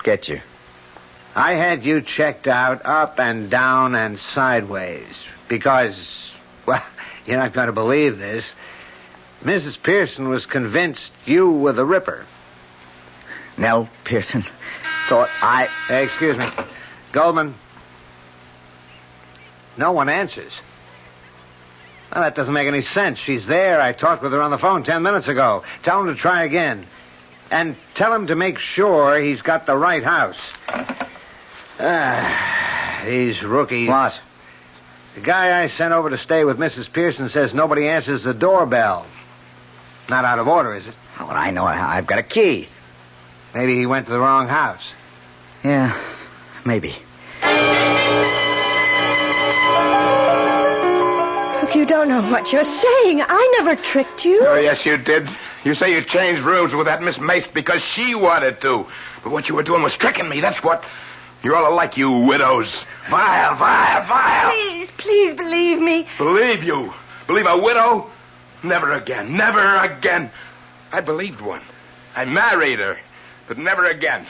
get you. I had you checked out up and down and sideways because, well, you're not going to believe this. Mrs. Pearson was convinced you were the Ripper. Nell Pearson thought I... Excuse me. Goldman. No one answers. Well, that doesn't make any sense. She's there. I talked with her on the phone 10 minutes ago. Tell him to try again. And tell him to make sure he's got the right house. These rookies... What? The guy I sent over to stay with Mrs. Pearson says nobody answers the doorbell. Not out of order, is it? Oh, I know. I've got a key. Maybe he went to the wrong house. Yeah, maybe. Look, you don't know what you're saying. I never tricked you. Oh, yes, you did. You say you changed rooms with that Miss Mace because she wanted to. But what you were doing was tricking me, that's what. You're all alike, you widows. Vile, vile, vile. Please believe me. Believe you? Believe a widow? Never again, never again. I believed one. I married her, but never again.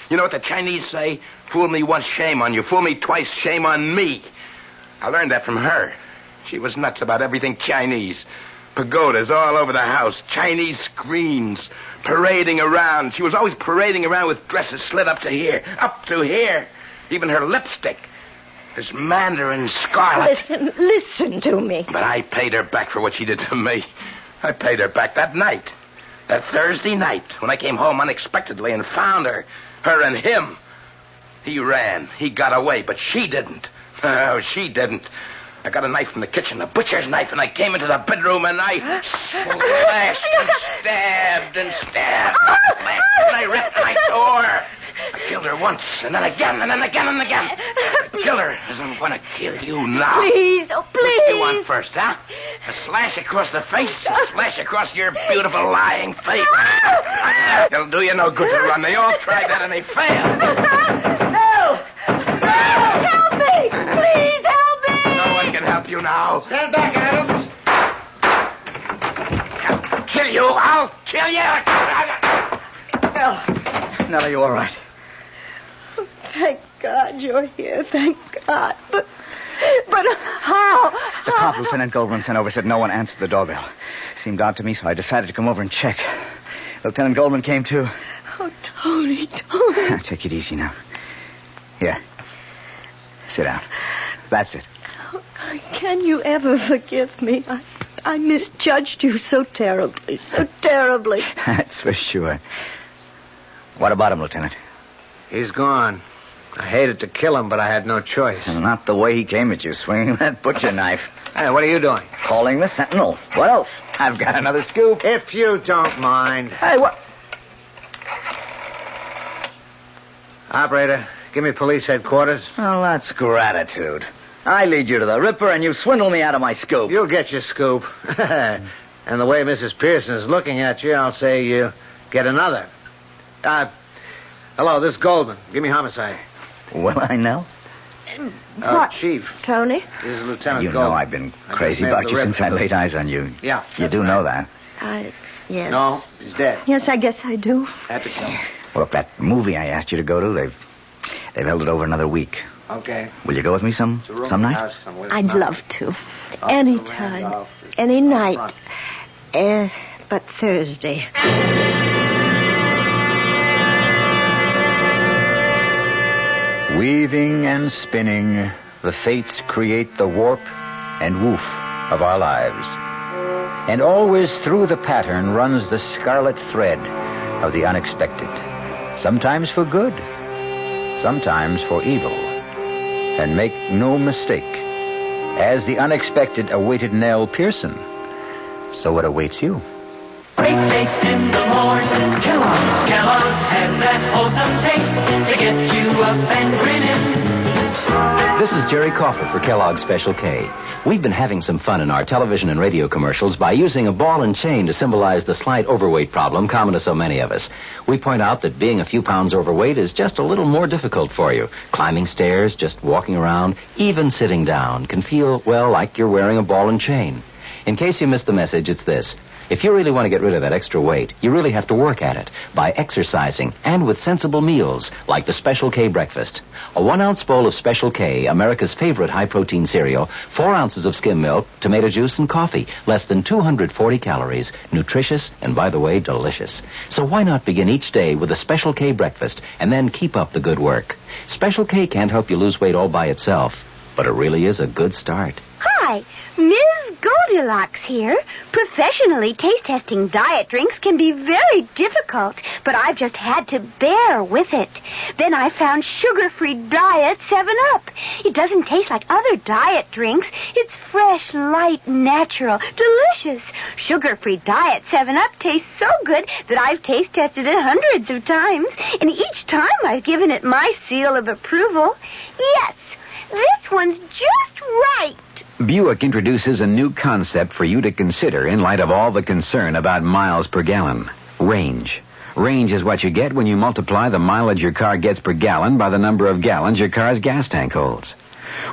You know what the Chinese say? Fool me once, shame on you. Fool me twice, shame on me. I learned that from her. She was nuts about everything Chinese. Pagodas all over the house, Chinese screens, parading around. She was always parading around with dresses slit up to here, up to here. Even her lipstick. This mandarin scarlet. Listen to me. But I paid her back for what she did to me. I paid her back that night. That Thursday night, when I came home unexpectedly and found her and him. He ran. He got away, but she didn't. Oh, she didn't. I got a knife from the kitchen, a butcher's knife, and I came into the bedroom and I slashed and stabbed and stabbed. And I ripped and I tore. I killed her once, and then again, and then again, and again. I killed her as I'm going to kill you now. Please, oh, please. What do you want first, huh? A slash across the face, a slash across your beautiful lying face. It'll do you no good to run. They all tried that and they failed. No! Help me! Please help me! No one can help you now. Stand back, Adams. I'll kill you. I'll kill you. Now, are you all right? Thank God you're here. Thank God. But how? The cop Lieutenant Goldman sent over said no one answered the doorbell. Seemed odd to me, so I decided to come over and check. Lieutenant Goldman came too. Oh, Tony. Now, take it easy now. Here. Sit down. That's it. Oh, can you ever forgive me? I misjudged you so terribly, so terribly. That's for sure. What about him, Lieutenant? He's gone. I hated to kill him, but I had no choice. And not the way he came at you, swinging that butcher knife. Hey, what are you doing? Calling the Sentinel. What else? I've got another scoop. If you don't mind. Hey, what? Operator, give me police headquarters. Oh, that's gratitude. I lead you to the Ripper, and you swindle me out of my scoop. You'll get your scoop. And the way Mrs. Pearson is looking at you, I'll say you get another. Hello, this is Goldman. Give me homicide. Well, I know. What? Chief. Tony? This is Lieutenant You Goldman. know I've been crazy about you since I laid eyes on you. Yeah. You do know that. Yes. No, he's dead. Yes, I guess I do. Had to kill him. Well, look, that movie I asked you to go to, they've held it over another week. Okay. Will you go with me some night? I'd love to. Anytime. Any night. But Thursday. Weaving and spinning, the fates create the warp and woof of our lives. And always through the pattern runs the scarlet thread of the unexpected. Sometimes for good, sometimes for evil. And make no mistake, as the unexpected awaited Nell Pearson, so it awaits you. Great taste in the morning. Kellogg's has that wholesome taste to get you up and grinning. This is Jerry Coffer for Kellogg's Special K. We've been having some fun in our television and radio commercials by using a ball and chain to symbolize the slight overweight problem common to so many of us. We point out that being a few pounds overweight is just a little more difficult for you. Climbing stairs, just walking around, even sitting down can feel, well, like you're wearing a ball and chain. In case you missed the message, it's this. If you really want to get rid of that extra weight, you really have to work at it by exercising and with sensible meals like the Special K breakfast. A 1-ounce bowl of Special K, America's favorite high-protein cereal, 4 ounces of skim milk, tomato juice, and coffee, less than 240 calories, nutritious, and by the way, delicious. So why not begin each day with a Special K breakfast and then keep up the good work? Special K can't help you lose weight all by itself, but it really is a good start. Hi, Ms. Goldilocks here. Professionally, taste testing diet drinks can be very difficult, but I've just had to bear with it. Then I found sugar-free Diet 7-Up. It doesn't taste like other diet drinks. It's fresh, light, natural, delicious. Sugar-free Diet 7-Up tastes so good that I've taste tested it hundreds of times, and each time I've given it my seal of approval. Yes, this one's just right. Buick introduces a new concept for you to consider in light of all the concern about miles per gallon. Range. Range is what you get when you multiply the mileage your car gets per gallon by the number of gallons your car's gas tank holds.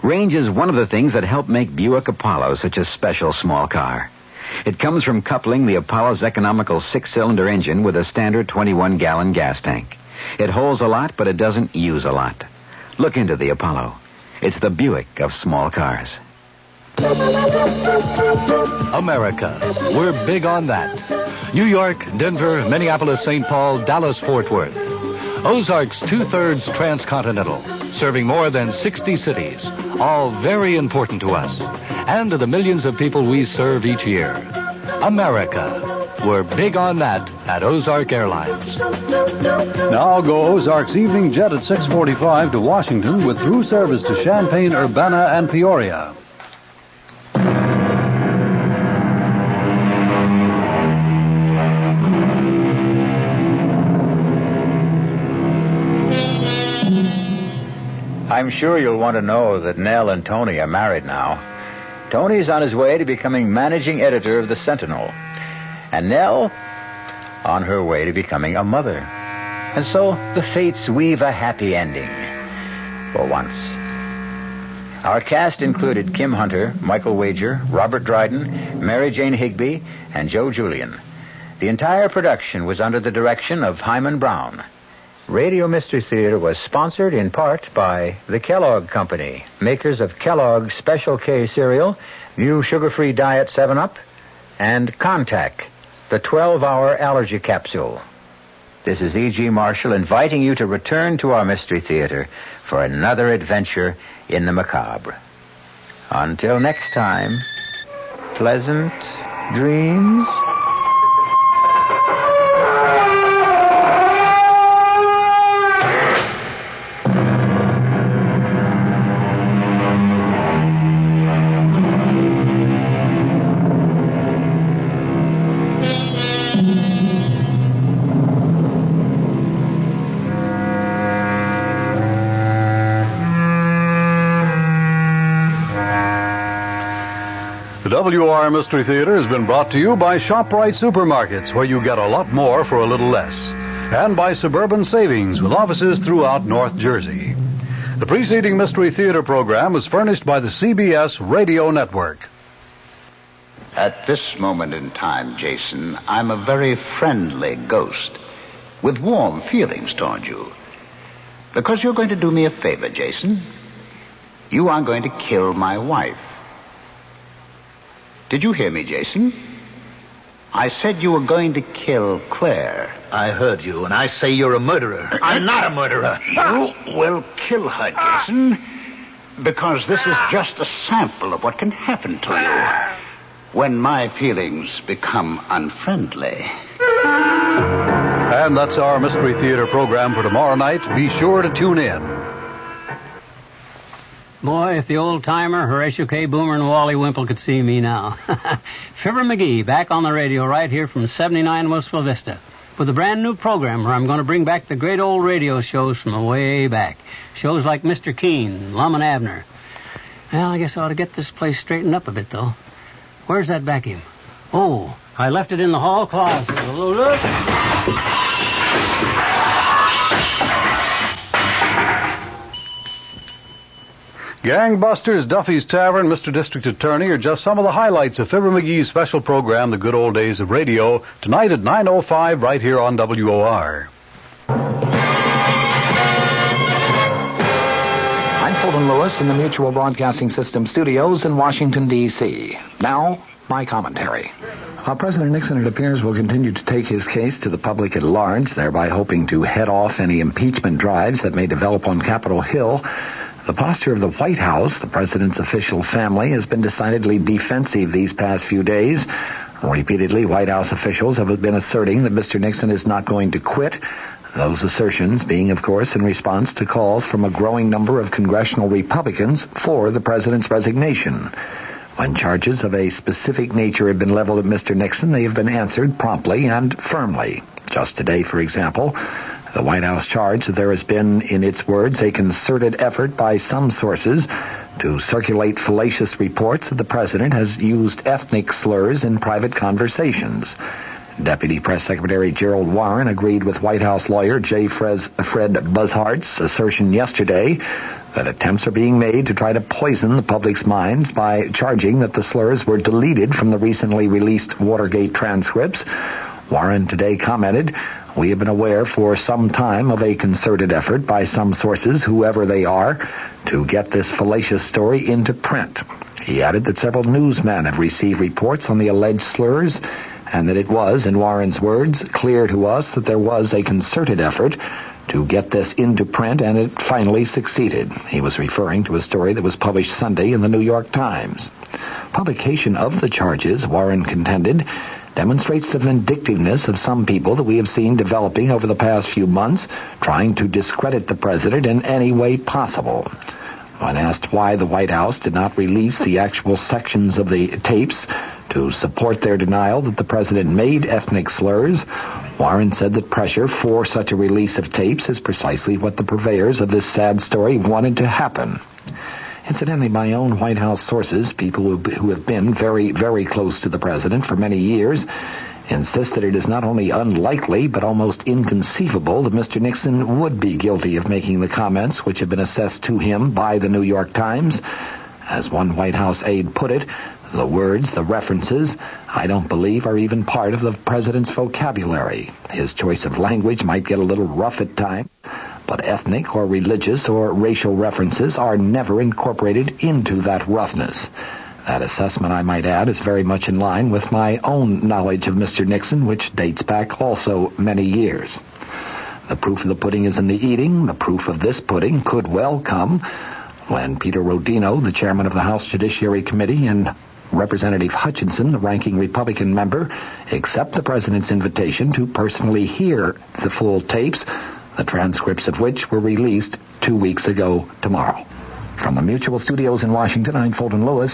Range is one of the things that help make Buick Apollo such a special small car. It comes from coupling the Apollo's economical 6-cylinder engine with a standard 21-gallon gas tank. It holds a lot, but it doesn't use a lot. Look into the Apollo. It's the Buick of small cars. America. We're big on that. New York, Denver, Minneapolis, St. Paul, Dallas, Fort Worth. Ozarks 2/3 transcontinental, serving more than 60 cities, all very important to us, and to the millions of people we serve each year. America. We're big on that at Ozark Airlines. Now go Ozark's evening jet at 6:45 to Washington with through service to Champaign, Urbana, and Peoria. I'm sure you'll want to know that Nell and Tony are married now. Tony's on his way to becoming managing editor of the Sentinel. And Nell on her way to becoming a mother. And so the fates weave a happy ending. For once. Our cast included Kim Hunter, Michael Wager, Robert Dryden, Mary Jane Higby, and Joe Julian. The entire production was under the direction of Hyman Brown. Radio Mystery Theater was sponsored in part by the Kellogg Company, makers of Kellogg's Special K cereal, new sugar-free Diet 7-Up, and Contact, the 12-hour allergy capsule. This is E.G. Marshall inviting you to return to our Mystery Theater for another adventure in the macabre. Until next time, pleasant dreams. WR Mystery Theater has been brought to you by ShopRite Supermarkets, where you get a lot more for a little less, and by Suburban Savings, with offices throughout North Jersey. The preceding Mystery Theater program was furnished by the CBS Radio Network. At this moment in time, Jason, I'm a very friendly ghost with warm feelings toward you. Because you're going to do me a favor, Jason. You are going to kill my wife. Did you hear me, Jason? I said you were going to kill Claire. I heard you, and I say you're a murderer. I'm not a murderer. You will kill her, Jason, because this is just a sample of what can happen to you when my feelings become unfriendly. And that's our Mystery Theater program for tomorrow night. Be sure to tune in. Boy, if the old-timer, Horatio K. Boomer, and Wally Wimple could see me now. Fibber Magee, back on the radio right here from 79 Westville Vista, with a brand-new program where I'm going to bring back the great old radio shows from way back. Shows like Mr. Keene, Lum and Abner. Well, I guess I ought to get this place straightened up a bit, though. Where's that vacuum? Oh, I left it in the hall closet. Look. Gangbusters, Duffy's Tavern, Mr. District Attorney are just some of the highlights of Fibber McGee's special program, The Good Old Days of Radio, tonight at 9:05 right here on WOR. I'm Fulton Lewis in the Mutual Broadcasting System studios in Washington, D.C. Now, my commentary. President Nixon, it appears, will continue to take his case to the public at large, thereby hoping to head off any impeachment drives that may develop on Capitol Hill. The posture of the White House, the president's official family, has been decidedly defensive these past few days. Repeatedly, White House officials have been asserting that Mr. Nixon is not going to quit. Those assertions being, of course, in response to calls from a growing number of congressional Republicans for the president's resignation. When charges of a specific nature have been leveled at Mr. Nixon, they have been answered promptly and firmly. Just today, for example, the White House charged that there has been, in its words, a concerted effort by some sources to circulate fallacious reports that the president has used ethnic slurs in private conversations. Deputy Press Secretary Gerald Warren agreed with White House lawyer J. Fred Bushart's assertion yesterday that attempts are being made to try to poison the public's minds by charging that the slurs were deleted from the recently released Watergate transcripts. Warren today commented, "We have been aware for some time of a concerted effort by some sources, whoever they are, to get this fallacious story into print." He added that several newsmen have received reports on the alleged slurs, and that it was, in Warren's words, clear to us that there was a concerted effort to get this into print, and it finally succeeded. He was referring to a story that was published Sunday in the New York Times. Publication of the charges, Warren contended, demonstrates the vindictiveness of some people that we have seen developing over the past few months, trying to discredit the president in any way possible. When asked why the White House did not release the actual sections of the tapes to support their denial that the president made ethnic slurs, Warren said that pressure for such a release of tapes is precisely what the purveyors of this sad story wanted to happen. Incidentally, my own White House sources, people who have been very, very close to the president for many years, insist that it is not only unlikely but almost inconceivable that Mr. Nixon would be guilty of making the comments which have been assessed to him by the New York Times. As one White House aide put it, the words, the references, I don't believe are even part of the president's vocabulary. His choice of language might get a little rough at times, but ethnic or religious or racial references are never incorporated into that roughness. That assessment, I might add, is very much in line with my own knowledge of Mr. Nixon, which dates back also many years. The proof of the pudding is in the eating. The proof of this pudding could well come when Peter Rodino, the chairman of the House Judiciary Committee, and Representative Hutchinson, the ranking Republican member, accept the president's invitation to personally hear the full tapes, the transcripts of which were released 2 weeks ago tomorrow. From the Mutual Studios in Washington, I'm Fulton Lewis,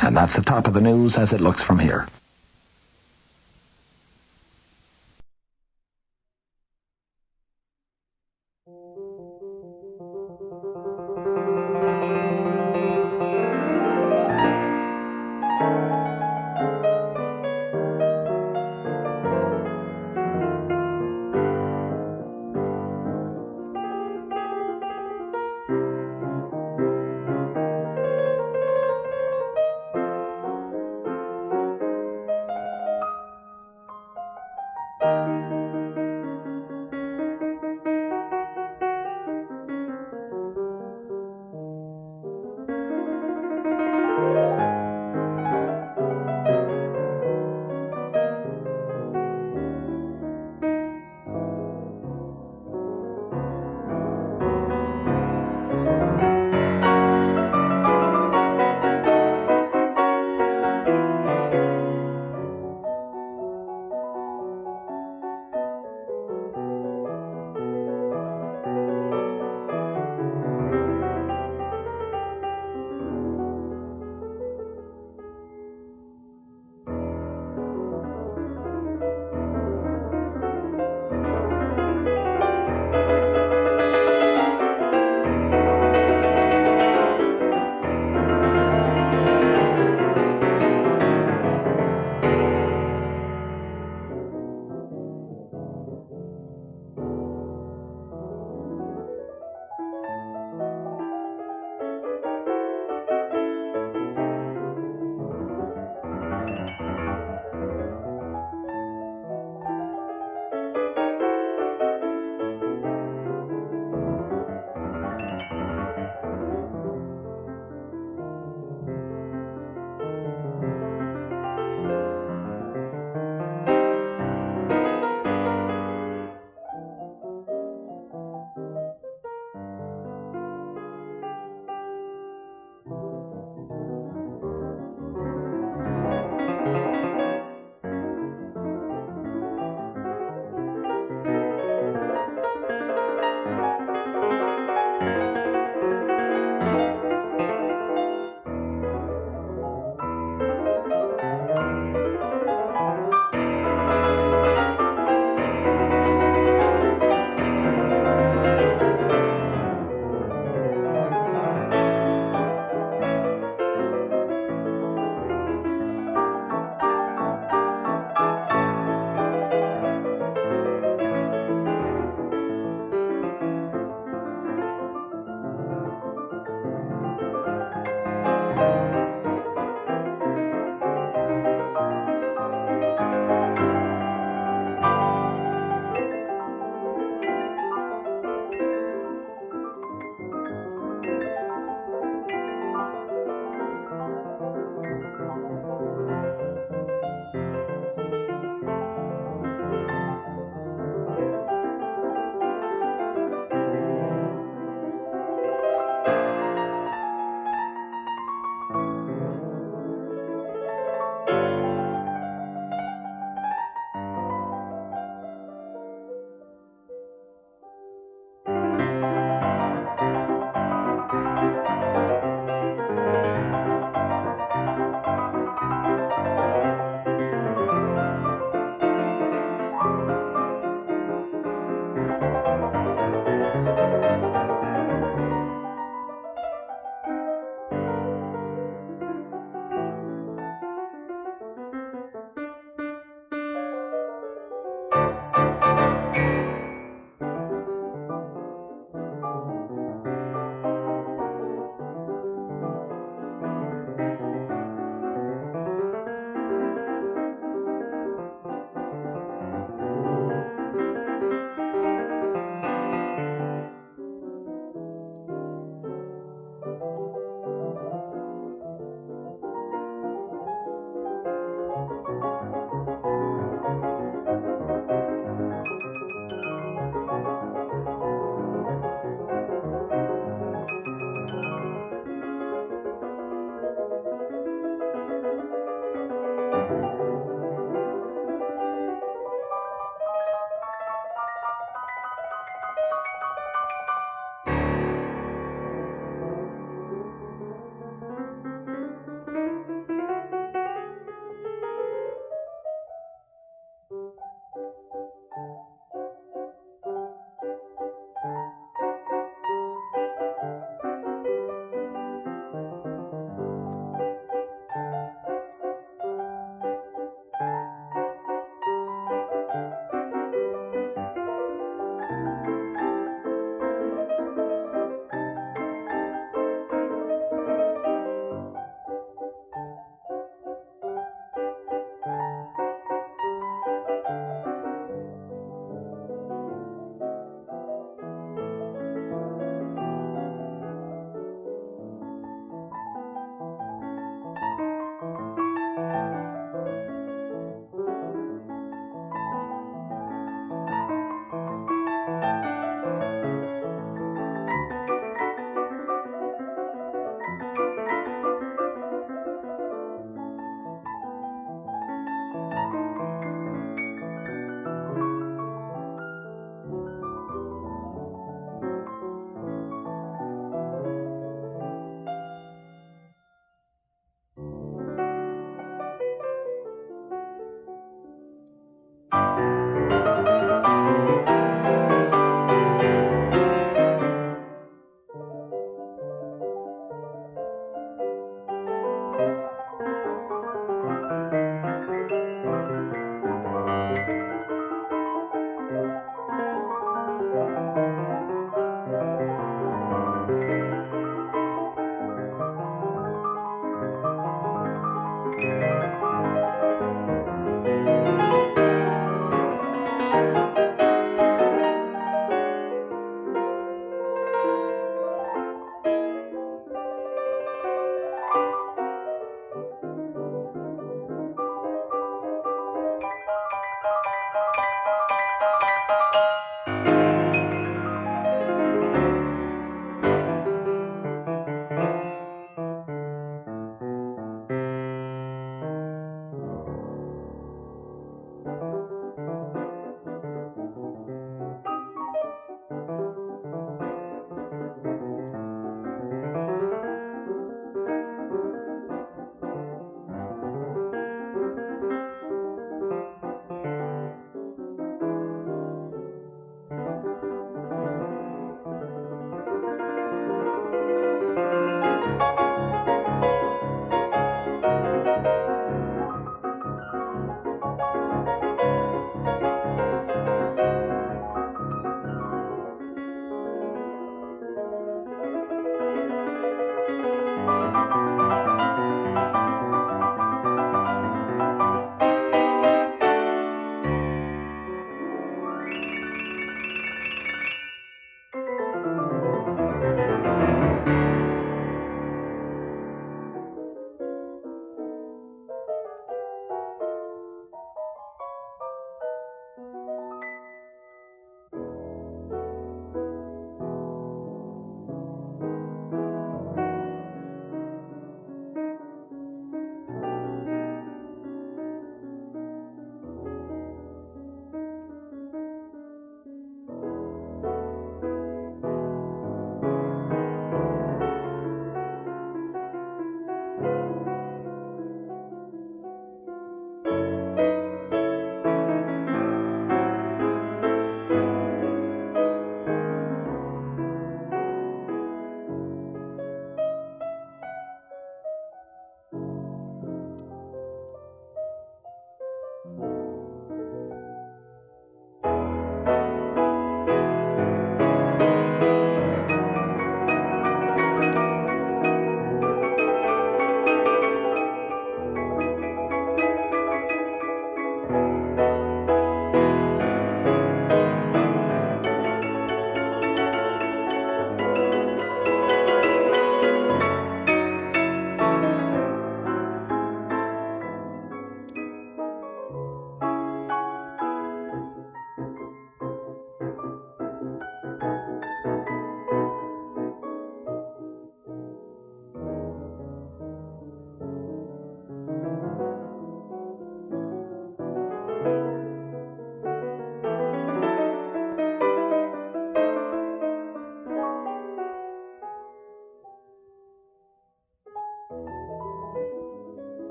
and that's the top of the news as it looks from here.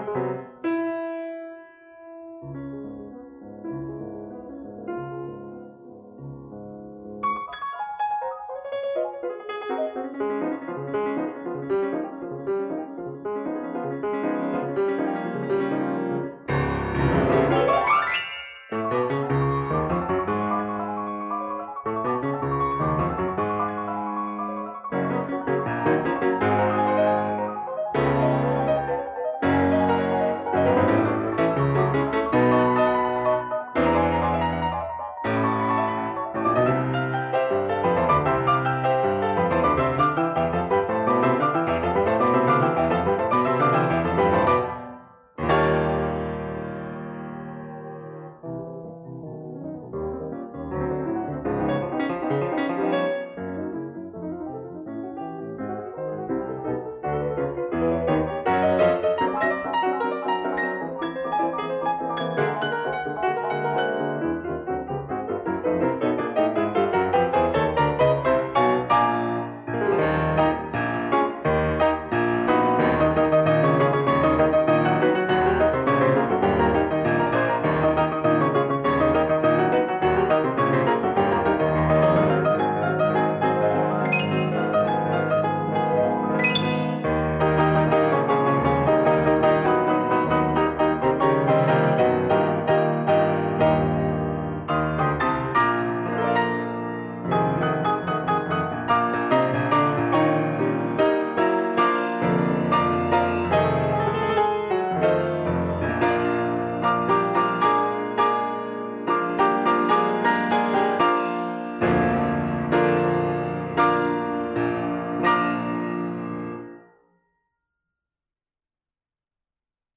Bye.